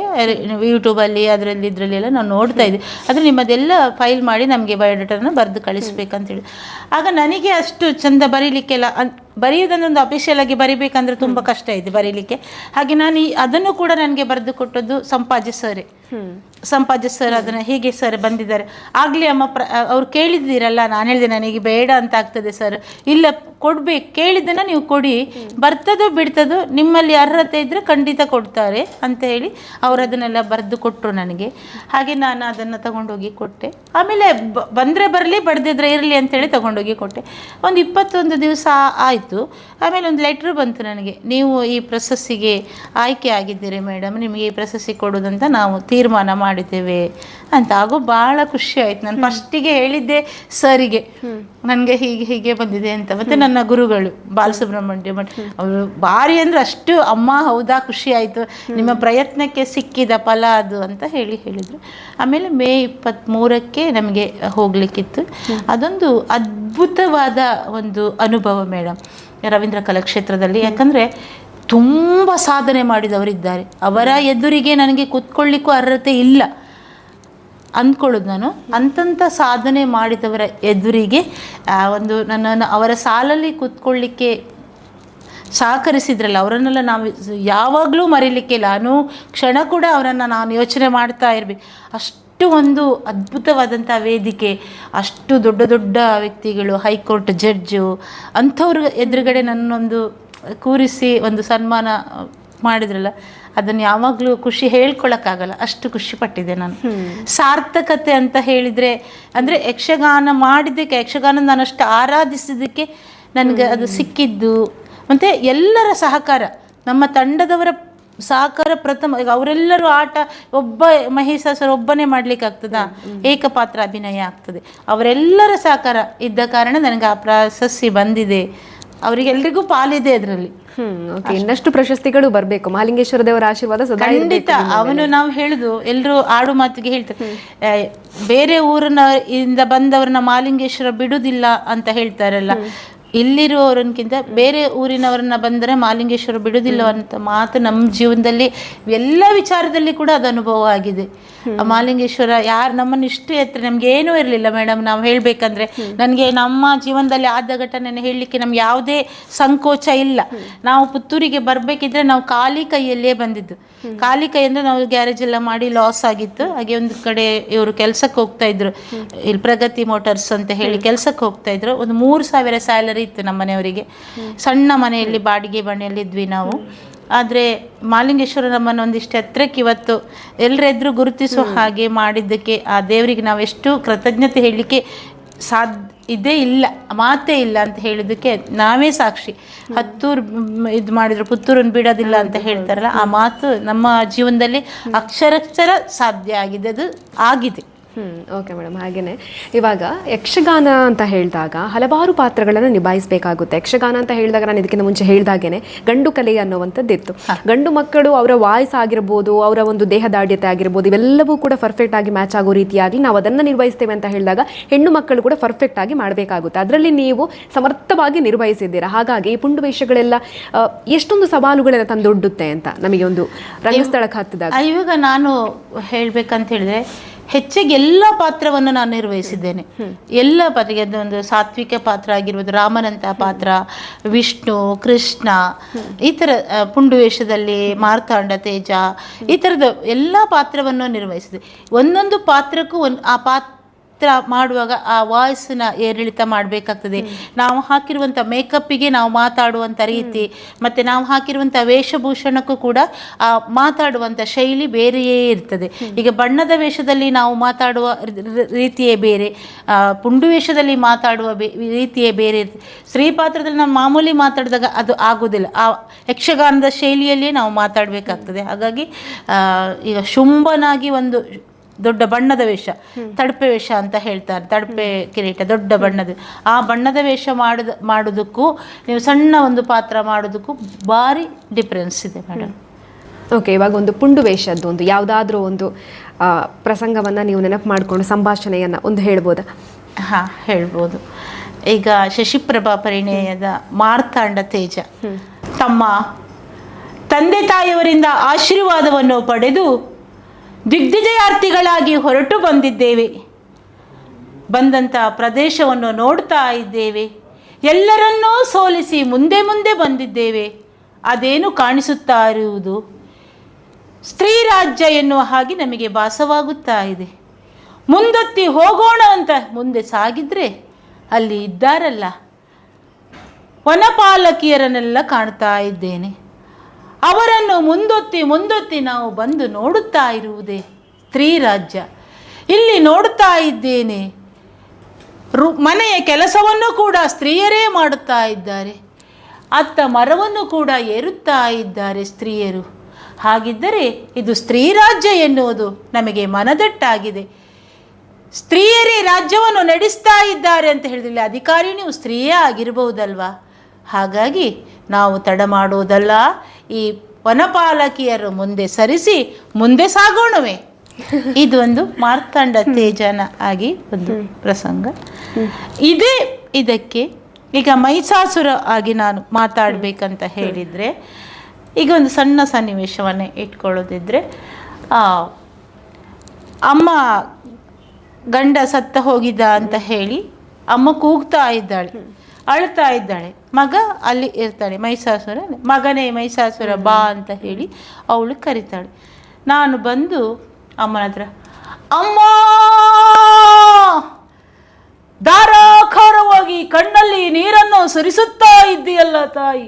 ಯೂಟ್ಯೂಬಲ್ಲಿ, ಅದರಲ್ಲಿ ಇದರಲ್ಲೆಲ್ಲ ನಾವು ನೋಡ್ತಾ ಇದ್ದೀವಿ, ಆದರೆ ನಿಮ್ಮದೆಲ್ಲ ಫೈಲ್ ಮಾಡಿ ನಮಗೆ ಬಯೋಡಾಟನ ಬರೆದು ಕಳಿಸ್ಬೇಕಂತೇಳಿ. ಆಗ ನನಗೆ ಅಷ್ಟು ಚಂದ ಬರೀಲಿಕ್ಕೆಲ್ಲ ಬರೆಯೋದನ್ನೊಂದು ಅಫಿಷಿಯಲ್ ಆಗಿ ಬರಿಬೇಕಂದ್ರೆ ತುಂಬ ಕಷ್ಟ ಇದೆ ಬರೀಲಿಕ್ಕೆ. ಹಾಗೆ ನಾನು ಅದನ್ನು ಕೂಡ ನನಗೆ ಬರೆದು ಕೊಟ್ಟದ್ದು ಸಂಪಾಜೆ ಸರ್ ಅದನ್ನು ಹೇಗೆ ಸರ್ ಬಂದಿದ್ದಾರೆ ಆಗಲೇ ಅಮ್ಮ ಅವ್ರು ಕೇಳಿದ್ದೀರಲ್ಲ, ನಾನು ಹೇಳಿದೆ ನನಗೆ ಬೇಡ ಅಂತ ಆಗ್ತದೆ ಸರ್, ಇಲ್ಲ ಕೊಡ್ಬೇಕು, ಕೇಳಿದ್ದನ್ನು ನೀವು ಕೊಡಿ, ಬರ್ತದೋ ಬಿಡ್ತದೋ ನಿಮ್ಮಲ್ಲಿ ಅರ್ಹತೆ ಇದ್ದರೆ ಖಂಡಿತ ಕೊಡ್ತಾರೆ ಅಂತ ಹೇಳಿ ಅವರು ಅದನ್ನೆಲ್ಲ ಬರೆದು ಕೊಟ್ಟರು ನನಗೆ. ಹಾಗೆ ನಾನು ಅದನ್ನು ತಗೊಂಡೋಗಿ ಕೊಟ್ಟೆ. ಆಮೇಲೆ ಬಂದರೆ ಬರಲಿ, ಬಡ್ದಿದ್ರೆ ಇರಲಿ ಅಂತೇಳಿ ತಗೊಂಡೋಗಿ ಕೊಟ್ಟೆ. ಒಂದು 21 ದಿವಸ ಆಯಿತು. ಆಮೇಲೆ ಒಂದು ಲೆಟ್ರ್ ಬಂತು ನನಗೆ, ನೀವು ಈ ಪ್ರಶಸ್ತಿಗೆ ಆಯ್ಕೆ ಆಗಿದ್ದೀರಿ ಮೇಡಮ್, ನಿಮಗೆ ಈ ಪ್ರಶಸ್ತಿ ಕೊಡೋದಂತ ನಾವು ತೀರ್ಮಾನ ಮಾಡಿದ್ದೇವೆ ಅಂತ. ಆಗೋ ಭಾಳ ಖುಷಿ ಆಯ್ತು. ನಾನು ಫಸ್ಟಿಗೆ ಹೇಳಿದ್ದೆ ಸರಿಗೆ ನನಗೆ ಹೀಗೆ ಬಂದಿದೆ ಅಂತ. ಮತ್ತು ನನ್ನ ಗುರುಗಳು ಬಾಲಸುಬ್ರಹ್ಮಣ್ಯ ಮಠ ಅವರು ಭಾರಿ ಅಂದರೆ ಅಷ್ಟು, ಅಮ್ಮ ಹೌದಾ ಖುಷಿ ಆಯಿತು, ನಿಮ್ಮ ಪ್ರಯತ್ನಕ್ಕೆ ಸಿಕ್ಕಿದ ಫಲ ಅದು ಅಂತ ಹೇಳಿದರು. ಆಮೇಲೆ ಮೇ 23ಕ್ಕೆ ನಮಗೆ ಹೋಗಲಿಕ್ಕಿತ್ತು. ಅದೊಂದು ಅದ್ಭುತವಾದ ಒಂದು ಅನುಭವ ಮೇಡಮ್ ರವೀಂದ್ರ ಕಲಾಕ್ಷೇತ್ರದಲ್ಲಿ. ಯಾಕಂದರೆ ತುಂಬ ಸಾಧನೆ ಮಾಡಿದವರಿದ್ದಾರೆ, ಅವರ ಎದುರಿಗೆ ನನಗೆ ಕೂತ್ಕೊಳ್ಳಿಕ್ಕೂ ಅರ್ಹತೆ ಇಲ್ಲ ಅಂದ್ಕೊಳ್ಳೋದು ನಾನು. ಅಂತಂಥ ಸಾಧನೆ ಮಾಡಿದವರ ಎದುರಿಗೆ ಒಂದು ನನ್ನನ್ನು ಅವರ ಸಾಲಲ್ಲಿ ಕೂತ್ಕೊಳ್ಳಿಕ್ಕೆ ಸಹಕರಿಸಿದ್ರಲ್ಲ, ಅವರನ್ನೆಲ್ಲ ನಾವು ಯಾವಾಗಲೂ ಮರೀಲಿಕ್ಕಿಲ್ಲ. ಕ್ಷಣ ಕೂಡ ಅವರನ್ನು ನಾನು ಯೋಚನೆ ಮಾಡ್ತಾ ಇರಬೇಕು. ಅಷ್ಟು ಒಂದು ಅದ್ಭುತವಾದಂಥ ವೇದಿಕೆ, ಅಷ್ಟು ದೊಡ್ಡ ದೊಡ್ಡ ವ್ಯಕ್ತಿಗಳು, ಹೈಕೋರ್ಟ್ ಜಡ್ಜು ಅಂಥವ್ರ ಎದುರುಗಡೆ ನನ್ನೊಂದು ಕೂರಿಸಿ ಒಂದು ಸನ್ಮಾನ ಮಾಡಿದ್ರಲ್ಲ, ಅದನ್ನು ಯಾವಾಗಲೂ ಖುಷಿ ಹೇಳ್ಕೊಳಕ್ಕಾಗಲ್ಲ, ಅಷ್ಟು ಖುಷಿ ಪಟ್ಟಿದ್ದೆ ನಾನು. ಸಾರ್ಥಕತೆ ಅಂತ ಹೇಳಿದರೆ ಅಂದರೆ ಯಕ್ಷಗಾನ ಮಾಡಿದ್ದಕ್ಕೆ, ಯಕ್ಷಗಾನ ನಾನು ಅಷ್ಟು ಆರಾಧಿಸಿದ್ದಕ್ಕೆ ನನಗೆ ಅದು ಸಿಕ್ಕಿದ್ದು. ಮತ್ತು ಎಲ್ಲರ ಸಹಕಾರ, ನಮ್ಮ ತಂಡದವರ ಸಹಕಾರ ಪ್ರಥಮ. ಈಗ ಅವರೆಲ್ಲರೂ ಆಟ ಒಬ್ಬ ಮಹಿಷಾಸುರ ಒಬ್ಬನೇ ಮಾಡ್ಲಿಕ್ಕೆ ಆಗ್ತದಾ, ಏಕಪಾತ್ರ ಅಭಿನಯ ಆಗ್ತದೆ. ಅವರೆಲ್ಲರ ಸಹಕಾರ ಇದ್ದ ಕಾರಣ ನನಗೆ ಆ ಪ್ರಶಸ್ತಿ ಬಂದಿದೆ. ಅವರಿಗೆಲ್ರಿಗೂ ಪಾಲಿದೆ ಅದರಲ್ಲಿ.
ಇನ್ನಷ್ಟು ಪ್ರಶಸ್ತಿಗಳು ಬರಬೇಕು. ಮಹಾಲಿಂಗೇಶ್ವರ ದೇವರ ಆಶೀರ್ವಾದ
ಖಂಡಿತ. ಅವನು ನಾವು ಹೇಳುದು, ಎಲ್ಲರೂ ಆಡು ಮಾತಿಗೆ ಹೇಳ್ತಾರೆ, ಬೇರೆ ಊರಿನಿಂದ ಬಂದವ್ರನ್ನ ಮಹಾಲಿಂಗೇಶ್ವರ ಬಿಡುದಿಲ್ಲ ಅಂತ ಹೇಳ್ತಾರಲ್ಲ, ಇಲ್ಲಿರುವವರನ್ಕಿಂತ ಬೇರೆ ಊರಿನವರನ್ನ ಬಂದರೆ ಮಹಾಲಿಂಗೇಶ್ವರ ಬಿಡುವುದಿಲ್ಲ ಅಂತ ಮಾತು ನಮ್ಮ ಜೀವನದಲ್ಲಿ ಎಲ್ಲ ವಿಚಾರದಲ್ಲಿ ಕೂಡ ಅದು ಅನುಭವ ಆಗಿದೆ. ಮಹಾಲಿಂಗೇಶ್ವರ ನಮ್ಮನ್ನು ಇಷ್ಟು ಎತ್ತರ, ನಮ್ಗೆ ಏನೂ ಇರಲಿಲ್ಲ ಮೇಡಮ್. ನಾವು ಹೇಳಬೇಕಂದ್ರೆ ನನಗೆ ನಮ್ಮ ಜೀವನದಲ್ಲಿ ಆದ ಘಟನೆ ಹೇಳಲಿಕ್ಕೆ ನಮ್ಗೆ ಯಾವುದೇ ಸಂಕೋಚ ಇಲ್ಲ. ನಾವು ಪುತ್ತೂರಿಗೆ ಬರಬೇಕಿದ್ರೆ ನಾವು ಖಾಲಿ ಕೈಯಲ್ಲೇ ಬಂದಿದ್ದು. ಖಾಲಿ ಕೈ ಅಂದರೆ ನಾವು ಗ್ಯಾರೇಜ್ ಎಲ್ಲ ಮಾಡಿ ಲಾಸ್ ಆಗಿತ್ತು. ಹಾಗೆ ಒಂದು ಕಡೆ ಇವರು ಕೆಲಸಕ್ಕೆ ಹೋಗ್ತಾ ಇದ್ರು, ಇಲ್ಲಿ ಪ್ರಗತಿ ಮೋಟಾರ್ಸ್ ಅಂತ ಹೇಳಿ ಕೆಲಸಕ್ಕೆ ಹೋಗ್ತಾ ಇದ್ರು. ಒಂದು 3,000 ಸ್ಯಾಲರಿ ಇತ್ತು ನಮ್ಮ ಮನೆಯವರಿಗೆ. ಸಣ್ಣ ಮನೆಯಲ್ಲಿ ಬಾಡಿಗೆ ಮನೆಯಲ್ಲಿ ಇದ್ವಿ ನಾವು. ಆದರೆ ಮಹಾಲಿಂಗೇಶ್ವರ ನಮ್ಮನ್ನು ಒಂದಿಷ್ಟು ಎತ್ತರಕ್ಕೆ ಇವತ್ತು ಎಲ್ಲರೆದ್ರು ಗುರುತಿಸುವ ಹಾಗೆ ಮಾಡಿದ್ದಕ್ಕೆ ಆ ದೇವರಿಗೆ ನಾವು ಎಷ್ಟು ಕೃತಜ್ಞತೆ ಹೇಳಲಿಕ್ಕೆ ಇದೇ ಇಲ್ಲ, ಮಾತೇ ಇಲ್ಲ ಅಂತ ಹೇಳಿದ್ದಕ್ಕೆ ನಾವೇ ಸಾಕ್ಷಿ. ಹತ್ತೂರು ಇದು ಮಾಡಿದ್ರು ಪುತ್ತೂರನ್ನು ಬಿಡೋದಿಲ್ಲ ಅಂತ ಹೇಳ್ತಾರಲ್ಲ, ಆ ಮಾತು ನಮ್ಮ ಜೀವನದಲ್ಲಿ ಅಕ್ಷರಕ್ಷರ ಸಾಧ್ಯ ಆಗಿದೆ, ಅದು ಆಗಿದೆ.
Okay madam. ಹಾಗೆಯೇ ಇವಾಗ ಯಕ್ಷಗಾನ ಅಂತ ಹೇಳಿದಾಗ ಹಲವಾರು ಪಾತ್ರಗಳನ್ನು ನಿಭಾಯಿಸಬೇಕಾಗುತ್ತೆ. ಯಕ್ಷಗಾನ ಅಂತ ಹೇಳಿದಾಗ ನಾನು ಇದಕ್ಕಿಂತ ಮುಂಚೆ ಹೇಳಿದಾಗೇನೆ ಗಂಡು ಕಲೆ ಅನ್ನುವಂಥದ್ದಿತ್ತು. ಗಂಡು ಮಕ್ಕಳು ಅವರ ವಾಯ್ಸ್ ಆಗಿರ್ಬೋದು, ಅವರ ಒಂದು ದೇಹದಾಢ್ಯತೆ ಆಗಿರ್ಬೋದು, ಇವೆಲ್ಲವೂ ಕೂಡ ಪರ್ಫೆಕ್ಟ್ ಆಗಿ ಮ್ಯಾಚ್ ಆಗೋ ರೀತಿಯಾಗಿ ನಾವು ಅದನ್ನು ನಿರ್ವಹಿಸ್ತೇವೆ ಅಂತ ಹೇಳಿದಾಗ ಹೆಣ್ಣು ಮಕ್ಕಳು ಕೂಡ ಪರ್ಫೆಕ್ಟ್ ಆಗಿ ಮಾಡಬೇಕಾಗುತ್ತೆ. ಅದರಲ್ಲಿ ನೀವು ಸಮರ್ಥವಾಗಿ ನಿರ್ವಹಿಸಿದ್ದೀರಾ. ಹಾಗಾಗಿ ಈ ಪುಂಡು ವೇಷಗಳೆಲ್ಲ ಎಷ್ಟೊಂದು ಸವಾಲುಗಳೆಲ್ಲ ತಂದೊಡ್ಡುತ್ತೆ ಅಂತ ನಮಗೆ ಒಂದು ರಂಗಸ್ಥಳಕ್ಕೆ ಹತ್ತಿದಾಗ.
ಇವಾಗ ನಾನು ಹೇಳಬೇಕಂತ ಹೇಳಿದ್ರೆ ಹೆಚ್ಚಿಗೆ ಎಲ್ಲ ಪಾತ್ರವನ್ನು ನಾನು ನಿರ್ವಹಿಸಿದ್ದೇನೆ. ಎಲ್ಲ ಪಾತ್ರಿಗೆ ಒಂದು ಸಾತ್ವಿಕ ಪಾತ್ರ ಆಗಿರ್ಬೋದು, ರಾಮನಂತ ಪಾತ್ರ, ವಿಷ್ಣು, ಕೃಷ್ಣ, ಈ ಥರ ಪುಂಡು ವೇಷದಲ್ಲಿ ಮಾರ್ತಾಂಡ, ತೇಜ, ಈ ಥರದ ಎಲ್ಲ ಪಾತ್ರವನ್ನು ನಿರ್ವಹಿಸಿದೆ. ಒಂದೊಂದು ಪಾತ್ರಕ್ಕೂ ಆ ಪಾತ್ರ ಮಾಡುವಾಗ ಆ ವಾಯ್ಸನ್ನ ಏರಿಳಿತ ಮಾಡಬೇಕಾಗ್ತದೆ. ನಾವು ಹಾಕಿರುವಂಥ ಮೇಕಪ್ಪಿಗೆ ನಾವು ಮಾತಾಡುವಂಥ ರೀತಿ, ಮತ್ತು ನಾವು ಹಾಕಿರುವಂಥ ವೇಷಭೂಷಣಕ್ಕೂ ಕೂಡ ಆ ಮಾತಾಡುವಂಥ ಶೈಲಿ ಬೇರೆಯೇ ಇರ್ತದೆ. ಈಗ ಬಣ್ಣದ ವೇಷದಲ್ಲಿ ನಾವು ಮಾತಾಡುವ ರೀತಿಯೇ ಬೇರೆ, ಪುಂಡು ವೇಷದಲ್ಲಿ ಮಾತಾಡುವ ರೀತಿಯೇ ಬೇರೆ ಇರ್ತದೆ. ಸ್ತ್ರೀ ಪಾತ್ರದಲ್ಲಿ ನಾವು ಮಾಮೂಲಿ ಮಾತಾಡಿದಾಗ ಅದು ಆಗೋದಿಲ್ಲ, ಆ ಯಕ್ಷಗಾನದ ಶೈಲಿಯಲ್ಲಿಯೇ ನಾವು ಮಾತಾಡಬೇಕಾಗ್ತದೆ. ಹಾಗಾಗಿ ಈಗ ಶುಂಭನಾಗಿ ಒಂದು ದೊಡ್ಡ ಬಣ್ಣದ ವೇಷ, ತಡಪೆ ವೇಷ ಅಂತ ಹೇಳ್ತಾರೆ, ತಡಪೆ ಕಿರೀಟ, ದೊಡ್ಡ ಬಣ್ಣದ, ಆ ಬಣ್ಣದ ವೇಷ ಮಾಡೋದಕ್ಕೂ ನೀವು ಸಣ್ಣ ಒಂದು ಪಾತ್ರ ಮಾಡೋದಕ್ಕೂ ಭಾರಿ ಡಿಫ್ರೆನ್ಸ್ ಇದೆ ಮೇಡಮ್.
ಓಕೆ, ಇವಾಗ ಒಂದು ಪುಂಡು ವೇಷದ್ದು ಒಂದು ಯಾವುದಾದ್ರೂ ಒಂದು ಪ್ರಸಂಗವನ್ನು ನೀವು ನೆನಪು ಮಾಡಿಕೊಂಡು ಸಂಭಾಷಣೆಯನ್ನು ಒಂದು ಹೇಳ್ಬೋದಾ?
ಹೇಳ್ಬೋದು. ಈಗ ಶಶಿಪ್ರಭಾ ಪರಿಣಯದ ಮಾರ್ತಾಂಡ ತೇಜ. ತಮ್ಮ ತಂದೆ ತಾಯಿಯವರಿಂದ ಆಶೀರ್ವಾದವನ್ನು ಪಡೆದು ದಿಗ್ವಿಜಯಾರ್ಥಿಗಳಾಗಿ ಹೊರಟು ಬಂದಿದ್ದೇವೆ. ಬಂದಂಥ ಪ್ರದೇಶವನ್ನು ನೋಡ್ತಾ ಇದ್ದೇವೆ. ಎಲ್ಲರನ್ನೂ ಸೋಲಿಸಿ ಮುಂದೆ ಮುಂದೆ ಬಂದಿದ್ದೇವೆ. ಅದೇನು ಕಾಣಿಸುತ್ತಾ ಇರುವುದು ಸ್ತ್ರೀ ರಾಜ್ಯ ಎನ್ನುವ ಹಾಗೆ ನಮಗೆ ಭಾಸವಾಗುತ್ತಾ ಇದೆ. ಮುಂದೊತ್ತಿ ಹೋಗೋಣ ಅಂತ ಮುಂದೆ ಸಾಗಿದ್ರೆ ಅಲ್ಲಿ ಇದ್ದಾರಲ್ಲ ವನಪಾಲಕಿಯರನ್ನೆಲ್ಲ ಕಾಣ್ತಾ ಇದ್ದೇನೆ. ಅವರನ್ನು ಮುಂದೊತ್ತಿ ನಾವು ಬಂದು ನೋಡುತ್ತಾ ಇರುವುದೇ ಸ್ತ್ರೀ ರಾಜ್ಯ. ಇಲ್ಲಿ ನೋಡುತ್ತಾ ಇದ್ದೇನೆ ಮನೆಯ ಕೆಲಸವನ್ನು ಕೂಡ ಸ್ತ್ರೀಯರೇ ಮಾಡುತ್ತಾ ಇದ್ದಾರೆ. ಅತ್ತ ಮರವನ್ನು ಕೂಡ ಏರುತ್ತಾ ಇದ್ದಾರೆ ಸ್ತ್ರೀಯರು. ಹಾಗಿದ್ದರೆ ಇದು ಸ್ತ್ರೀ ರಾಜ್ಯ ಎನ್ನುವುದು ನಮಗೆ ಮನದಟ್ಟಾಗಿದೆ. ಸ್ತ್ರೀಯರೇ ರಾಜ್ಯವನ್ನು ನಡೆಸ್ತಾ ಇದ್ದಾರೆ ಅಂತ ಹೇಳಿದ್ರೆ ಅಧಿಕಾರಿನೂ ಸ್ತ್ರೀಯೇ ಆಗಿರಬಹುದಲ್ವಾ? ಹಾಗಾಗಿ ನಾವು ತಡ ಮಾಡುವುದಲ್ಲ, ಈ ವನಪಾಲಕಿಯರು ಮುಂದೆ ಸರಿಸಿ ಮುಂದೆ ಸಾಗೋಣವೇ. ಇದು ಒಂದು ಮಾರ್ತಾಂಡ ತೇಜನ ಆಗಿ ಒಂದು ಪ್ರಸಂಗ. ಇದಕ್ಕೆ ಈಗ ಮಹಿಷಾಸುರ ಆಗಿ ನಾನು ಮಾತಾಡಬೇಕಂತ ಹೇಳಿದರೆ, ಈಗ ಒಂದು ಸಣ್ಣ ಸನ್ನಿವೇಶವನ್ನೇ ಇಟ್ಕೊಳ್ಳೋದಿದ್ರೆ, ಅಮ್ಮ ಗಂಡ ಸತ್ತ ಹೋಗಿದ್ದ ಅಂತ ಹೇಳಿ ಅಮ್ಮ ಕೂಗ್ತಾ ಇದ್ದಾಳೆ, ಅಳ್ತಾ ಇದ್ದಾಳೆ. ಮಗ ಅಲ್ಲಿ ಇರ್ತಾಳೆ, ಮಹಿಷಾಸುರ ಮಗನೇ ಮಹಿಷಾಸುರ ಬಾ ಅಂತ ಹೇಳಿ ಅವಳು ಕರೀತಾಳೆ. ನಾನು ಬಂದು ಅಮ್ಮನ ಹತ್ರ, ಅಮ್ಮ ಧಾರಾಕಾರವಾಗಿ ಕಣ್ಣಲ್ಲಿ ನೀರನ್ನು ಸುರಿಸುತ್ತಾ ಇದ್ದೀಯಲ್ಲ ತಾಯಿ,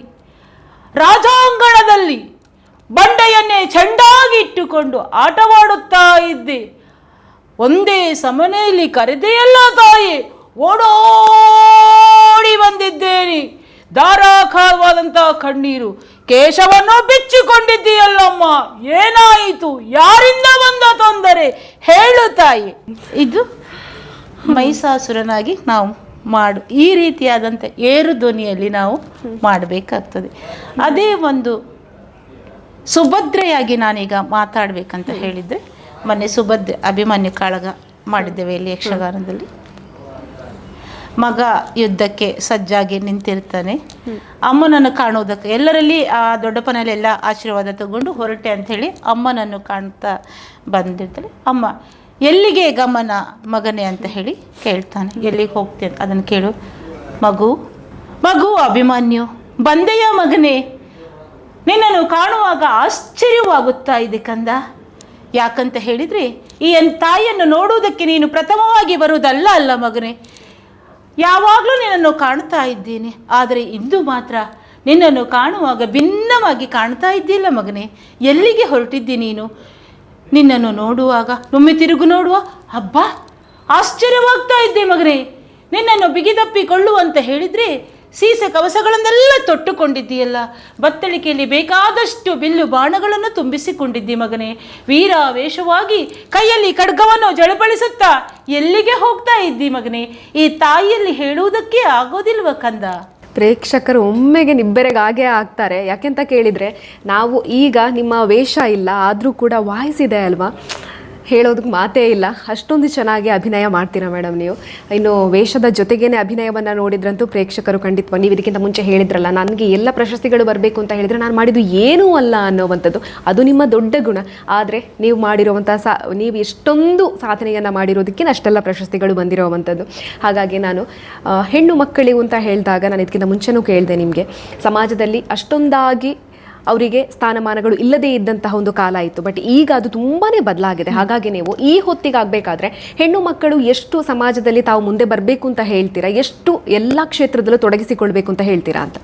ರಾಜಾಂಗಣದಲ್ಲಿ ಬಂಡೆಯನ್ನೇ ಚೆಂಡಾಗಿ ಇಟ್ಟುಕೊಂಡು ಆಟವಾಡುತ್ತಾ ಇದ್ದೆ, ಒಂದೇ ಸಮನೆಯಲ್ಲಿ ಕರೆದೆಯಲ್ಲ ತಾಯಿ, ಓಡೋಡಿ ಬಂದಿದ್ದೇನೆ. ಧಾರಾಕಾರವಾದಂಥ ಕಣ್ಣೀರು, ಕೇಶವನ್ನು ಬಿಚ್ಚಿಕೊಂಡಿದ್ದೀಯಲ್ಲಮ್ಮ, ಏನಾಯಿತು, ಯಾರಿಂದ ಬಂದ ತೊಂದರೆ ಹೇಳು ತಾಯಿ. ಇದು ಮಹಿಷಾಸುರನಾಗಿ ನಾವು ಈ ರೀತಿಯಾದಂಥ ಏರು ಧ್ವನಿಯಲ್ಲಿ ನಾವು ಮಾಡಬೇಕಾಗ್ತದೆ. ಅದೇ ಒಂದು ಸುಭದ್ರೆಯಾಗಿ ನಾನೀಗ ಮಾತಾಡಬೇಕಂತ ಹೇಳಿದರೆ, ಮೊನ್ನೆ ಸುಭದ್ರೆ ಅಭಿಮನ್ಯು ಕಾಳಗ ಮಾಡಿದ್ದೇವೆ ಇಲ್ಲಿ ಯಕ್ಷಗಾನದಲ್ಲಿ. ಮಗ ಯುದ್ಧಕ್ಕೆ ಸಜ್ಜಾಗಿ ನಿಂತಿರ್ತಾನೆ. ಅಮ್ಮನನ್ನು ಕಾಣುವುದಕ್ಕೆ ಎಲ್ಲರಲ್ಲಿ ಆ ದೊಡ್ಡಪ್ಪನಲ್ಲಿ ಎಲ್ಲ ಆಶೀರ್ವಾದ ತಗೊಂಡು ಹೊರಟೆ ಅಂಥೇಳಿ ಅಮ್ಮನನ್ನು ಕಾಣ್ತಾ ಬಂದಿರ್ತಾಳೆ. ಅಮ್ಮ ಎಲ್ಲಿಗೆ ಗಮನ ಮಗನೇ ಅಂತ ಹೇಳಿ ಕೇಳ್ತಾನೆ. ಎಲ್ಲಿಗೆ ಹೋಗ್ತೇನೆ ಅದನ್ನು ಕೇಳು. ಮಗು ಅಭಿಮನ್ಯು ಬಂದೆಯ ಮಗನೇ, ನಿನ್ನನ್ನು ಕಾಣುವಾಗ ಆಶ್ಚರ್ಯವಾಗುತ್ತಾ ಇದೆ ಕಂದ. ಯಾಕಂತ ಹೇಳಿದರೆ ಈ ತಾಯಿಯನ್ನು ನೋಡುವುದಕ್ಕೆ ನೀನು ಪ್ರಥಮವಾಗಿ ಬರುವುದಲ್ಲ ಅಲ್ಲ ಮಗನೇ, ಯಾವಾಗಲೂ ನಿನ್ನನ್ನು ಕಾಣ್ತಾ ಇದ್ದೇನೆ. ಆದರೆ ಇಂದು ಮಾತ್ರ ನಿನ್ನನ್ನು ಕಾಣುವಾಗ ಭಿನ್ನವಾಗಿ ಕಾಣ್ತಾ ಇದ್ದಿಲ್ಲ ಮಗನೇ. ಎಲ್ಲಿಗೆ ಹೊರಟಿದ್ದಿ ನೀನು? ನಿನ್ನನ್ನು ನೋಡುವಾಗ ಒಮ್ಮೆ ತಿರುಗು ನೋಡುವ, ಹಬ್ಬ ಆಶ್ಚರ್ಯವಾಗ್ತಾ ಇದ್ದೆ ಮಗನೇ. ನಿನ್ನನ್ನು ಬಿಗಿದಪ್ಪಿಕೊಳ್ಳುವಂತ ಹೇಳಿದರೆ ಸೀಸೆ ಕವಸಗಳನ್ನೆಲ್ಲ ತೊಟ್ಟುಕೊಂಡಿದ್ದೀಯಲ್ಲ, ಬತ್ತಳಿಕೆಯಲ್ಲಿ ಬೇಕಾದಷ್ಟು ಬಿಲ್ಲು ಬಾಣಗಳನ್ನು ತುಂಬಿಸಿಕೊಂಡಿದ್ದಿ ಮಗನೇ. ವೀರಾವೇಶವಾಗಿ ಕೈಯಲ್ಲಿ ಖಡ್ಗವನ್ನು ಜಳಪಡಿಸುತ್ತಾ ಎಲ್ಲಿಗೆ ಹೋಗ್ತಾ ಇದ್ದಿ ಮಗನೇ? ಈ ತಾಯಿಯಲ್ಲಿ ಹೇಳುವುದಕ್ಕೆ ಆಗೋದಿಲ್ವ ಕಂದ?
ಪ್ರೇಕ್ಷಕರು ಒಮ್ಮೆಗೆ ನಿಬ್ಬೆರಗಾಗೇ ಆಗ್ತಾರೆ. ಯಾಕೆಂತ ಕೇಳಿದರೆ, ನಾವು ಈಗ ನಿಮ್ಮ ವೇಷ ಇಲ್ಲ ಆದರೂ ಕೂಡ ವಾಯ್ಸ್ ಇದೆ ಅಲ್ವಾ, ಹೇಳೋದಕ್ಕೆ ಮಾತೇ ಇಲ್ಲ. ಅಷ್ಟೊಂದು ಚೆನ್ನಾಗಿ ಅಭಿನಯ ಮಾಡ್ತೀರಾ ಮೇಡಮ್ ನೀವು. ಇನ್ನು ವೇಷದ ಜೊತೆಗೇನೆ ಅಭಿನಯವನ್ನು ನೋಡಿದ್ರಂತೂ ಪ್ರೇಕ್ಷಕರು ಖಂಡಿತ, ನೀವು ಇದಕ್ಕಿಂತ ಮುಂಚೆ ಹೇಳಿದ್ರಲ್ಲ, ನನಗೆ ಎಲ್ಲ ಪ್ರಶಸ್ತಿಗಳು ಬರಬೇಕು ಅಂತ ಹೇಳಿದರೆ ನಾನು ಮಾಡಿದ್ದು ಏನೂ ಅಲ್ಲ ಅನ್ನೋವಂಥದ್ದು, ಅದು ನಿಮ್ಮ ದೊಡ್ಡ ಗುಣ. ಆದರೆ ನೀವು ಮಾಡಿರುವಂಥ ನೀವು ಎಷ್ಟೊಂದು ಸಾಧನೆಯನ್ನು ಮಾಡಿರೋದಕ್ಕೆ ಅಷ್ಟೆಲ್ಲ ಪ್ರಶಸ್ತಿಗಳು ಬಂದಿರೋವಂಥದ್ದು. ಹಾಗಾಗಿ ನಾನು ಹೆಣ್ಣು ಮಕ್ಕಳಿಗೂ ಅಂತ ಹೇಳಿದಾಗ ನಾನು ಇದಕ್ಕಿಂತ ಮುಂಚೆನೂ ಕೇಳಿದೆ ನಿಮಗೆ, ಸಮಾಜದಲ್ಲಿ ಅಷ್ಟೊಂದಾಗಿ ಅವರಿಗೆ ಸ್ಥಾನಮಾನಗಳು ಇಲ್ಲದೇ ಇದ್ದಂತಹ ಒಂದು ಕಾಲ ಇತ್ತು. ಬಟ್ ಈಗ ಅದು ತುಂಬಾ ಬದಲಾಗಿದೆ. ಹಾಗಾಗಿ ನೀವು ಈ ಹೊತ್ತಿಗಾಗಬೇಕಾದ್ರೆ ಹೆಣ್ಣು ಮಕ್ಕಳು ಎಷ್ಟು ಸಮಾಜದಲ್ಲಿ ತಾವು ಮುಂದೆ ಬರಬೇಕು ಅಂತ ಹೇಳ್ತೀರಾ, ಎಷ್ಟು ಎಲ್ಲ ಕ್ಷೇತ್ರದಲ್ಲೂ ತೊಡಗಿಸಿಕೊಳ್ಬೇಕು ಅಂತ ಹೇಳ್ತೀರಾ ಅಂತ?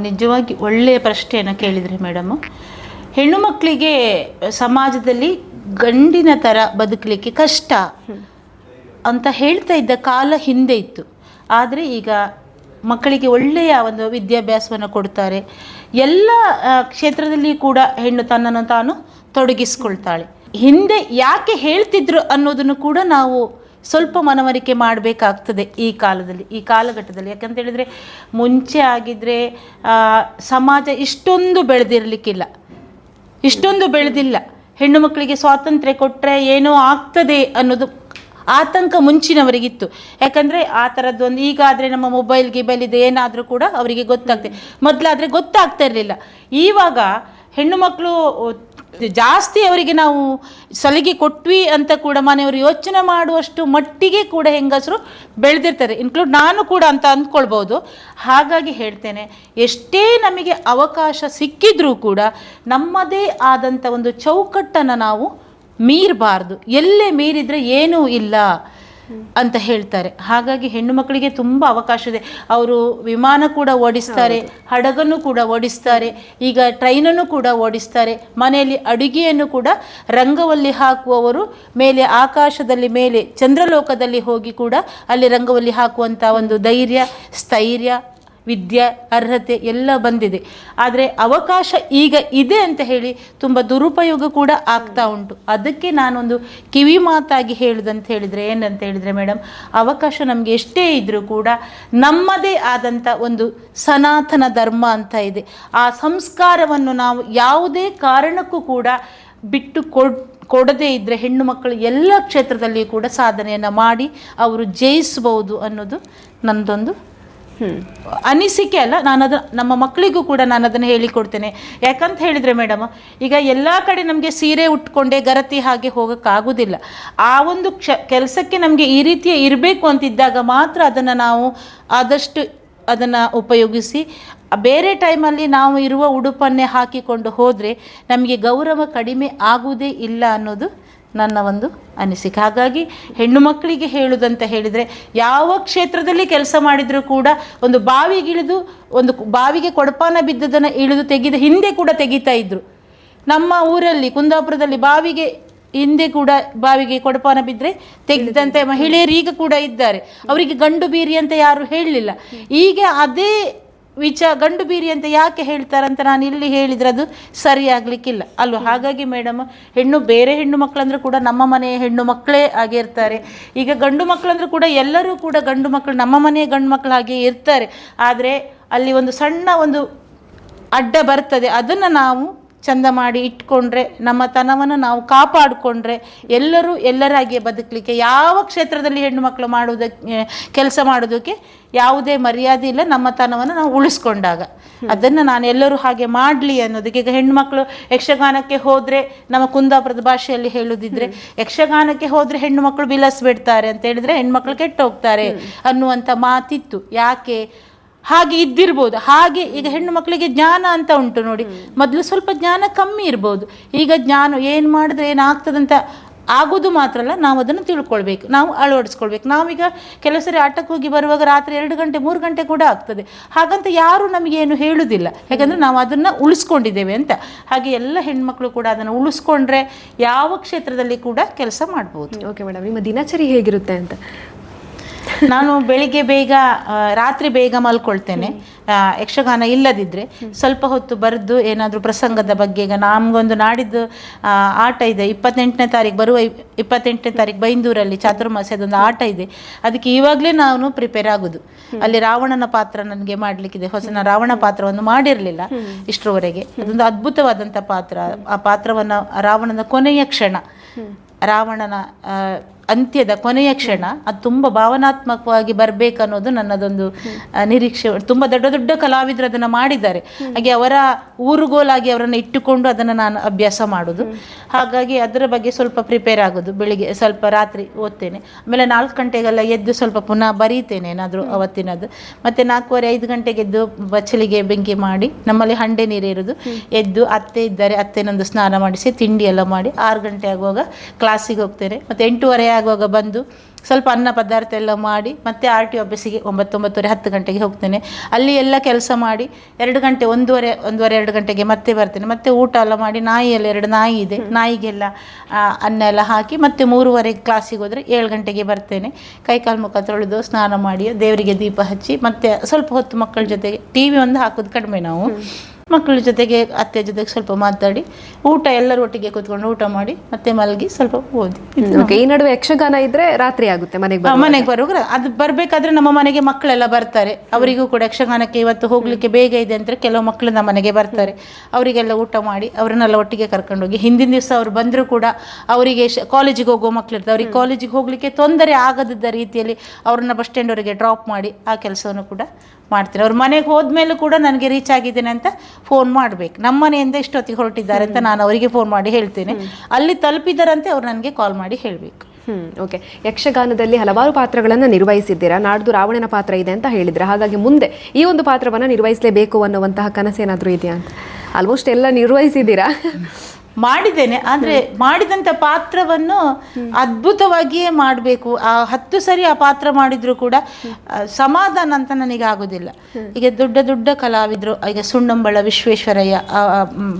ನಿಜವಾಗಿ ಒಳ್ಳೆಯ ಪ್ರಶ್ನೆಯನ್ನು ಕೇಳಿದ್ರಿ ಮೇಡಮು. ಹೆಣ್ಣು ಮಕ್ಕಳಿಗೆ ಸಮಾಜದಲ್ಲಿ ಗಂಡಿನ ಥರ ಬದುಕಲಿಕ್ಕೆ ಕಷ್ಟ ಅಂತ ಹೇಳ್ತಾ ಇದ್ದ ಕಾಲ ಹಿಂದೆ ಇತ್ತು. ಆದರೆ ಈಗ ಮಕ್ಕಳಿಗೆ ಒಳ್ಳೆಯ ಒಂದು ವಿದ್ಯಾಭ್ಯಾಸವನ್ನು ಕೊಡ್ತಾರೆ. ಎಲ್ಲ ಕ್ಷೇತ್ರದಲ್ಲಿ ಕೂಡ ಹೆಣ್ಣು ತನ್ನನ್ನು ತಾನು ತೊಡಗಿಸ್ಕೊಳ್ತಾಳೆ. ಹಿಂದೆ ಯಾಕೆ ಹೇಳ್ತಿದ್ರು ಅನ್ನೋದನ್ನು ಕೂಡ ನಾವು ಸ್ವಲ್ಪ ಮನವರಿಕೆ ಮಾಡಬೇಕಾಗ್ತದೆ ಈ ಕಾಲದಲ್ಲಿ, ಈ ಕಾಲಘಟ್ಟದಲ್ಲಿ. ಯಾಕಂತ ಹೇಳಿದರೆ ಮುಂಚೆ ಆಗಿದ್ದರೆ ಸಮಾಜ ಇಷ್ಟೊಂದು ಬೆಳೆದಿರಲಿಕ್ಕಿಲ್ಲ, ಇಷ್ಟೊಂದು ಬೆಳೆದಿಲ್ಲ. ಹೆಣ್ಣು ಮಕ್ಕಳಿಗೆ ಸ್ವಾತಂತ್ರ್ಯ ಕೊಟ್ಟರೆ ಏನೋ ಆಗ್ತದೆ ಅನ್ನೋದು ಆತಂಕ ಮುಂಚಿನವರಿಗಿತ್ತು. ಯಾಕಂದರೆ ಆ ಥರದ್ದೊಂದು ಈಗ ಆದರೆ ನಮ್ಮ ಮೊಬೈಲ್ ಗಿಬೈಲ್ ಇದೆ ಏನಾದರೂ ಕೂಡ ಅವರಿಗೆ ಗೊತ್ತಾಗ್ತದೆ. ಮೊದಲಾದರೆ ಗೊತ್ತಾಗ್ತಾ ಇರಲಿಲ್ಲ. ಈವಾಗ ಹೆಣ್ಣು ಮಕ್ಕಳು ಜಾಸ್ತಿ ಅವರಿಗೆ ನಾವು ಸಲಿಗೆ ಕೊಟ್ವಿ ಅಂತ ಕೂಡ ಮನೆಯವರು ಯೋಚನೆ ಮಾಡುವಷ್ಟು ಮಟ್ಟಿಗೆ ಕೂಡ ಹೆಂಗಸರು ಬೆಳೆದಿರ್ತಾರೆ, ಇನ್ಕ್ಲೂಡ್ ನಾನು ಕೂಡ ಅಂತ ಅಂದ್ಕೊಳ್ಬೋದು. ಹಾಗಾಗಿ ಹೇಳ್ತೇನೆ, ಎಷ್ಟೇ ನಮಗೆ ಅವಕಾಶ ಸಿಕ್ಕಿದ್ರೂ ಕೂಡ ನಮ್ಮದೇ ಆದಂಥ ಒಂದು ಚೌಕಟ್ಟನ್ನು ನಾವು ಮೀರಬಾರ್ದು. ಎಲ್ಲೇ ಮೀರಿದರೆ ಏನೂ ಇಲ್ಲ ಅಂತ ಹೇಳ್ತಾರೆ. ಹಾಗಾಗಿ ಹೆಣ್ಣು ಮಕ್ಕಳಿಗೆ ತುಂಬ ಅವಕಾಶ ಇದೆ. ಅವರು ವಿಮಾನ ಕೂಡ ಓಡಿಸ್ತಾರೆ, ಹಡಗನ್ನು ಕೂಡ ಓಡಿಸ್ತಾರೆ, ಈಗ ಟ್ರೈನನ್ನು ಕೂಡ ಓಡಿಸ್ತಾರೆ. ಮನೆಯಲ್ಲಿ ಅಡುಗೆಯನ್ನು ಕೂಡ ರಂಗವಲ್ಲಿ ಹಾಕುವವರು ಮೇಲೆ ಆಕಾಶದಲ್ಲಿ ಮೇಲೆ ಚಂದ್ರಲೋಕದಲ್ಲಿ ಹೋಗಿ ಕೂಡ ಅಲ್ಲಿ ರಂಗವಲ್ಲಿ ಹಾಕುವಂಥ ಒಂದು ಧೈರ್ಯ, ಸ್ಥೈರ್ಯ, ವಿದ್ಯೆ, ಅರ್ಹತೆ ಎಲ್ಲ ಬಂದಿದೆ. ಆದರೆ ಅವಕಾಶ ಈಗ ಇದೆ ಅಂತ ಹೇಳಿ ತುಂಬ ದುರುಪಯೋಗ ಕೂಡ ಆಗ್ತಾ ಉಂಟು. ಅದಕ್ಕೆ ನಾನೊಂದು ಕಿವಿ ಮಾತಾಗಿ ಹೇಳುದಂತ ಹೇಳಿದರೆ ಏನಂತ ಹೇಳಿದರೆ ಮೇಡಮ್, ಅವಕಾಶ ನಮಗೆ ಎಷ್ಟೇ ಇದ್ದರೂ ಕೂಡ ನಮ್ಮದೇ ಆದಂಥ ಒಂದು ಸನಾತನ ಧರ್ಮ ಅಂತ ಇದೆ. ಆ ಸಂಸ್ಕಾರವನ್ನು ನಾವು ಯಾವುದೇ ಕಾರಣಕ್ಕೂ ಕೂಡ ಬಿಟ್ಟು ಕೊಡದೇ ಇದ್ದರೆ ಹೆಣ್ಣು ಮಕ್ಕಳು ಎಲ್ಲ ಕ್ಷೇತ್ರದಲ್ಲಿ ಕೂಡ ಸಾಧನೆಯನ್ನು ಮಾಡಿ ಅವರು ಜಯಿಸ್ಬೋದು ಅನ್ನೋದು ನನ್ನದೊಂದು ಅನಿಸಿಕೆ. ಅಲ್ಲ, ನಮ್ಮ ಮಕ್ಕಳಿಗೂ ಕೂಡ ನಾನು ಅದನ್ನು ಹೇಳಿಕೊಡ್ತೇನೆ. ಯಾಕಂತ ಹೇಳಿದರೆ ಮೇಡಮ್, ಈಗ ಎಲ್ಲ ಕಡೆ ನಮಗೆ ಸೀರೆ ಉಟ್ಕೊಂಡೆ ಗರತಿ ಹಾಗೆ ಹೋಗೋಕ್ಕಾಗೋದಿಲ್ಲ. ಆ ಒಂದು ಕೆಲಸಕ್ಕೆ ನಮಗೆ ಈ ರೀತಿಯ ಇರಬೇಕು ಅಂತಿದ್ದಾಗ ಮಾತ್ರ ಅದನ್ನು ನಾವು ಆದಷ್ಟು ಅದನ್ನು ಉಪಯೋಗಿಸಿ, ಬೇರೆ ಟೈಮಲ್ಲಿ ನಾವು ಇರುವ ಉಡುಪನ್ನೇ ಹಾಕಿಕೊಂಡು ಹೋದರೆ ನಮಗೆ ಗೌರವ ಕಡಿಮೆ ಆಗುವುದೇ ಇಲ್ಲ ಅನ್ನೋದು ನನ್ನ ಒಂದು ಅನಿಸಿಕೆ. ಹಾಗಾಗಿ ಹೆಣ್ಣು ಮಕ್ಕಳಿಗೆ ಹೇಳುವುದಂತ ಹೇಳಿದರೆ, ಯಾವ ಕ್ಷೇತ್ರದಲ್ಲಿ ಕೆಲಸ ಮಾಡಿದರೂ ಕೂಡ ಒಂದು ಬಾವಿಗಿಳಿದು ಒಂದು ಬಾವಿಗೆ ಕೊಡಪಾನ ಬಿದ್ದದನ್ನು ಇಳಿದು ತೆಗೆದ ಹಿಂದೆ ಕೂಡ ತೆಗಿತಾ ಇದ್ರು. ನಮ್ಮ ಊರಲ್ಲಿ ಕುಂದಾಪುರದಲ್ಲಿ ಬಾವಿಗೆ ಹಿಂದೆ ಕೂಡ ಬಾವಿಗೆ ಕೊಡಪಾನ ಬಿದ್ದರೆ ತೆಗೆದಂತೆ ಮಹಿಳೆಯರು ಈಗ ಕೂಡ ಇದ್ದಾರೆ. ಅವರಿಗೆ ಗಂಡು ಬೀರಿ ಅಂತ ಯಾರು ಹೇಳಲಿಲ್ಲ. ಈಗ ಅದೇ ಗಂಡು ಬೀರಿ ಅಂತ ಯಾಕೆ ಹೇಳ್ತಾರಂತ ನಾನು ಇಲ್ಲಿ ಹೇಳಿದರೆ ಅದು ಸರಿಯಾಗಲಿಕ್ಕಿಲ್ಲ ಅಲ್ವ. ಹಾಗಾಗಿ ಮೇಡಮ್, ಬೇರೆ ಹೆಣ್ಣು ಮಕ್ಕಳಂದ್ರೂ ಕೂಡ ನಮ್ಮ ಮನೆಯ ಹೆಣ್ಣು ಮಕ್ಕಳೇ ಆಗಿರ್ತಾರೆ. ಈಗ ಗಂಡು ಮಕ್ಕಳಂದ್ರೂ ಕೂಡ ಎಲ್ಲರೂ ಕೂಡ ಗಂಡು ಮಕ್ಕಳು, ನಮ್ಮ ಮನೆಯ ಗಂಡು ಮಕ್ಕಳು ಹಾಗೆ ಇರ್ತಾರೆ. ಆದರೆ ಅಲ್ಲಿ ಒಂದು ಸಣ್ಣ ಒಂದು ಅಡ್ಡ ಬರ್ತದೆ, ಅದನ್ನು ನಾವು ಚಂದ ಮಾಡಿ ಇಟ್ಕೊಂಡ್ರೆ, ನಮ್ಮ ತನವನ್ನು ನಾವು ಕಾಪಾಡಿಕೊಂಡ್ರೆ ಎಲ್ಲರೂ ಎಲ್ಲರಾಗಿಯೇ ಬದುಕಲಿಕ್ಕೆ, ಯಾವ ಕ್ಷೇತ್ರದಲ್ಲಿ ಹೆಣ್ಣು ಮಕ್ಕಳು ಮಾಡುವುದಕ್ಕೆ ಕೆಲಸ ಮಾಡೋದಕ್ಕೆ ಯಾವುದೇ ಮರ್ಯಾದೆ ಇಲ್ಲ. ನಮ್ಮ ತನವನ್ನು ನಾವು ಉಳಿಸ್ಕೊಂಡಾಗ ಅದನ್ನು ನಾನು ಎಲ್ಲರೂ ಹಾಗೆ ಮಾಡಲಿ ಅನ್ನೋದಕ್ಕೆ. ಈಗ ಹೆಣ್ಣುಮಕ್ಕಳು ಯಕ್ಷಗಾನಕ್ಕೆ ಹೋದರೆ, ನಮ್ಮ ಕುಂದಾಪುರದ ಭಾಷೆಯಲ್ಲಿ ಹೇಳುದಿದ್ರೆ, ಯಕ್ಷಗಾನಕ್ಕೆ ಹೋದರೆ ಹೆಣ್ಣು ಮಕ್ಕಳು ಬಿಲಸ್ಬಿಡ್ತಾರೆ ಅಂತ ಹೇಳಿದರೆ ಹೆಣ್ಮಕ್ಳು ಕೆಟ್ಟು ಹೋಗ್ತಾರೆ ಅನ್ನುವಂಥ ಮಾತಿತ್ತು. ಯಾಕೆ ಹಾಗೆ ಇದ್ದಿರ್ಬೋದು. ಹಾಗೆ ಈಗ ಹೆಣ್ಣು ಮಕ್ಕಳಿಗೆ ಜ್ಞಾನ ಅಂತ ಉಂಟು ನೋಡಿ, ಮೊದಲು ಸ್ವಲ್ಪ ಜ್ಞಾನ ಕಮ್ಮಿ ಇರ್ಬೋದು. ಈಗ ಜ್ಞಾನ ಏನು ಮಾಡಿದ್ರೆ ಏನಾಗ್ತದಂತ ಆಗೋದು ಮಾತ್ರ ಅಲ್ಲ, ನಾವು ಅದನ್ನು ತಿಳ್ಕೊಳ್ಬೇಕು, ನಾವು ಅಳವಡಿಸ್ಕೊಳ್ಬೇಕು. ನಾವೀಗ ಕೆಲವು ಸರಿ ಆಟಕ್ಕೆ ಹೋಗಿ ಬರುವಾಗ ರಾತ್ರಿ 2 ಗಂಟೆ 3 ಗಂಟೆ ಕೂಡ ಆಗ್ತದೆ. ಹಾಗಂತ ಯಾರೂ ನಮಗೇನು ಹೇಳುವುದಿಲ್ಲ, ಯಾಕಂದರೆ ನಾವು ಅದನ್ನು ಉಳಿಸ್ಕೊಂಡಿದ್ದೇವೆ ಅಂತ. ಹಾಗೆ ಎಲ್ಲ ಹೆಣ್ಮಕ್ಳು ಕೂಡ ಅದನ್ನು ಉಳಿಸ್ಕೊಂಡ್ರೆ ಯಾವ ಕ್ಷೇತ್ರದಲ್ಲಿ ಕೂಡ ಕೆಲಸ ಮಾಡ್ಬೋದು.
ಓಕೆ ಮೇಡಮ್, ನಿಮ್ಮ ದಿನಚರಿ ಹೇಗಿರುತ್ತೆ ಅಂತ?
ನಾನು ಬೆಳಿಗ್ಗೆ ಬೇಗ, ರಾತ್ರಿ ಬೇಗ ಮಲ್ಕೊಳ್ತೇನೆ. ಯಕ್ಷಗಾನ ಇಲ್ಲದಿದ್ದರೆ ಸ್ವಲ್ಪ ಹೊತ್ತು ಬರೆದು ಏನಾದರೂ ಪ್ರಸಂಗದ ಬಗ್ಗೆ, ಈಗ ನಮಗೊಂದು ನಾಡಿದ್ದು ಆಟ ಇದೆ 28ನೇ ತಾರೀಕು, ಬರುವ 28ನೇ ತಾರೀಕು ಬೈಂದೂರಲ್ಲಿ ಚಾತುರ್ಮಾಸ್ಯದೊಂದು ಆಟ ಇದೆ. ಅದಕ್ಕೆ ಇವಾಗಲೇ ನಾನು ಪ್ರಿಪೇರ್ ಆಗೋದು. ಅಲ್ಲಿ ರಾವಣನ ಪಾತ್ರ ನನಗೆ ಮಾಡಲಿಕ್ಕಿದೆ. ನಾನು ರಾವಣ ಪಾತ್ರವನ್ನು ಮಾಡಿರಲಿಲ್ಲ ಇಷ್ಟರವರೆಗೆ. ಅದೊಂದು ಅದ್ಭುತವಾದಂಥ ಪಾತ್ರ. ಆ ಪಾತ್ರವನ್ನು ರಾವಣನ ಕೊನೆಯ ಕ್ಷಣ, ರಾವಣನ ಅಂತ್ಯದ ಕೊನೆಯ ಕ್ಷಣ, ಅದು ತುಂಬ ಭಾವನಾತ್ಮಕವಾಗಿ ಬರಬೇಕನ್ನೋದು ನನ್ನದೊಂದು ನಿರೀಕ್ಷೆ. ತುಂಬ ದೊಡ್ಡ ದೊಡ್ಡ ಕಲಾವಿದರು ಅದನ್ನು ಮಾಡಿದ್ದಾರೆ. ಹಾಗೆ ಅವರ ಊರುಗೋಲಾಗಿ ಅವರನ್ನು ಇಟ್ಟುಕೊಂಡು ಅದನ್ನು ನಾನು ಅಭ್ಯಾಸ ಮಾಡೋದು. ಹಾಗಾಗಿ ಅದರ ಬಗ್ಗೆ ಸ್ವಲ್ಪ ಪ್ರಿಪೇರ್ ಆಗೋದು. ಬೆಳಿಗ್ಗೆ ಸ್ವಲ್ಪ ರಾತ್ರಿ ಓದ್ತೇನೆ, ಆಮೇಲೆ 4 ಗಂಟೆಗೆಲ್ಲ ಎದ್ದು ಸ್ವಲ್ಪ ಪುನಃ ಬರೀತೇನೆ ಏನಾದರೂ ಅವತ್ತಿನದ್ದು. ಮತ್ತು 4:30-5 ಗಂಟೆಗೆ ಎದ್ದು ಬಚ್ಚಲಿಗೆ ಬೆಂಕಿ ಮಾಡಿ, ನಮ್ಮಲ್ಲಿ ಹಂಡೆ ನೀರು ಇರೋದು, ಎದ್ದು ಅತ್ತೆ ಇದ್ದಾರೆ, ಅತ್ತೆನೊಂದು ಸ್ನಾನ ಮಾಡಿಸಿ ತಿಂಡಿ ಎಲ್ಲ ಮಾಡಿ 6 ಗಂಟೆ ಆಗುವಾಗ ಕ್ಲಾಸಿಗೆ ಹೋಗ್ತೇನೆ. ಮತ್ತು 8:30 ಆಗುವಾಗ ಬಂದು ಸ್ವಲ್ಪ ಅನ್ನ ಪದಾರ್ಥ ಎಲ್ಲ ಮಾಡಿ ಮತ್ತೆ RTO ಆಫೀಸಿಗೆ 9-9:30-10 ಗಂಟೆಗೆ ಹೋಗ್ತೇನೆ. ಅಲ್ಲಿ ಎಲ್ಲ ಕೆಲಸ ಮಾಡಿ 2 ಗಂಟೆ 1:30-2 ಗಂಟೆಗೆ ಮತ್ತೆ ಬರ್ತೇನೆ. ಮತ್ತೆ ಊಟ ಎಲ್ಲ ಮಾಡಿ, ನಾಯಿಯಲ್ಲಿ 2 ನಾಯಿ ಇದೆ, ನಾಯಿಗೆಲ್ಲ ಅನ್ನ ಎಲ್ಲ ಹಾಕಿ ಮತ್ತೆ 3:30 ಕ್ಲಾಸಿಗೆ ಹೋದರೆ 7 ಗಂಟೆಗೆ ಬರ್ತೇನೆ. ಕೈಕಾಲು ಮುಖ ತೊಳೆದು ಸ್ನಾನ ಮಾಡಿ ದೇವರಿಗೆ ದೀಪ ಹಚ್ಚಿ ಮತ್ತೆ ಸ್ವಲ್ಪ ಹೊತ್ತು ಮಕ್ಕಳ ಜೊತೆಗೆ TV ಒಂದು ಹಾಕೋದು ಕಡಿಮೆ ನಾವು. ಮಕ್ಕಳ ಜೊತೆಗೆ ಅತ್ತೆ ಜೊತೆಗೆ ಸ್ವಲ್ಪ ಮಾತಾಡಿ ಊಟ ಎಲ್ಲರೂ ಒಟ್ಟಿಗೆ ಕೂತ್ಕೊಂಡು ಊಟ ಮಾಡಿ ಮತ್ತೆ ಮಲಗಿ ಸ್ವಲ್ಪ ಓದಿ.
ಓಕೆ, ಈ ನಡುವೆ ಯಕ್ಷಗಾನ ಇದ್ರೆ ರಾತ್ರಿ ಆಗುತ್ತೆ ಮನೆಗೆ
ಬರುವಾಗ. ಅದು ಬರಬೇಕಾದ್ರೆ ನಮ್ಮ ಮನೆಗೆ ಮಕ್ಕಳೆಲ್ಲ ಬರ್ತಾರೆ, ಅವರಿಗೂ ಕೂಡ ಯಕ್ಷಗಾನಕ್ಕೆ ಇವತ್ತು ಹೋಗ್ಲಿಕ್ಕೆ ಬೇಗ ಇದೆ ಅಂತ ಕೆಲವು ಮಕ್ಕಳು ನಮ್ಮ ಮನೆಗೆ ಬರ್ತಾರೆ. ಅವರಿಗೆಲ್ಲ ಊಟ ಮಾಡಿ ಅವರನ್ನೆಲ್ಲ ಒಟ್ಟಿಗೆ ಕರ್ಕೊಂಡೋಗಿ, ಹಿಂದಿನ ದಿವಸ ಅವ್ರು ಬಂದರೂ ಕೂಡ ಅವರಿಗೆ ಕಾಲೇಜಿಗೆ ಹೋಗುವ ಮಕ್ಕಳು ಇರ್ತಾರೆ, ಅವ್ರಿಗೆ ಕಾಲೇಜಿಗೆ ಹೋಗ್ಲಿಕ್ಕೆ ತೊಂದರೆ ಆಗದ ರೀತಿಯಲ್ಲಿ ಅವ್ರನ್ನ ಬಸ್ ಸ್ಟ್ಯಾಂಡ್ವರೆಗೆ ಡ್ರಾಪ್ ಮಾಡಿ ಆ ಕೆಲಸವನ್ನು ಕೂಡ ಮಾಡ್ತೀನಿ. ಅವ್ರ ಮನೆಗೆ ಹೋದ್ಮೇಲೂ ಕೂಡ ನನಗೆ ರೀಚ್ ಆಗಿದ್ದೇನೆ ಅಂತ ಫೋನ್ ಮಾಡಬೇಕು. ನಮ್ಮ ಮನೆಯಿಂದ ಇಷ್ಟೊತ್ತಿಗೆ ಹೊರಟಿದ್ದಾರೆ ಅಂತ ನಾನು ಅವರಿಗೆ ಫೋನ್ ಮಾಡಿ ಹೇಳ್ತೇನೆ. ಅಲ್ಲಿ ತಲುಪಿದಾರಂತೆ ಅವ್ರು ನನಗೆ ಕಾಲ್ ಮಾಡಿ ಹೇಳಬೇಕು.
ಓಕೆ, ಯಕ್ಷಗಾನದಲ್ಲಿ ಹಲವಾರು ಪಾತ್ರಗಳನ್ನು ನಿರ್ವಹಿಸಿದ್ದೀರಾ. ನಾಡ್ದು ರಾವಣನ ಪಾತ್ರ ಇದೆ ಅಂತ ಹೇಳಿದ್ರೆ, ಹಾಗಾಗಿ ಮುಂದೆ ಈ ಒಂದು ಪಾತ್ರವನ್ನು ನಿರ್ವಹಿಸಲೇಬೇಕು ಅನ್ನುವಂತಹ ಕನಸೇನಾದರೂ ಇದೆಯಾ ಅಂತ? ಆಲ್ಮೋಸ್ಟ್ ಎಲ್ಲ ನಿರ್ವಹಿಸಿದ್ದೀರಾ.
ಮಾಡಿದ್ದೇನೆ, ಆದರೆ ಮಾಡಿದಂಥ ಪಾತ್ರವನ್ನು ಅದ್ಭುತವಾಗಿಯೇ ಮಾಡಬೇಕು. 10 ಸರಿ ಆ ಪಾತ್ರ ಮಾಡಿದರೂ ಕೂಡ ಸಮಾಧಾನ ಅಂತ ನನಗೆ ಆಗೋದಿಲ್ಲ. ಈಗ ದೊಡ್ಡ ದೊಡ್ಡ ಕಲಾವಿದರು, ಈಗ ಸುಣ್ಣಂಬಳ ವಿಶ್ವೇಶ್ವರಯ್ಯ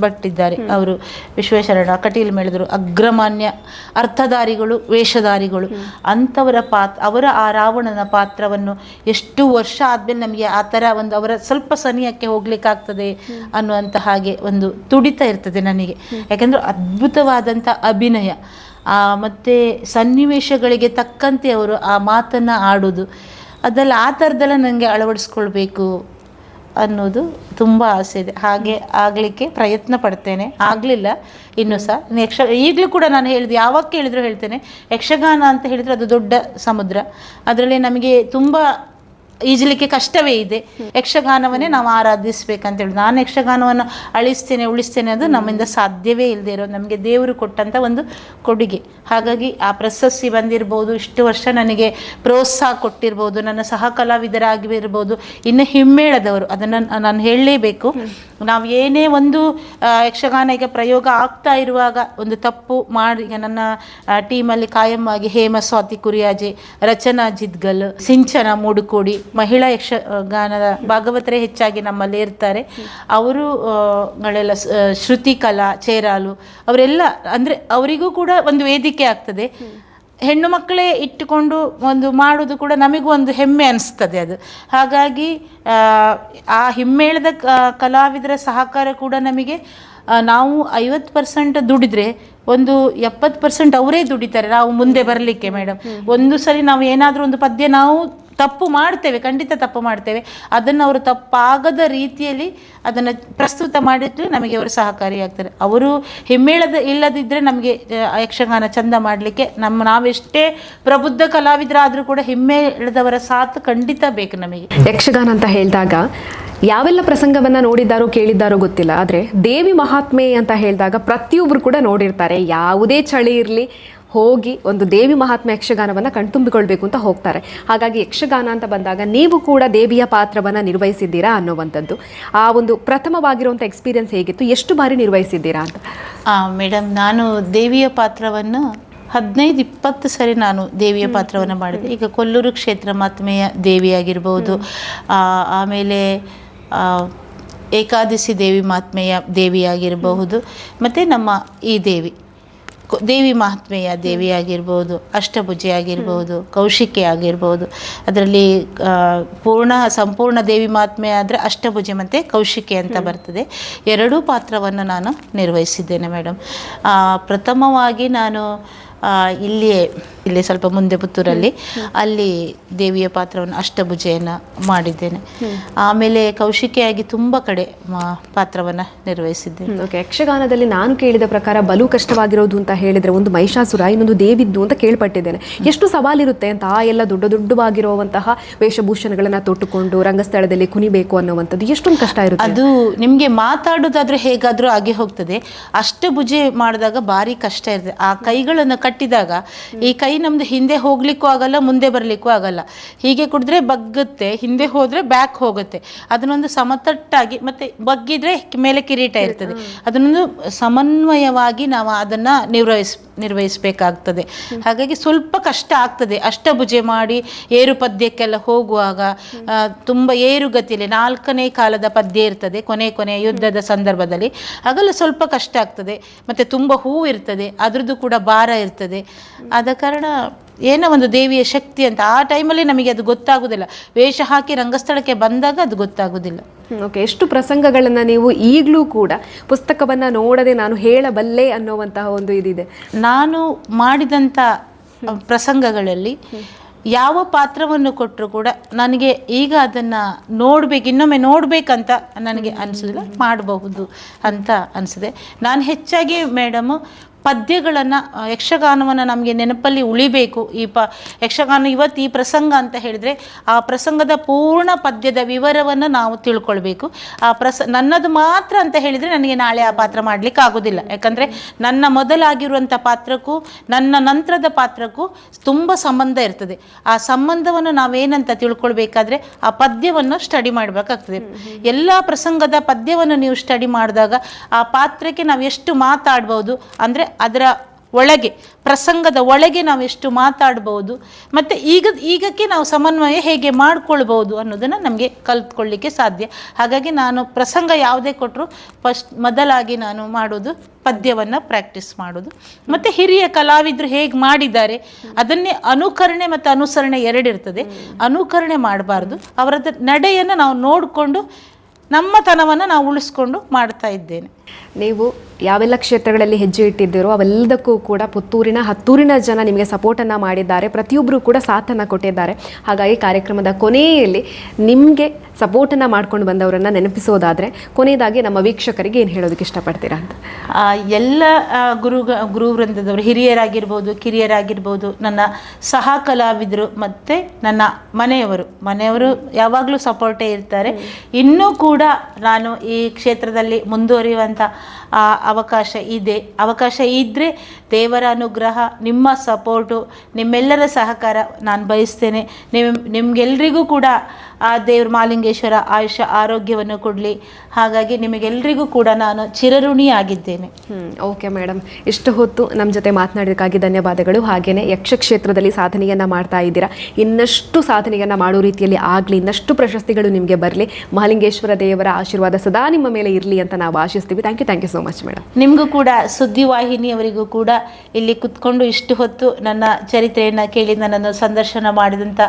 ಭಟ್ ಇದ್ದಾರೆ, ಅವರು ವಿಶ್ವೇಶ್ವರಯ್ಯ ಕಟೀಲ್ ಮೇಳಿದ್ರು, ಅಗ್ರಮಾನ್ಯ ಅರ್ಥಧಾರಿಗಳು, ವೇಷಧಾರಿಗಳು, ಅಂಥವರ ಅವರ ಆ ರಾವಣನ ಪಾತ್ರವನ್ನು ಎಷ್ಟು ವರ್ಷ ಆದಮೇಲೆ ನಮಗೆ ಆ ಥರ ಒಂದು ಅವರ ಸ್ವಲ್ಪ ಸನಿಯಕ್ಕೆ ಹೋಗ್ಲಿಕ್ಕಾಗ್ತದೆ ಅನ್ನುವಂಥ ಹಾಗೆ ಒಂದು ತುಡಿತ ಇರ್ತದೆ ನನಗೆ. ಯಾಕೆಂದರೆ ಅದ್ಭುತವಾದಂಥ ಅಭಿನಯ, ಮತ್ತು ಸನ್ನಿವೇಶಗಳಿಗೆ ತಕ್ಕಂತೆ ಅವರು ಆ ಮಾತನ್ನು ಆಡೋದು, ಅದೆಲ್ಲ ಆ ಥರದ್ದೆಲ್ಲ ನನಗೆ ಅಳವಡಿಸ್ಕೊಳ್ಬೇಕು ಅನ್ನೋದು ತುಂಬ ಆಸೆ ಇದೆ. ಹಾಗೆ ಆಗಲಿಕ್ಕೆ ಪ್ರಯತ್ನ ಪಡ್ತೇನೆ. ಆಗಲಿಲ್ಲ ಇನ್ನೂ ಸಹ. ಈಗಲೂ ಕೂಡ ನಾನು ಹೇಳಿದೆ, ಯಾವಾಗ ಕೇಳಿದ್ರು ಹೇಳ್ತೇನೆ, ಯಕ್ಷಗಾನ ಅಂತ ಹೇಳಿದರೆ ಅದು ದೊಡ್ಡ ಸಮುದ್ರ, ಅದರಲ್ಲಿ ನಮಗೆ ತುಂಬ ಈಜಲಿಕ್ಕೆ ಕಷ್ಟವೇ ಇದೆ. ಯಕ್ಷಗಾನವನ್ನೇ ನಾವು ಆರಾಧಿಸ್ಬೇಕಂತ ಹೇಳಿ, ನಾನು ಯಕ್ಷಗಾನವನ್ನು ಅಳಿಸ್ತೇನೆ ಉಳಿಸ್ತೇನೆ ಅದು ನಮ್ಮಿಂದ ಸಾಧ್ಯವೇ ಇಲ್ಲದೆ ಇರೋದು, ನಮಗೆ ದೇವರು ಕೊಟ್ಟಂಥ ಒಂದು ಕೊಡುಗೆ. ಹಾಗಾಗಿ ಆ ಪ್ರಶಸ್ತಿ ಬಂದಿರ್ಬೋದು, ಇಷ್ಟು ವರ್ಷ ನನಗೆ ಪ್ರೋತ್ಸಾಹ ಕೊಟ್ಟಿರ್ಬೋದು, ನನ್ನ ಸಹ ಕಲಾವಿದರಾಗಿರ್ಬೋದು, ಇನ್ನು ಹಿಮ್ಮೇಳದವರು, ಅದನ್ನು ನಾನು ಹೇಳಲೇಬೇಕು. ನಾವು ಏನೇ ಒಂದು ಯಕ್ಷಗಾನ ಈಗ ಪ್ರಯೋಗ ಆಗ್ತಾ ಇರುವಾಗ ಒಂದು ತಪ್ಪು ಮಾಡಿ, ಈಗ ನನ್ನ ಟೀಮಲ್ಲಿ ಕಾಯಂ ಆಗಿ ಹೇಮ ಸ್ವಾತಿ ಕುರಿಯಾಜೆ, ರಚನಾ ಜಿದ್ಗಲ್, ಸಿಂಚನ ಮೂಡುಕೋಡಿ, ಮಹಿಳಾ ಯಕ್ಷಗಾನದ ಭಾಗವತರೇ ಹೆಚ್ಚಾಗಿ ನಮ್ಮಲ್ಲಿ ಇರ್ತಾರೆ. ಅವರು ಗಳೆಲ್ಲ ಶ್ರುತಿ ಕಲಾ ಚೇರಾಲು ಅವರೆಲ್ಲ, ಅಂದರೆ ಅವರಿಗೂ ಕೂಡ ಒಂದು ವೇದಿಕೆ ಆಗ್ತದೆ. ಹೆಣ್ಣು ಮಕ್ಕಳೇ ಇಟ್ಟುಕೊಂಡು ಒಂದು ಮಾಡೋದು ಕೂಡ ನಮಗೂ ಒಂದು ಹೆಮ್ಮೆ ಅನಿಸ್ತದೆ ಅದು. ಹಾಗಾಗಿ ಆ ಹಿಮ್ಮೇಳದ ಕಲಾವಿದರ ಸಹಕಾರ ಕೂಡ ನಮಗೆ, ನಾವು 50% ದುಡಿದ್ರೆ ಒಂದು 70% ಅವರೇ ದುಡಿತಾರೆ ನಾವು ಮುಂದೆ ಬರಲಿಕ್ಕೆ. ಮೇಡಮ್, ಒಂದು ಸರಿ ನಾವು ಏನಾದರೂ ಒಂದು ಪದ್ಯ ನಾವು ತಪ್ಪು ಮಾಡ್ತೇವೆ, ಖಂಡಿತ ತಪ್ಪು ಮಾಡ್ತೇವೆ, ಅದನ್ನು ಅವರು ತಪ್ಪಾಗದ ರೀತಿಯಲ್ಲಿ ಅದನ್ನು ಪ್ರಸ್ತುತ ಮಾಡಿದ್ರೆ ನಮಗೆ ಅವರು ಸಹಕಾರಿಯಾಗ್ತಾರೆ. ಅವರು ಹಿಮ್ಮೇಳದ ಇಲ್ಲದಿದ್ದರೆ ನಮಗೆ ಯಕ್ಷಗಾನ ಚಂದ ಮಾಡಲಿಕ್ಕೆ ನಾವೆಷ್ಟೇ ಪ್ರಬುದ್ಧ ಕಲಾವಿದರಾದರೂ ಕೂಡ ಹಿಮ್ಮೇಳದವರ ಸಾಥ್ ಖಂಡಿತ ಬೇಕು ನಮಗೆ.
ಯಕ್ಷಗಾನ ಅಂತ ಹೇಳಿದಾಗ ಯಾವೆಲ್ಲ ಪ್ರಸಂಗವನ್ನ ನೋಡಿದ್ದಾರೋ ಕೇಳಿದ್ದಾರೋ ಗೊತ್ತಿಲ್ಲ, ಆದರೆ ದೇವಿ ಮಹಾತ್ಮೆ ಅಂತ ಹೇಳಿದಾಗ ಪ್ರತಿಯೊಬ್ಬರು ಕೂಡ ನೋಡಿರ್ತಾರೆ. ಯಾವುದೇ ಚಳಿ ಇರಲಿ ಹೋಗಿ ಒಂದು ದೇವಿ ಮಹಾತ್ಮೆ ಯಕ್ಷಗಾನವನ್ನು ಕಣ್ತುಂಬಿಕೊಳ್ಬೇಕು ಅಂತ ಹೋಗ್ತಾರೆ. ಹಾಗಾಗಿ ಯಕ್ಷಗಾನ ಅಂತ ಬಂದಾಗ ನೀವು ಕೂಡ ದೇವಿಯ ಪಾತ್ರವನ್ನು ನಿರ್ವಹಿಸಿದ್ದೀರಾ ಅನ್ನುವಂಥದ್ದು, ಆ ಒಂದು ಪ್ರಥಮವಾಗಿರುವಂಥ ಎಕ್ಸ್ಪೀರಿಯನ್ಸ್ ಹೇಗಿತ್ತು? ಎಷ್ಟು ಬಾರಿ ನಿರ್ವಹಿಸಿದ್ದೀರಾ ಅಂತ?
ಮೇಡಮ್, ನಾನು ದೇವಿಯ ಪಾತ್ರವನ್ನು 15-20 ಸರಿ ನಾನು ದೇವಿಯ ಪಾತ್ರವನ್ನು ಮಾಡಿದೆ. ಈಗ ಕೊಲ್ಲೂರು ಕ್ಷೇತ್ರ ಮಹಾತ್ಮೆಯ ದೇವಿಯಾಗಿರ್ಬೋದು, ಆಮೇಲೆ ಏಕಾದಶಿ ದೇವಿ ಮಹಾತ್ಮೆಯ ದೇವಿಯಾಗಿರಬಹುದು, ಮತ್ತು ನಮ್ಮ ಈ ದೇವಿ ಮಹಾತ್ಮೆಯ ದೇವಿಯಾಗಿರ್ಬೋದು, ಅಷ್ಟಭುಜೆ ಆಗಿರ್ಬೋದು, ಕೌಶಿಕೆ ಆಗಿರ್ಬೋದು. ಅದರಲ್ಲಿ ಸಂಪೂರ್ಣ ದೇವಿ ಮಹಾತ್ಮೆ ಆದರೆ ಅಷ್ಟಭುಜೆ ಮತ್ತು ಕೌಶಿಕೆ ಅಂತ ಬರ್ತದೆ. ಎರಡೂ ಪಾತ್ರವನ್ನು ನಾನು ನಿರ್ವಹಿಸಿದ್ದೇನೆ ಮೇಡಮ್. ಪ್ರಥಮವಾಗಿ ನಾನು ಇಲ್ಲಿ ಸ್ವಲ್ಪ ಮುಂದೆ ಪುತ್ತೂರಲ್ಲಿ ಅಲ್ಲಿ ದೇವಿಯ ಪಾತ್ರವನ್ನು ಅಷ್ಟಭುಜೆಯನ್ನು ಮಾಡಿದ್ದೇನೆ. ಆಮೇಲೆ ಕೌಶಿಕೆಯಾಗಿ ತುಂಬ ಕಡೆ ಪಾತ್ರವನ್ನು ನಿರ್ವಹಿಸಿದ್ದೇನೆ.
ಓಕೆ, ಯಕ್ಷಗಾನದಲ್ಲಿ ನಾನು ಕೇಳಿದ ಪ್ರಕಾರ ಬಲು ಕಷ್ಟವಾಗಿರೋದು ಅಂತ ಹೇಳಿದರೆ ಒಂದು ಮಹಿಷಾಸುರ, ಇನ್ನೊಂದು ದೇವಿದ್ದು ಅಂತ ಕೇಳ್ಪಟ್ಟಿದ್ದೇನೆ. ಎಷ್ಟು ಸವಾಲಿರುತ್ತೆ ಅಂತ, ಆ ಎಲ್ಲ ದೊಡ್ಡವಾಗಿರುವಂತಹ ವೇಷಭೂಷಣಗಳನ್ನು ತೊಟ್ಟುಕೊಂಡು ರಂಗಸ್ಥಳದಲ್ಲಿ ಕುಣಿಬೇಕು ಅನ್ನುವಂಥದ್ದು ಎಷ್ಟೊಂದು ಕಷ್ಟ ಇರುತ್ತೆ.
ಅದು ನಿಮಗೆ ಮಾತಾಡೋದಾದ್ರೆ ಹೇಗಾದರೂ ಆಗಿ ಹೋಗ್ತದೆ, ಅಷ್ಟಭುಜೆ ಮಾಡಿದಾಗ ಭಾರಿ ಕಷ್ಟ ಇರ್ತದೆ. ಆ ಕೈಗಳನ್ನು ಕಟ್ಟಿದಾಗ ಈ ಕೈ ನಮ್ದು ಹಿಂದೆ ಹೋಗ್ಲಿಕ್ಕೂ ಆಗಲ್ಲ, ಮುಂದೆ ಬರ್ಲಿಕ್ಕೂ ಆಗಲ್ಲ. ಹೀಗೆ ಕುಡಿದ್ರೆ ಬಗ್ಗುತ್ತೆ, ಹಿಂದೆ ಹೋದ್ರೆ ಬ್ಯಾಕ್ ಹೋಗುತ್ತೆ. ಅದನ್ನೊಂದು ಸಮತಟ್ಟಾಗಿ, ಮತ್ತೆ ಬಗ್ಗಿದ್ರೆ ಮೇಲೆ ಕಿರೀಟ ಇರ್ತದೆ, ಅದನ್ನೊಂದು ಸಮನ್ವಯವಾಗಿ ನಾವು ಅದನ್ನ ನಿರ್ವಹಿಸಬೇಕಾಗ್ತದೆ. ಹಾಗಾಗಿ ಸ್ವಲ್ಪ ಕಷ್ಟ ಆಗ್ತದೆ. ಅಷ್ಟಭುಜೆ ಮಾಡಿ ಏರು ಪದ್ಯಕ್ಕೆಲ್ಲ ಹೋಗುವಾಗ ತುಂಬ ಏರುಗತಿಯಲ್ಲಿ 4ನೇ ಕಾಲದ ಪದ್ಯ ಇರ್ತದೆ, ಕೊನೆಯ ಯುದ್ಧದ ಸಂದರ್ಭದಲ್ಲಿ, ಹಾಗೆಲ್ಲ ಸ್ವಲ್ಪ ಕಷ್ಟ ಆಗ್ತದೆ. ಮತ್ತೆ ತುಂಬ ಹೂವು ಇರ್ತದೆ, ಅದ್ರದ್ದು ಕೂಡ ಭಾರ ಇರ್ತದೆ. ಆದ ಕಾರಣ ಏನೋ ಒಂದು ದೇವಿಯ ಶಕ್ತಿ ಅಂತ ಆ ಟೈಮಲ್ಲಿ ನಮಗೆ ಅದು ಗೊತ್ತಾಗೋದಿಲ್ಲ. ವೇಷ ಹಾಕಿ ರಂಗಸ್ಥಳಕ್ಕೆ ಬಂದಾಗ ಅದು ಗೊತ್ತಾಗೋದಿಲ್ಲ.
ಓಕೆ, ಎಷ್ಟು ಪ್ರಸಂಗಗಳನ್ನು ನೀವು ಈಗಲೂ ಕೂಡ ಪುಸ್ತಕವನ್ನು ನೋಡದೆ ನಾನು ಹೇಳಬಲ್ಲೆ ಅನ್ನುವಂತಹ ಒಂದು ಇದಿದೆ?
ನಾನು ಮಾಡಿದಂಥ ಪ್ರಸಂಗಗಳಲ್ಲಿ ಯಾವ ಪಾತ್ರವನ್ನು ಕೊಟ್ಟರು ಕೂಡ ನನಗೆ ಈಗ ಅದನ್ನು ಇನ್ನೊಮ್ಮೆ ನೋಡಬೇಕಂತ ನನಗೆ ಅನಿಸೋದಿಲ್ಲ, ಮಾಡಬಹುದು ಅಂತ ಅನಿಸಿದೆ. ನಾನು ಹೆಚ್ಚಾಗಿ ಮೇಡಮು ಪದ್ಯಗಳನ್ನು, ಯಕ್ಷಗಾನವನ್ನು ನಮಗೆ ನೆನಪಲ್ಲಿ ಉಳಿಬೇಕು. ಯಕ್ಷಗಾನ ಇವತ್ತು ಈ ಪ್ರಸಂಗ ಅಂತ ಹೇಳಿದರೆ ಆ ಪ್ರಸಂಗದ ಪೂರ್ಣ ಪದ್ಯದ ವಿವರವನ್ನು ನಾವು ತಿಳ್ಕೊಳ್ಬೇಕು. ನನ್ನದು ಮಾತ್ರ ಅಂತ ಹೇಳಿದರೆ ನನಗೆ ನಾಳೆ ಆ ಪಾತ್ರ ಮಾಡಲಿಕ್ಕೆ ಆಗೋದಿಲ್ಲ. ಯಾಕಂದರೆ ನನ್ನ ಮೊದಲಾಗಿರುವಂಥ ಪಾತ್ರಕ್ಕೂ ನನ್ನ ನಂತರದ ಪಾತ್ರಕ್ಕೂ ತುಂಬ ಸಂಬಂಧ ಇರ್ತದೆ. ಆ ಸಂಬಂಧವನ್ನು ನಾವೇನಂತ ತಿಳ್ಕೊಳ್ಬೇಕಾದ್ರೆ ಆ ಪದ್ಯವನ್ನು ಸ್ಟಡಿ ಮಾಡಬೇಕಾಗ್ತದೆ. ಎಲ್ಲ ಪ್ರಸಂಗದ ಪದ್ಯವನ್ನು ನೀವು ಸ್ಟಡಿ ಮಾಡಿದಾಗ ಆ ಪಾತ್ರಕ್ಕೆ ನಾವು ಎಷ್ಟು ಮಾತಾಡ್ಬೋದು, ಅಂದರೆ ಅದರ ಒಳಗೆ, ಪ್ರಸಂಗದ ಒಳಗೆ ನಾವು ಎಷ್ಟು ಮಾತಾಡ್ಬೋದು, ಮತ್ತು ಈಗಕ್ಕೆ ನಾವು ಸಮನ್ವಯ ಹೇಗೆ ಮಾಡ್ಕೊಳ್ಬೋದು ಅನ್ನೋದನ್ನು ನಮಗೆ ಕಲ್ತ್ಕೊಳ್ಳಿಕ್ಕೆ ಸಾಧ್ಯ. ಹಾಗಾಗಿ ನಾನು ಪ್ರಸಂಗ ಯಾವುದೇ ಕೊಟ್ಟರು ಮೊದಲಾಗಿ ನಾನು ಮಾಡೋದು ಪದ್ಯವನ್ನು ಪ್ರಾಕ್ಟೀಸ್ ಮಾಡೋದು. ಮತ್ತು ಹಿರಿಯ ಕಲಾವಿದರು ಹೇಗೆ ಮಾಡಿದ್ದಾರೆ ಅದನ್ನೇ ಅನುಕರಣೆ ಮತ್ತು ಅನುಸರಣೆ ಎರಡಿರ್ತದೆ. ಅನುಕರಣೆ ಮಾಡಬಾರ್ದು, ಅವರದ್ದು ನಡೆಯನ್ನು ನಾವು ನೋಡಿಕೊಂಡು ನಮ್ಮತನವನ್ನು ನಾವು ಉಳಿಸ್ಕೊಂಡು ಮಾಡ್ತಾ ಇದ್ದೇನೆ.
ನೀವು ಯಾವೆಲ್ಲ ಕ್ಷೇತ್ರಗಳಲ್ಲಿ ಹೆಜ್ಜೆ ಇಟ್ಟಿದ್ದೀರೋ ಅವೆಲ್ಲದಕ್ಕೂ ಕೂಡ ಪುತ್ತೂರಿನ ಹತ್ತೂರಿನ ಜನ ನಿಮಗೆ ಸಪೋರ್ಟನ್ನು ಮಾಡಿದ್ದಾರೆ, ಪ್ರತಿಯೊಬ್ಬರು ಕೂಡ ಸಾಥನ್ನು ಕೊಟ್ಟಿದ್ದಾರೆ. ಹಾಗಾಗಿ ಕಾರ್ಯಕ್ರಮದ ಕೊನೆಯಲ್ಲಿ ನಿಮಗೆ ಸಪೋರ್ಟನ್ನು ಮಾಡ್ಕೊಂಡು ಬಂದವರನ್ನು ನೆನಪಿಸೋದಾದರೆ ಕೊನೆಯದಾಗಿ ನಮ್ಮ ವೀಕ್ಷಕರಿಗೆ ಏನು ಹೇಳೋದಕ್ಕೆ ಇಷ್ಟಪಡ್ತೀರಾ ಅಂತ?
ಎಲ್ಲ ಗುರು ವೃಂದದವರು, ಹಿರಿಯರಾಗಿರ್ಬೋದು, ಕಿರಿಯರಾಗಿರ್ಬೋದು, ನನ್ನ ಸಹ ಕಲಾವಿದರು ಮತ್ತು ನನ್ನ ಮನೆಯವರು ಯಾವಾಗಲೂ ಸಪೋರ್ಟೇ ಇರ್ತಾರೆ. ಇನ್ನೂ ಕೂಡ ನಾನು ಈ ಕ್ಷೇತ್ರದಲ್ಲಿ ಮುಂದುವರಿಯುವಂಥ ಅವಕಾಶ ಇದ್ದರೆ ದೇವರ ಅನುಗ್ರಹ, ನಿಮ್ಮ ಸಪೋರ್ಟು, ನಿಮ್ಮೆಲ್ಲರ ಸಹಕಾರ ನಾನು ಬಯಸ್ತೇನೆ. ನಿಮಗೆಲ್ರಿಗೂ ಕೂಡ ಆ ದೇವ್ರ ಮಹಾಲಿಂಗೇಶ್ವರ ಆಯುಷ್ಯ ಆರೋಗ್ಯವನ್ನು ಕೊಡಲಿ. ಹಾಗಾಗಿ ನಿಮಗೆಲ್ರಿಗೂ ಕೂಡ ನಾನು ಚಿರಋಣಿಯಾಗಿದ್ದೇನೆ.
ಓಕೆ ಮೇಡಮ್, ಇಷ್ಟು ಹೊತ್ತು ನಮ್ಮ ಜೊತೆ ಮಾತನಾಡೋದಕ್ಕಾಗಿ ಧನ್ಯವಾದಗಳು. ಹಾಗೆಯೇ ಯಕ್ಷಕ್ಷೇತ್ರದಲ್ಲಿ ಸಾಧನೆಯನ್ನು ಮಾಡ್ತಾ ಇದ್ದೀರಾ, ಇನ್ನಷ್ಟು ಸಾಧನೆಯನ್ನು ಮಾಡೋ ರೀತಿಯಲ್ಲಿ ಆಗಲಿ, ಇನ್ನಷ್ಟು ಪ್ರಶಸ್ತಿಗಳು ನಿಮಗೆ ಬರಲಿ, ಮಹಾಲಿಂಗೇಶ್ವರ ದೇವರ ಆಶೀರ್ವಾದ ಸದಾ ನಿಮ್ಮ ಮೇಲೆ ಇರಲಿ ಅಂತ ನಾವು ಆಶಿಸ್ತೀವಿ. Thank you so much madam.
ನಿಮಗೂ ಕೂಡ, ಸುದ್ದಿವಾಹಿನಿಯವರಿಗೂ ಕೂಡ ಇಲ್ಲಿ ಕುತ್ಕೊಂಡು ಇಷ್ಟು ಹೊತ್ತು ನನ್ನ ಚರಿತ್ರೆಯನ್ನು ಕೇಳಿ ನನ್ನನ್ನು ಸಂದರ್ಶನ ಮಾಡಿದಂಥ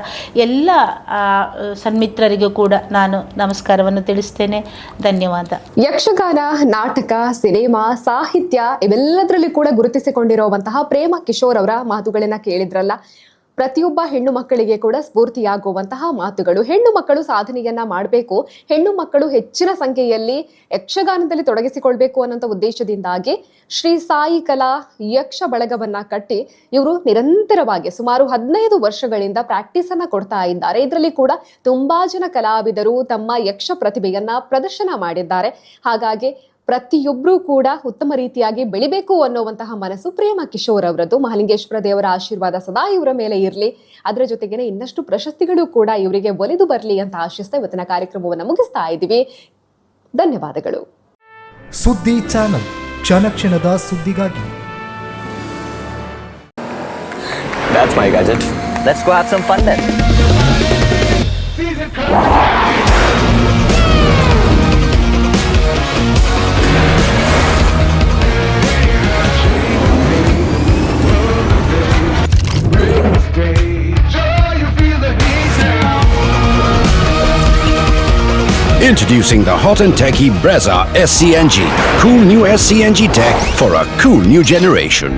ಎಲ್ಲ ಸನ್ಮಿತ್ರರಿಗೂ ಕೂಡ ನಾನು ನಮಸ್ಕಾರವನ್ನು ತಿಳಿಸ್ತೇನೆ. ಧನ್ಯವಾದ.
ಯಕ್ಷಗಾನ, ನಾಟಕ, ಸಿನಿಮಾ, ಸಾಹಿತ್ಯ ಇವೆಲ್ಲದರಲ್ಲಿ ಕೂಡ ಗುರುತಿಸಿಕೊಂಡಿರುವಂತಹ ಪ್ರೇಮ ಕಿಶೋರ್ ಅವರ ಮಾತುಗಳನ್ನ ಕೇಳಿದ್ರಲ್ಲ. ಪ್ರತಿಯೊಬ್ಬ ಹೆಣ್ಣು ಮಕ್ಕಳಿಗೆ ಕೂಡ ಸ್ಫೂರ್ತಿಯಾಗುವಂತಹ ಮಾತುಗಳು. ಹೆಣ್ಣು ಮಕ್ಕಳು ಸಾಧನೆಯನ್ನ ಮಾಡಬೇಕು, ಹೆಣ್ಣು ಮಕ್ಕಳು ಹೆಚ್ಚಿನ ಸಂಖ್ಯೆಯಲ್ಲಿ ಯಕ್ಷಗಾನದಲ್ಲಿ ತೊಡಗಿಸಿಕೊಳ್ಬೇಕು ಅನ್ನೋ ಉದ್ದೇಶದಿಂದಾಗಿ ಶ್ರೀ ಸಾಯಿ ಕಲಾ ಯಕ್ಷ ಬಳಗವನ್ನ ಕಟ್ಟಿ ಇವರು ನಿರಂತರವಾಗಿ ಸುಮಾರು 15 ವರ್ಷಗಳಿಂದ ಪ್ರಾಕ್ಟೀಸ್ ಅನ್ನ ಕೊಡ್ತಾ ಇದ್ದಾರೆ. ಇದರಲ್ಲಿ ಕೂಡ ತುಂಬಾ ಜನ ಕಲಾವಿದರು ತಮ್ಮ ಯಕ್ಷ ಪ್ರತಿಭೆಯನ್ನ ಪ್ರದರ್ಶನ ಮಾಡಿದ್ದಾರೆ. ಹಾಗಾಗಿ ಪ್ರತಿಯೊಬ್ಬರೂ ಕೂಡ ಉತ್ತಮ ರೀತಿಯಾಗಿ ಬೆಳಿಬೇಕು ಅನ್ನುವಂತಹ ಮನಸ್ಸು ಪ್ರೇಮ ಕಿಶೋರ್ ಅವರದ್ದು. ಮಹಾಲಿಂಗೇಶ್ವರ ದೇವರ ಆಶೀರ್ವಾದ ಸದಾ ಇವರ ಮೇಲೆ ಇರಲಿ, ಅದರ ಜೊತೆಗೇನೆ ಇನ್ನಷ್ಟು ಪ್ರಶಸ್ತಿಗಳು ಕೂಡ ಇವರಿಗೆ ಒಲಿದು ಬರಲಿ ಅಂತ ಆಶಿಸ್ತಾ ಇವತ್ತಿನ ಕಾರ್ಯಕ್ರಮವನ್ನು ಮುಗಿಸ್ತಾ ಇದ್ದೀವಿ. ಧನ್ಯವಾದಗಳು.
ಸುದ್ದಿ ಚಾನಲ್, ಕ್ಷಣ ಕ್ಷಣದ ಸುದ್ದಿಗಾಗಿ.
That's my gadget. Let's go have some fun then.
Introducing the hot and techy Brezza SCNG. Cool new SCNG tech for a cool new generation.